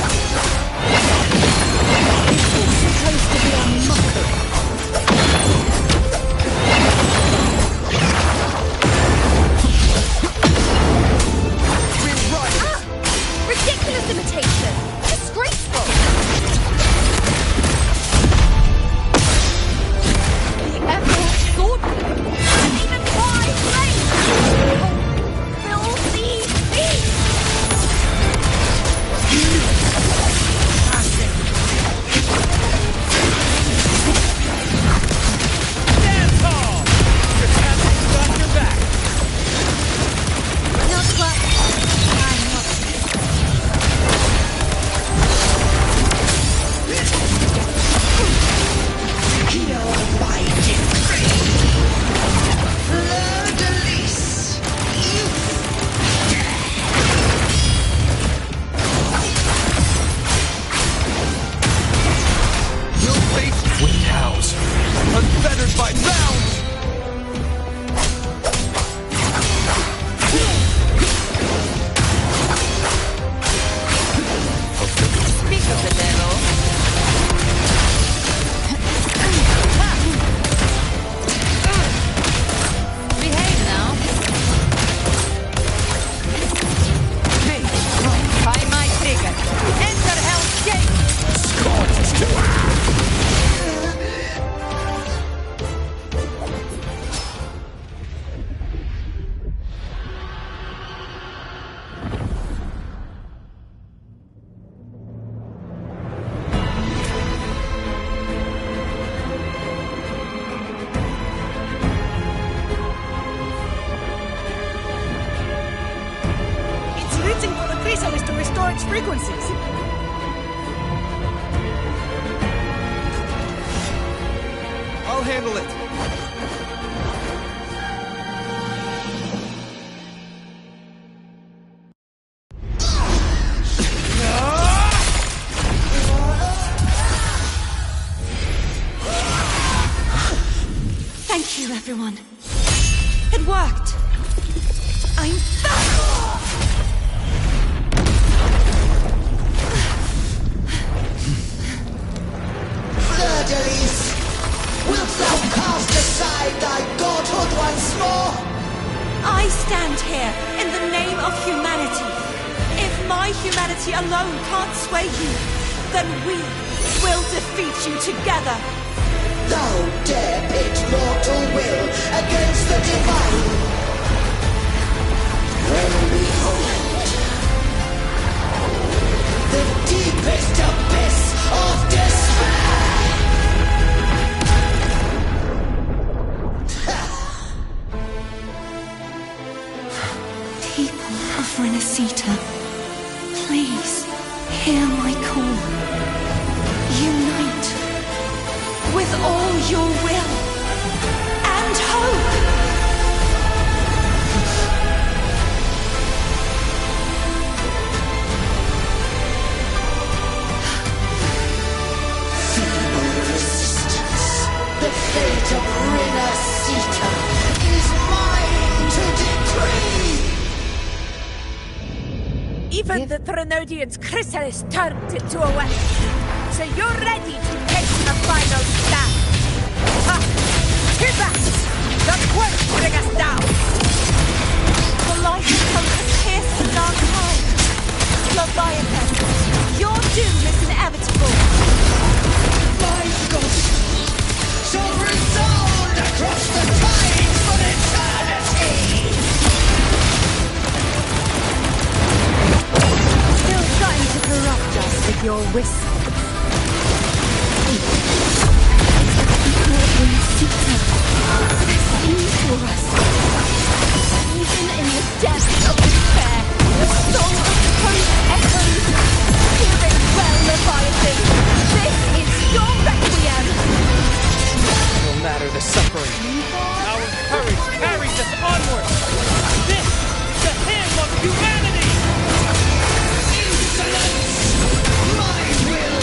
[SPEAKER 22] It's supposed to be a mockery. Ridiculous imitation! Disgraceful! The Emerald Sword and even my blade! Filthy thief!
[SPEAKER 18] Dance hall! Your captain's got your back!
[SPEAKER 22] Not quite. I'm not.
[SPEAKER 14] You're my decree! Fleur-de-lis!
[SPEAKER 8] Your face, wind howls, unfettered by bounds!
[SPEAKER 22] Speak of the devil. Behave now. Me, by my trigger. Enter Hell's Gate.
[SPEAKER 3] It's reaching for the chrysalis to restore its frequencies.
[SPEAKER 8] I'll handle it.
[SPEAKER 22] Thank you, everyone. It worked. I'm back!
[SPEAKER 14] Fleur-de-lis! Wilt thou cast aside thy godhood once more?
[SPEAKER 22] I stand here in the name of humanity. If my humanity alone can't sway you, then we will defeat you together.
[SPEAKER 14] Thou dare pit mortal will against the divine. Well, behold, the deepest abyss of despair!
[SPEAKER 22] People of Renacita, please hear my call. Unite with all your will and hope.
[SPEAKER 14] Feeble resistance. The fate of Renacita is mine to decree!
[SPEAKER 22] Even the Threnodians' chrysalis turned into a weapon. So you're ready to take the final stand. Ha! Tibbats! The quirks bring us down! The light of hope has pierced the dark tide. Leviathan, your doom is inevitable.
[SPEAKER 14] My ghost shall resound across the tides for eternity!
[SPEAKER 22] Still trying to corrupt us with your whisper. For us. Even in the depths of despair, the song of hope echoes. Hear it well, Leviathan. This is your requiem.
[SPEAKER 18] No matter the suffering, our courage carries us onward. This is the hymn of humanity.
[SPEAKER 14] Insolence! My will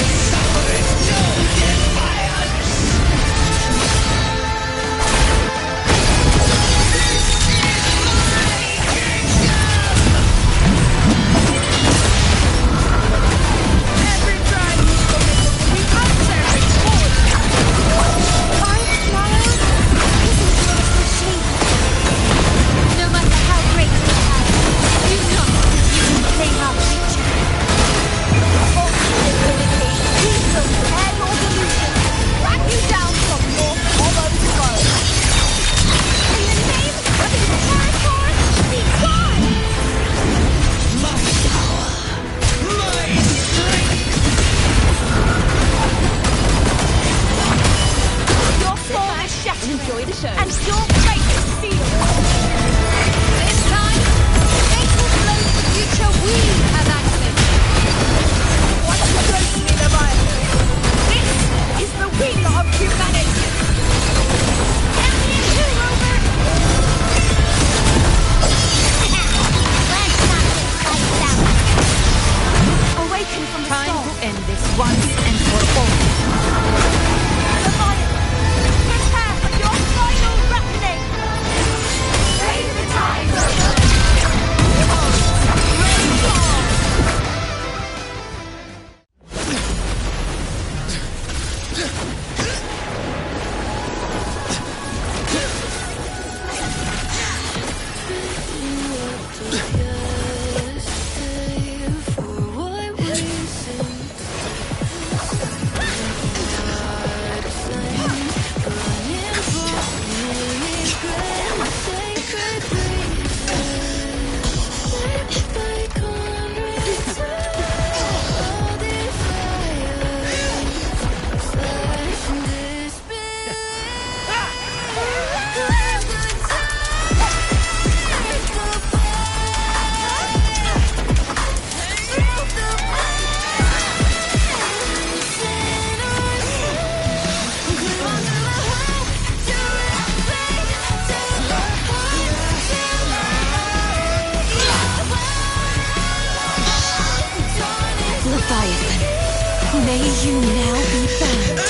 [SPEAKER 12] May you now be bound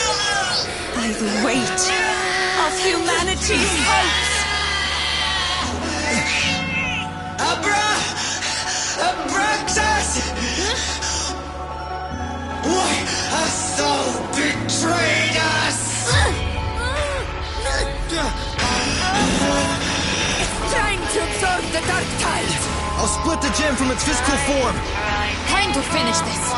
[SPEAKER 12] by the weight of humanity's hopes.
[SPEAKER 14] Abraxas! Why has Thal betrayed us?
[SPEAKER 22] It's trying to absorb the dark tide.
[SPEAKER 8] I'll split the gem from its physical form.
[SPEAKER 9] Time to finish this.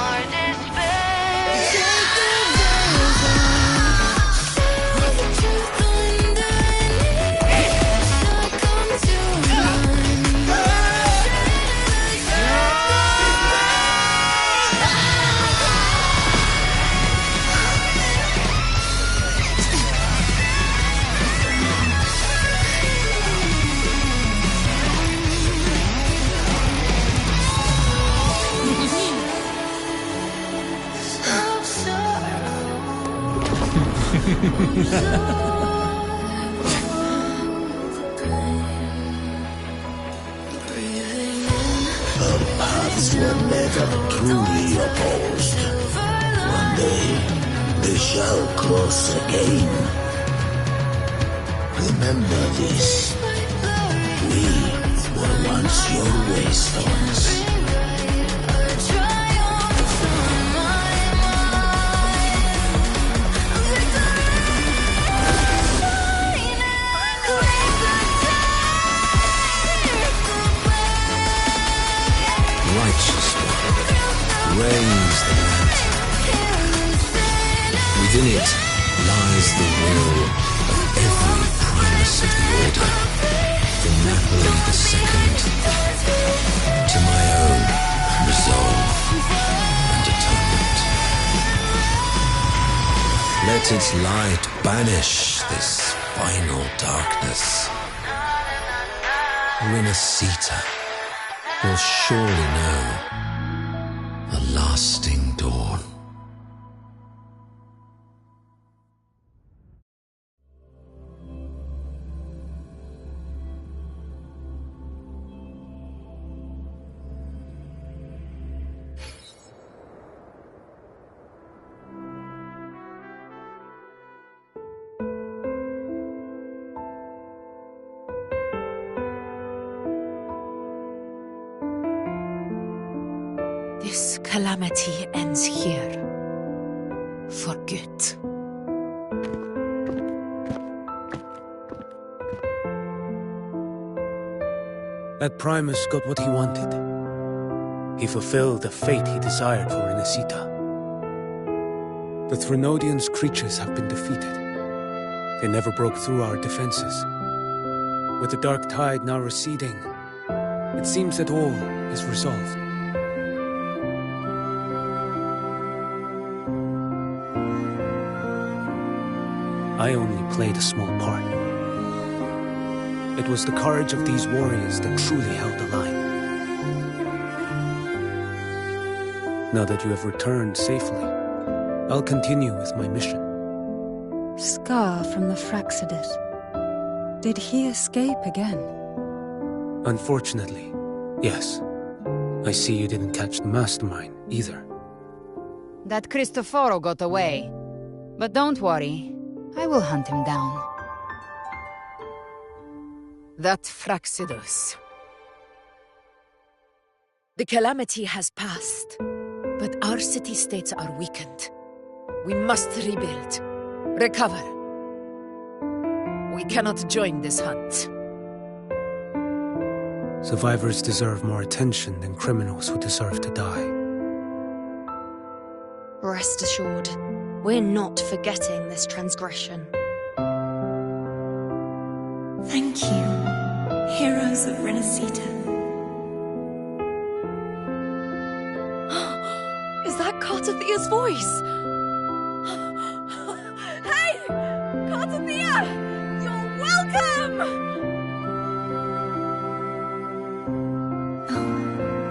[SPEAKER 2] Our paths were never truly opposed. One day, they shall cross again. Remember this. We were once your waystones.
[SPEAKER 15] Righteous one, raise the lantern. Within it lies the will of every Primus of the Order, from Napoli II to my own resolve and atonement. Let its light banish this final darkness. Renacita will surely know a lasting dawn.
[SPEAKER 7] This calamity ends here. For good.
[SPEAKER 17] That Primus got what he wanted. He fulfilled the fate he desired for Renacita. The Threnodians' creatures have been defeated. They never broke through our defenses. With the dark tide now receding, it seems that all is resolved. I only played a small part. It was the courage of these warriors that truly held the line. Now that you have returned safely, I'll continue with my mission.
[SPEAKER 12] Scar from the Fraxidus. Did he escape again?
[SPEAKER 17] Unfortunately, yes. I see you didn't catch the mastermind either.
[SPEAKER 9] That Cristoforo got away. But don't worry. I will hunt him down.
[SPEAKER 7] That Fraxidus. The calamity has passed, but our city-states are weakened. We must rebuild, recover. We cannot join this hunt.
[SPEAKER 17] Survivors deserve more attention than criminals who deserve to die.
[SPEAKER 6] Rest assured, we're not forgetting this transgression.
[SPEAKER 23] Thank you, heroes of Renacita.
[SPEAKER 6] Is that Cartathia's voice? Hey! Cartathia! You're welcome!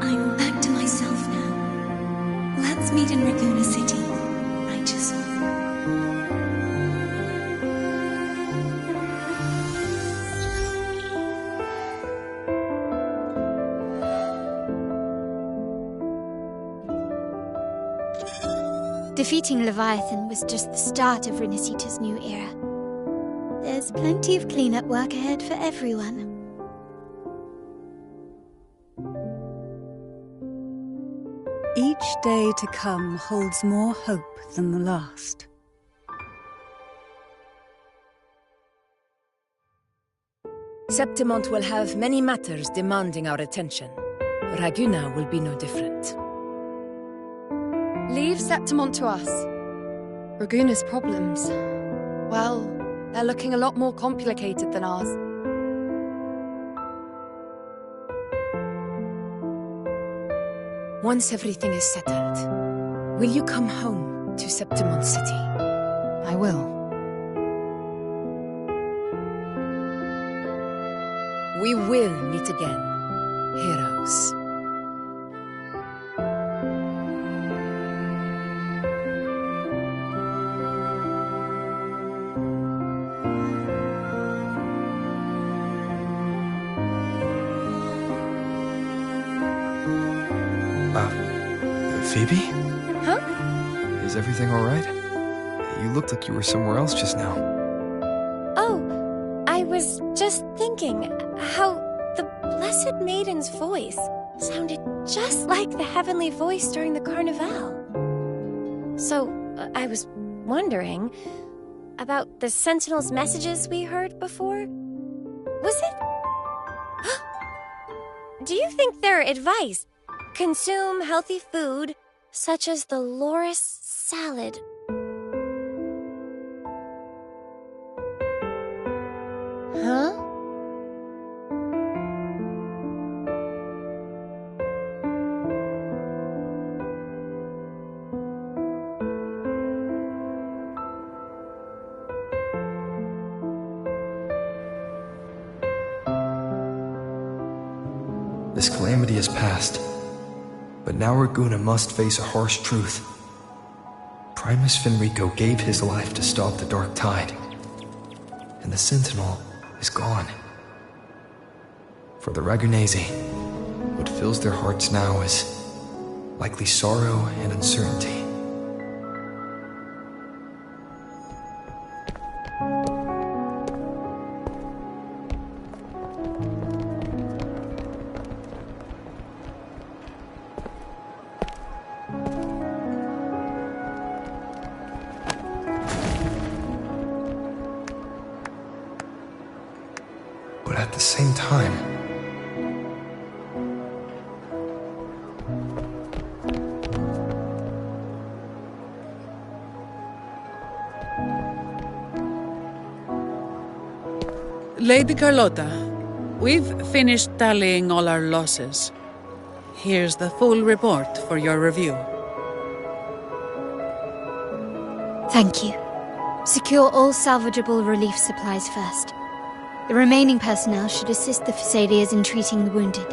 [SPEAKER 23] I'm back to myself now. Let's meet in Raguna City. Righteous one.
[SPEAKER 19] Defeating Leviathan was just the start of Renacita's new era. There's plenty of cleanup work ahead for everyone.
[SPEAKER 12] Each day to come holds more hope than the last.
[SPEAKER 7] Septimont will have many matters demanding our attention. Raguna will be no different.
[SPEAKER 6] Leave Septimont to us. Raguna's problems, well, they're looking a lot more complicated than ours.
[SPEAKER 7] Once everything is settled, will you come home to Septimont City?
[SPEAKER 9] I will.
[SPEAKER 7] We will meet again, heroes.
[SPEAKER 1] Phoebe?
[SPEAKER 6] Huh?
[SPEAKER 1] Is everything alright? You looked like you were somewhere else just now.
[SPEAKER 13] Oh, I was just thinking how the Blessed Maiden's voice sounded just like the heavenly voice during the Carnival. So, I was wondering about the Sentinel's messages we heard before. Was it? Do you think their advice? Consume healthy food, such as the Loris salad. Huh?
[SPEAKER 1] This calamity has passed. But now Raguna must face a harsh truth. Primus Fenrico gave his life to stop the Dark Tide. And the Sentinel is gone. For the Ragunesi, what fills their hearts now is likely sorrow and uncertainty. But at the same time,
[SPEAKER 4] Lady Carlotta, we've finished tallying all our losses. Here's the full report for your review.
[SPEAKER 19] Thank you. Secure all salvageable relief supplies first. The remaining personnel should assist the Phasaelians in treating the wounded.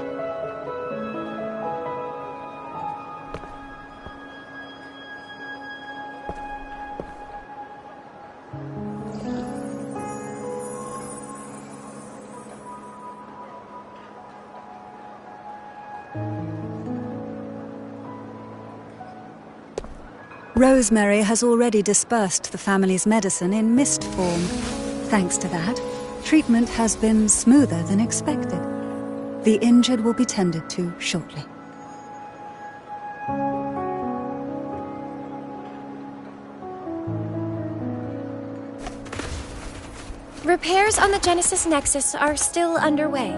[SPEAKER 12] Rosemary has already dispersed the family's medicine in mist form. Thanks to that, treatment has been smoother than expected. The injured will be tended to shortly.
[SPEAKER 13] Repairs on the Genesis Nexus are still underway,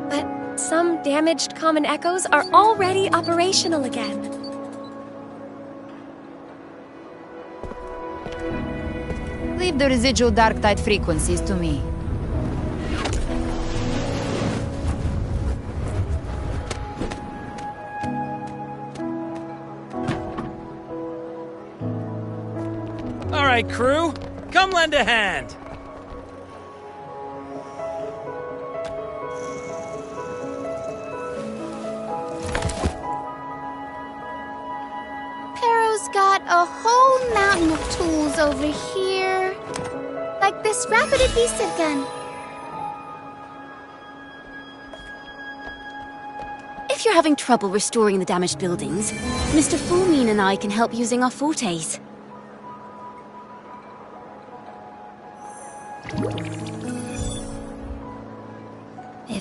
[SPEAKER 13] but some damaged common echoes are already operational again.
[SPEAKER 9] Leave the residual dark tide frequencies to me.
[SPEAKER 20] All right, crew, come lend a hand.
[SPEAKER 19] Pero's got a whole mountain of tools over here. Like this rapid adhesive gun.
[SPEAKER 21] If you're having trouble restoring the damaged buildings, Mr. Fulmine and I can help using our fortes.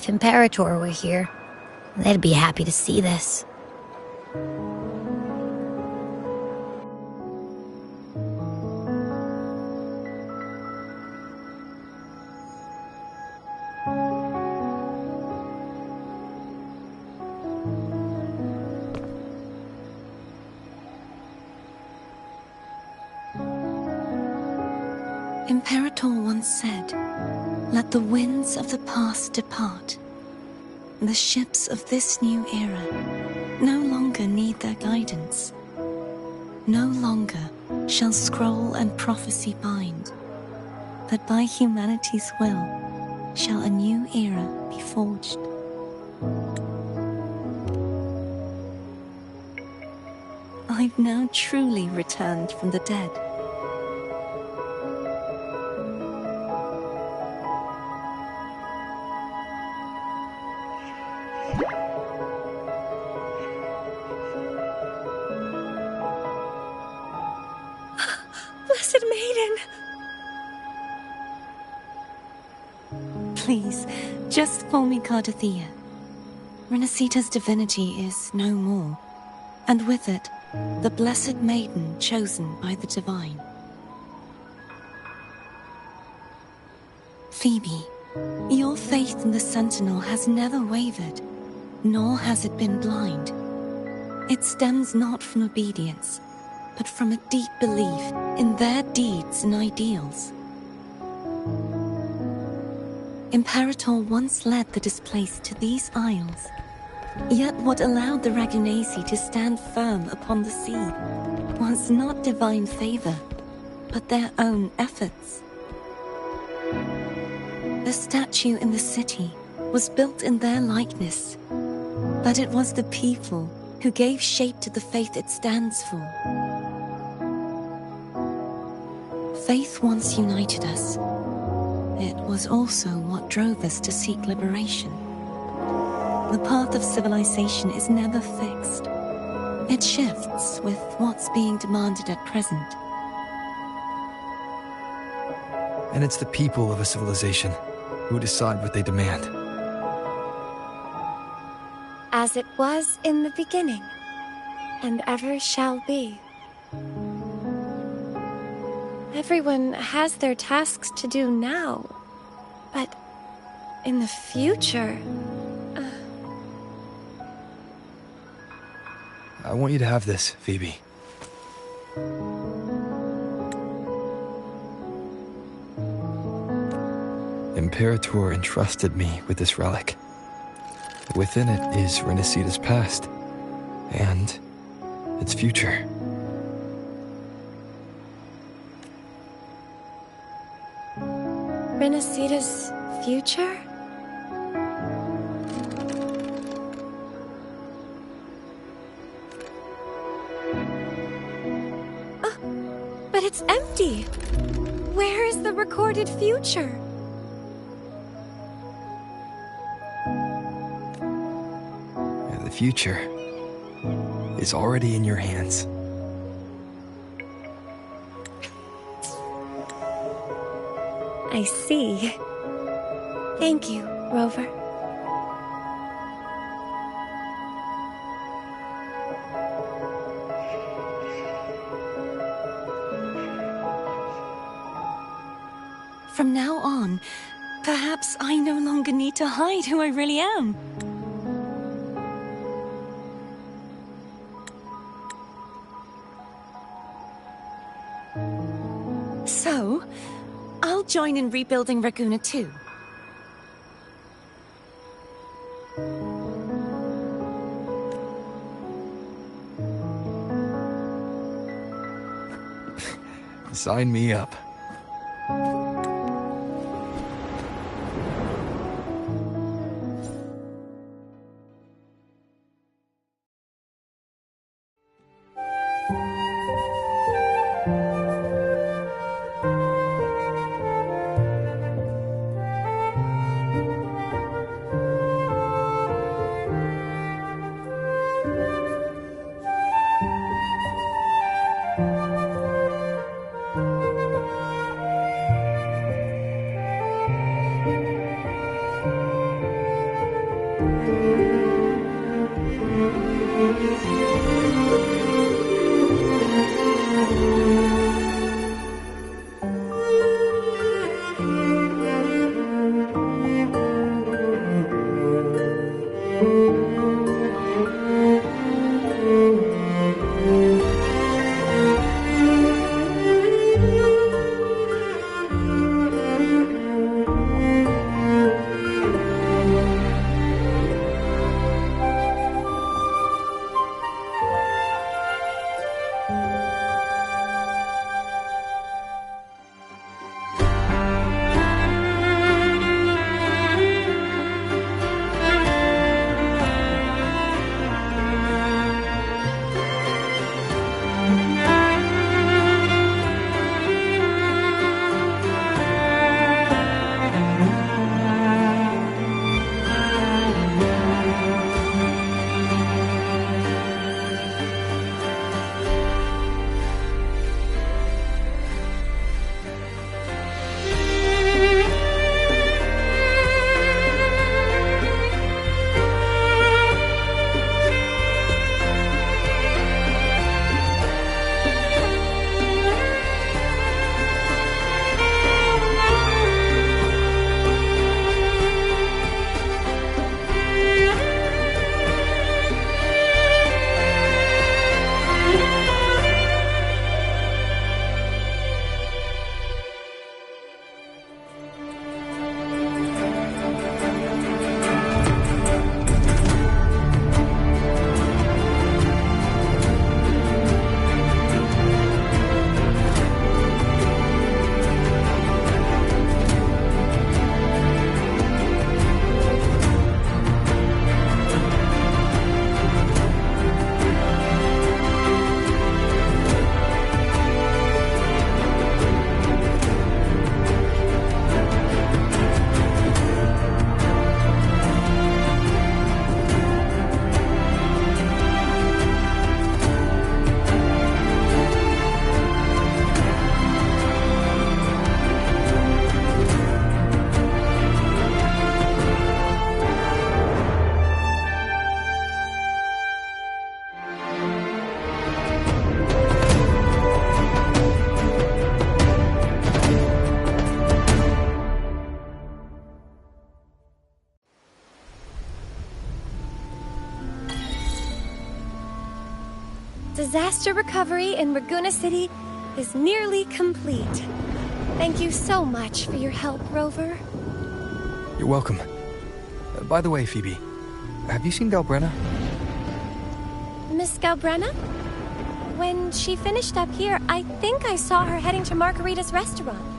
[SPEAKER 16] If Imperator were here, they'd be happy to see this.
[SPEAKER 23] Imperator once said, "Let the winds of the past depart. The ships of this new era no longer need their guidance. No longer shall scroll and prophecy bind, but by humanity's will shall a new era be forged." I've now truly returned from the dead.
[SPEAKER 22] Blessed Maiden!
[SPEAKER 23] Please, just call me Cardothea. Renacita's divinity is no more, and with it, the Blessed Maiden chosen by the Divine. Phoebe, your faith in the Sentinel has never wavered, nor has it been blind. It stems not from obedience, but from a deep belief in their deeds and ideals. Imperator once led the displaced to these isles, yet what allowed the Ragunasi to stand firm upon the sea was not divine favor, but their own efforts. The statue in the city was built in their likeness, but it was the people who gave shape to the faith it stands for. Faith once united us. It was also what drove us to seek liberation. The path of civilization is never fixed. It shifts with what's being demanded at present.
[SPEAKER 1] And it's the people of a civilization who decide what they demand.
[SPEAKER 13] As it was in the beginning, and ever shall be. Everyone has their tasks to do now, but in the future...
[SPEAKER 1] I want you to have this, Phoebe. Imperator entrusted me with this relic. Within it is Renacita's past, and its future.
[SPEAKER 13] Renacita's future? But it's empty! Where is the recorded future?
[SPEAKER 1] The future is already in your hands.
[SPEAKER 13] I see. Thank you, Rover.
[SPEAKER 23] From now on, perhaps I no longer need to hide who I really am. So, I'll join in rebuilding Raguna too.
[SPEAKER 1] Sign me up.
[SPEAKER 13] Disaster recovery in Ragusa City is nearly complete. Thank you so much for your help, Rover.
[SPEAKER 1] You're welcome. By the way, Phoebe, have you seen Galbrenna?
[SPEAKER 13] Miss Galbrenna? When she finished up here, I think I saw her heading to Margarita's restaurant.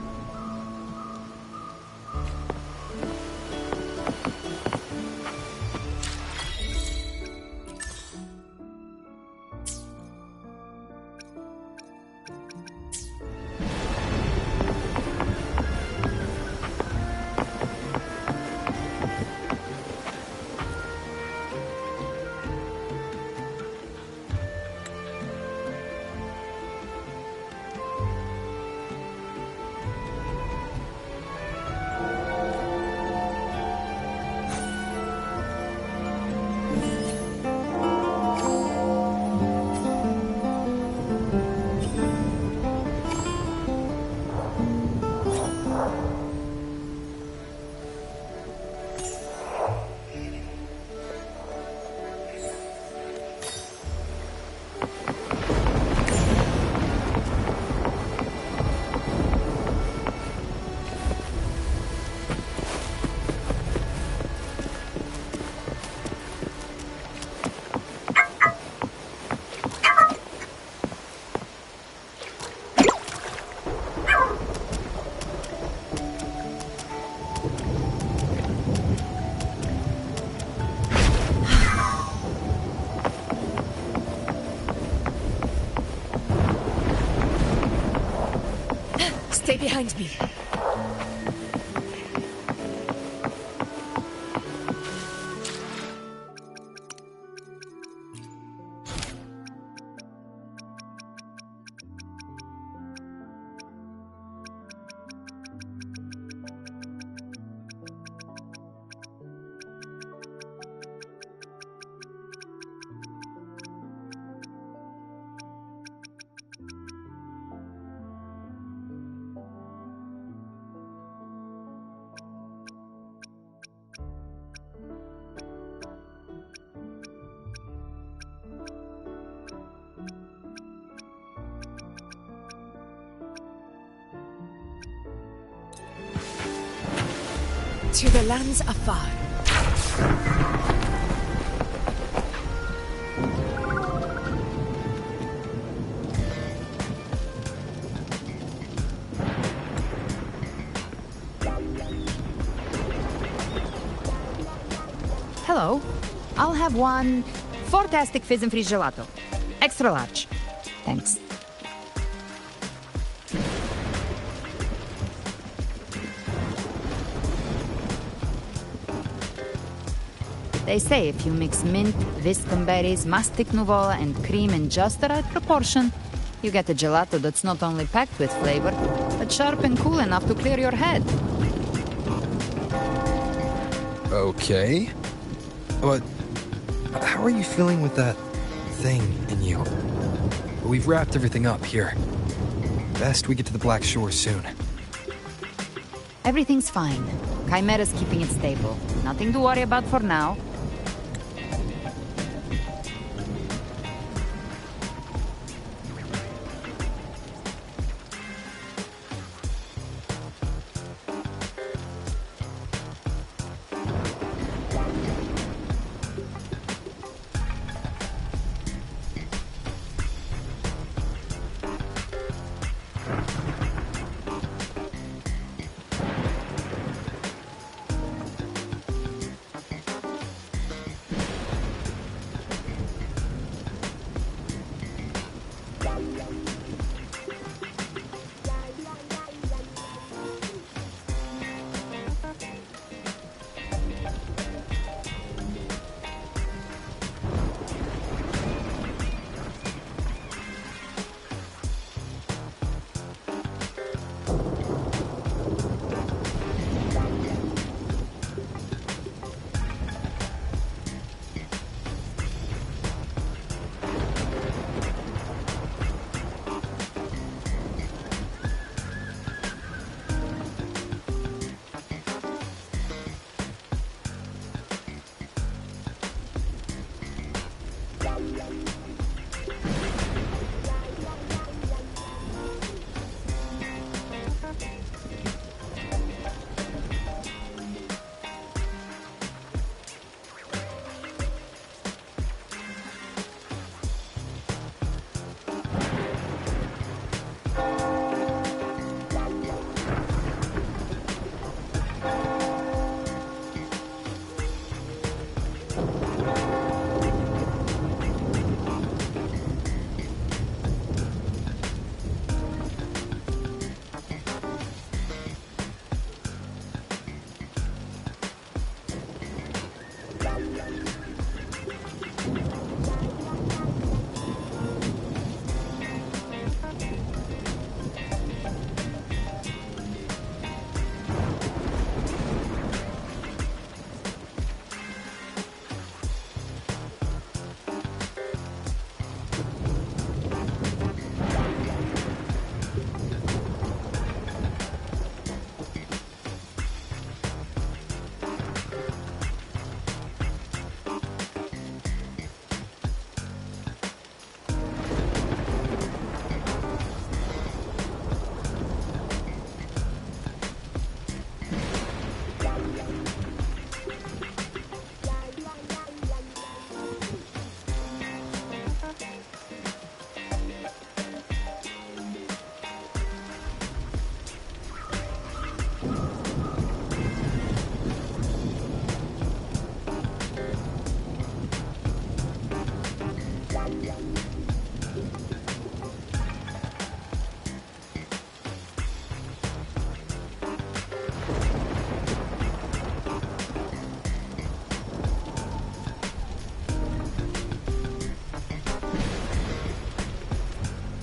[SPEAKER 7] Stay behind me. To the lands afar.
[SPEAKER 9] Hello. I'll have one fantastic fizz and freeze gelato. Extra large. Thanks. They say if you mix mint, Viscum berries, mastic nouveau, and cream in just the right proportion, you get a gelato that's not only packed with flavor, but sharp and cool enough to clear your head.
[SPEAKER 1] Okay. But how are you feeling with that thing in you? We've wrapped everything up here. Best we get to the Black Shore soon.
[SPEAKER 9] Everything's fine. Chimera's keeping it stable. Nothing to worry about for now.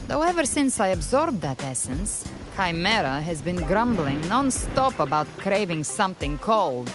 [SPEAKER 9] Though ever since I absorbed that essence, Chimera has been grumbling non-stop about craving something cold.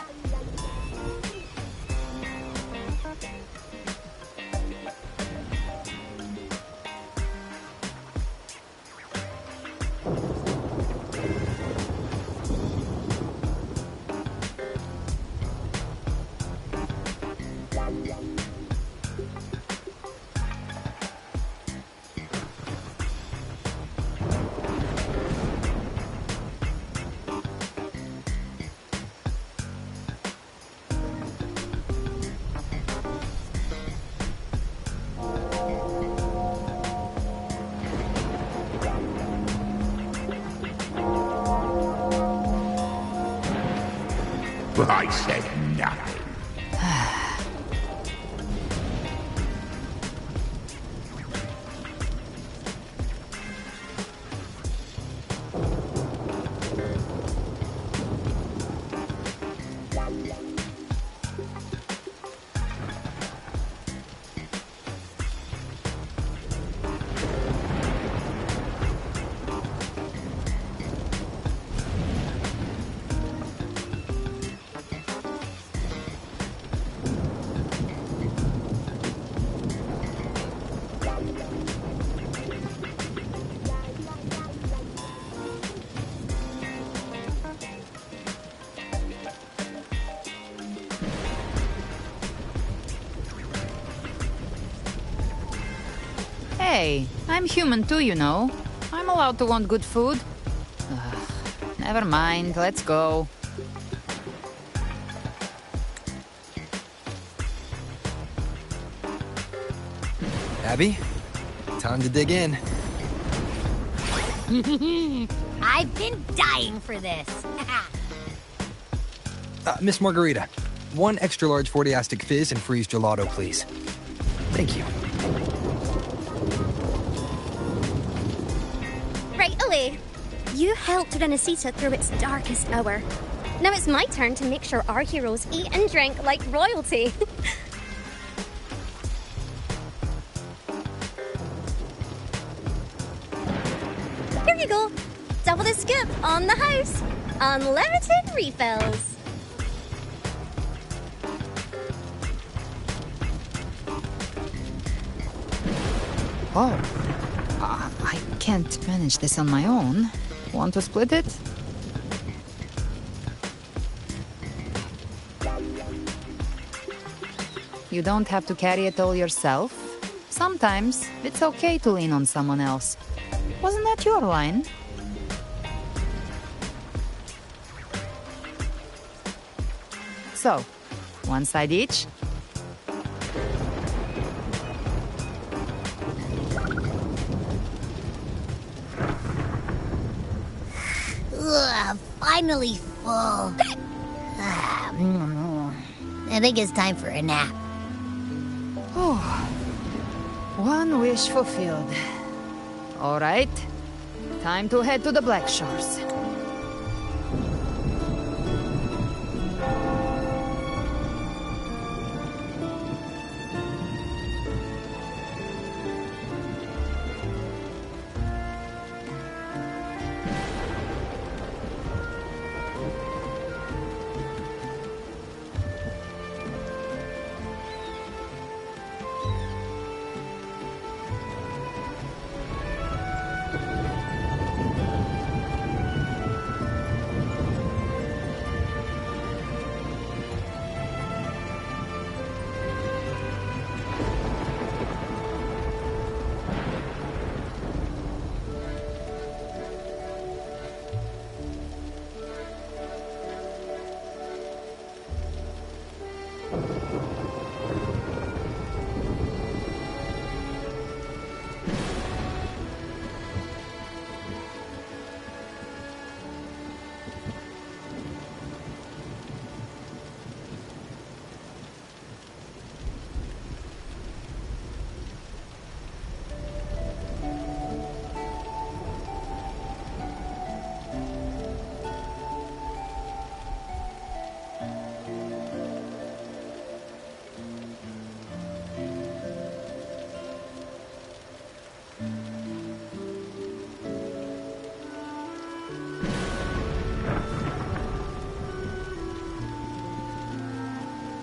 [SPEAKER 2] I said nothing.
[SPEAKER 9] Hey, I'm human too, you know. I'm allowed to want good food. Ugh, never mind, let's go.
[SPEAKER 1] Abby, time to dig in.
[SPEAKER 16] I've been dying for this.
[SPEAKER 1] Miss Margarita, 1 extra large 40-astic fizz and freeze gelato, please. Thank you.
[SPEAKER 13] Right away. You helped Renesita through its darkest hour. Now it's my turn to make sure our heroes eat and drink like royalty. Here you go. Double the scoop on the house. Unlimited refills.
[SPEAKER 9] Oh. I can't manage this on my own. Want to split it? You don't have to carry it all yourself. Sometimes it's okay to lean on someone else. Wasn't that your line? So, 1 side each?
[SPEAKER 16] Ugh, finally full. I think it's time for a nap.
[SPEAKER 9] Oh, 1 wish fulfilled. All right, time to head to the Black Shores.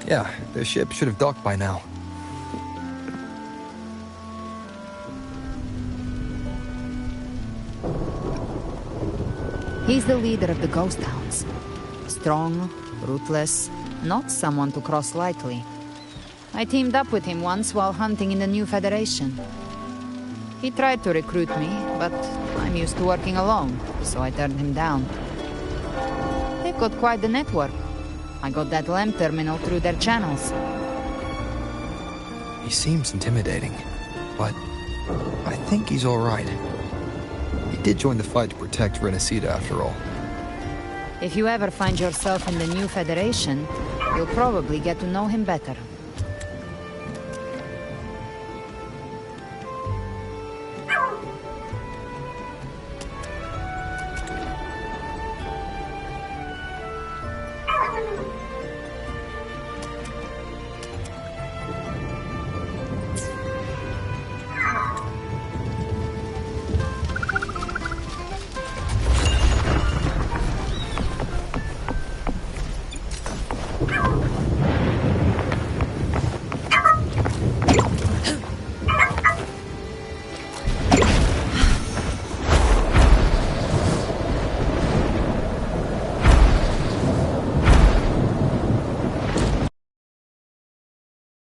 [SPEAKER 1] Yeah, the ship should have docked by now.
[SPEAKER 9] He's the leader of the Ghost Hounds. Strong, ruthless, not someone to cross lightly. I teamed up with him once while hunting in the New Federation. He tried to recruit me, but I'm used to working alone, so I turned him down. They've got quite the network. I got that LEM terminal through their channels.
[SPEAKER 1] He seems intimidating, but I think he's all right. He did join the fight to protect Renesita after all.
[SPEAKER 9] If you ever find yourself in the new Federation, you'll probably get to know him better.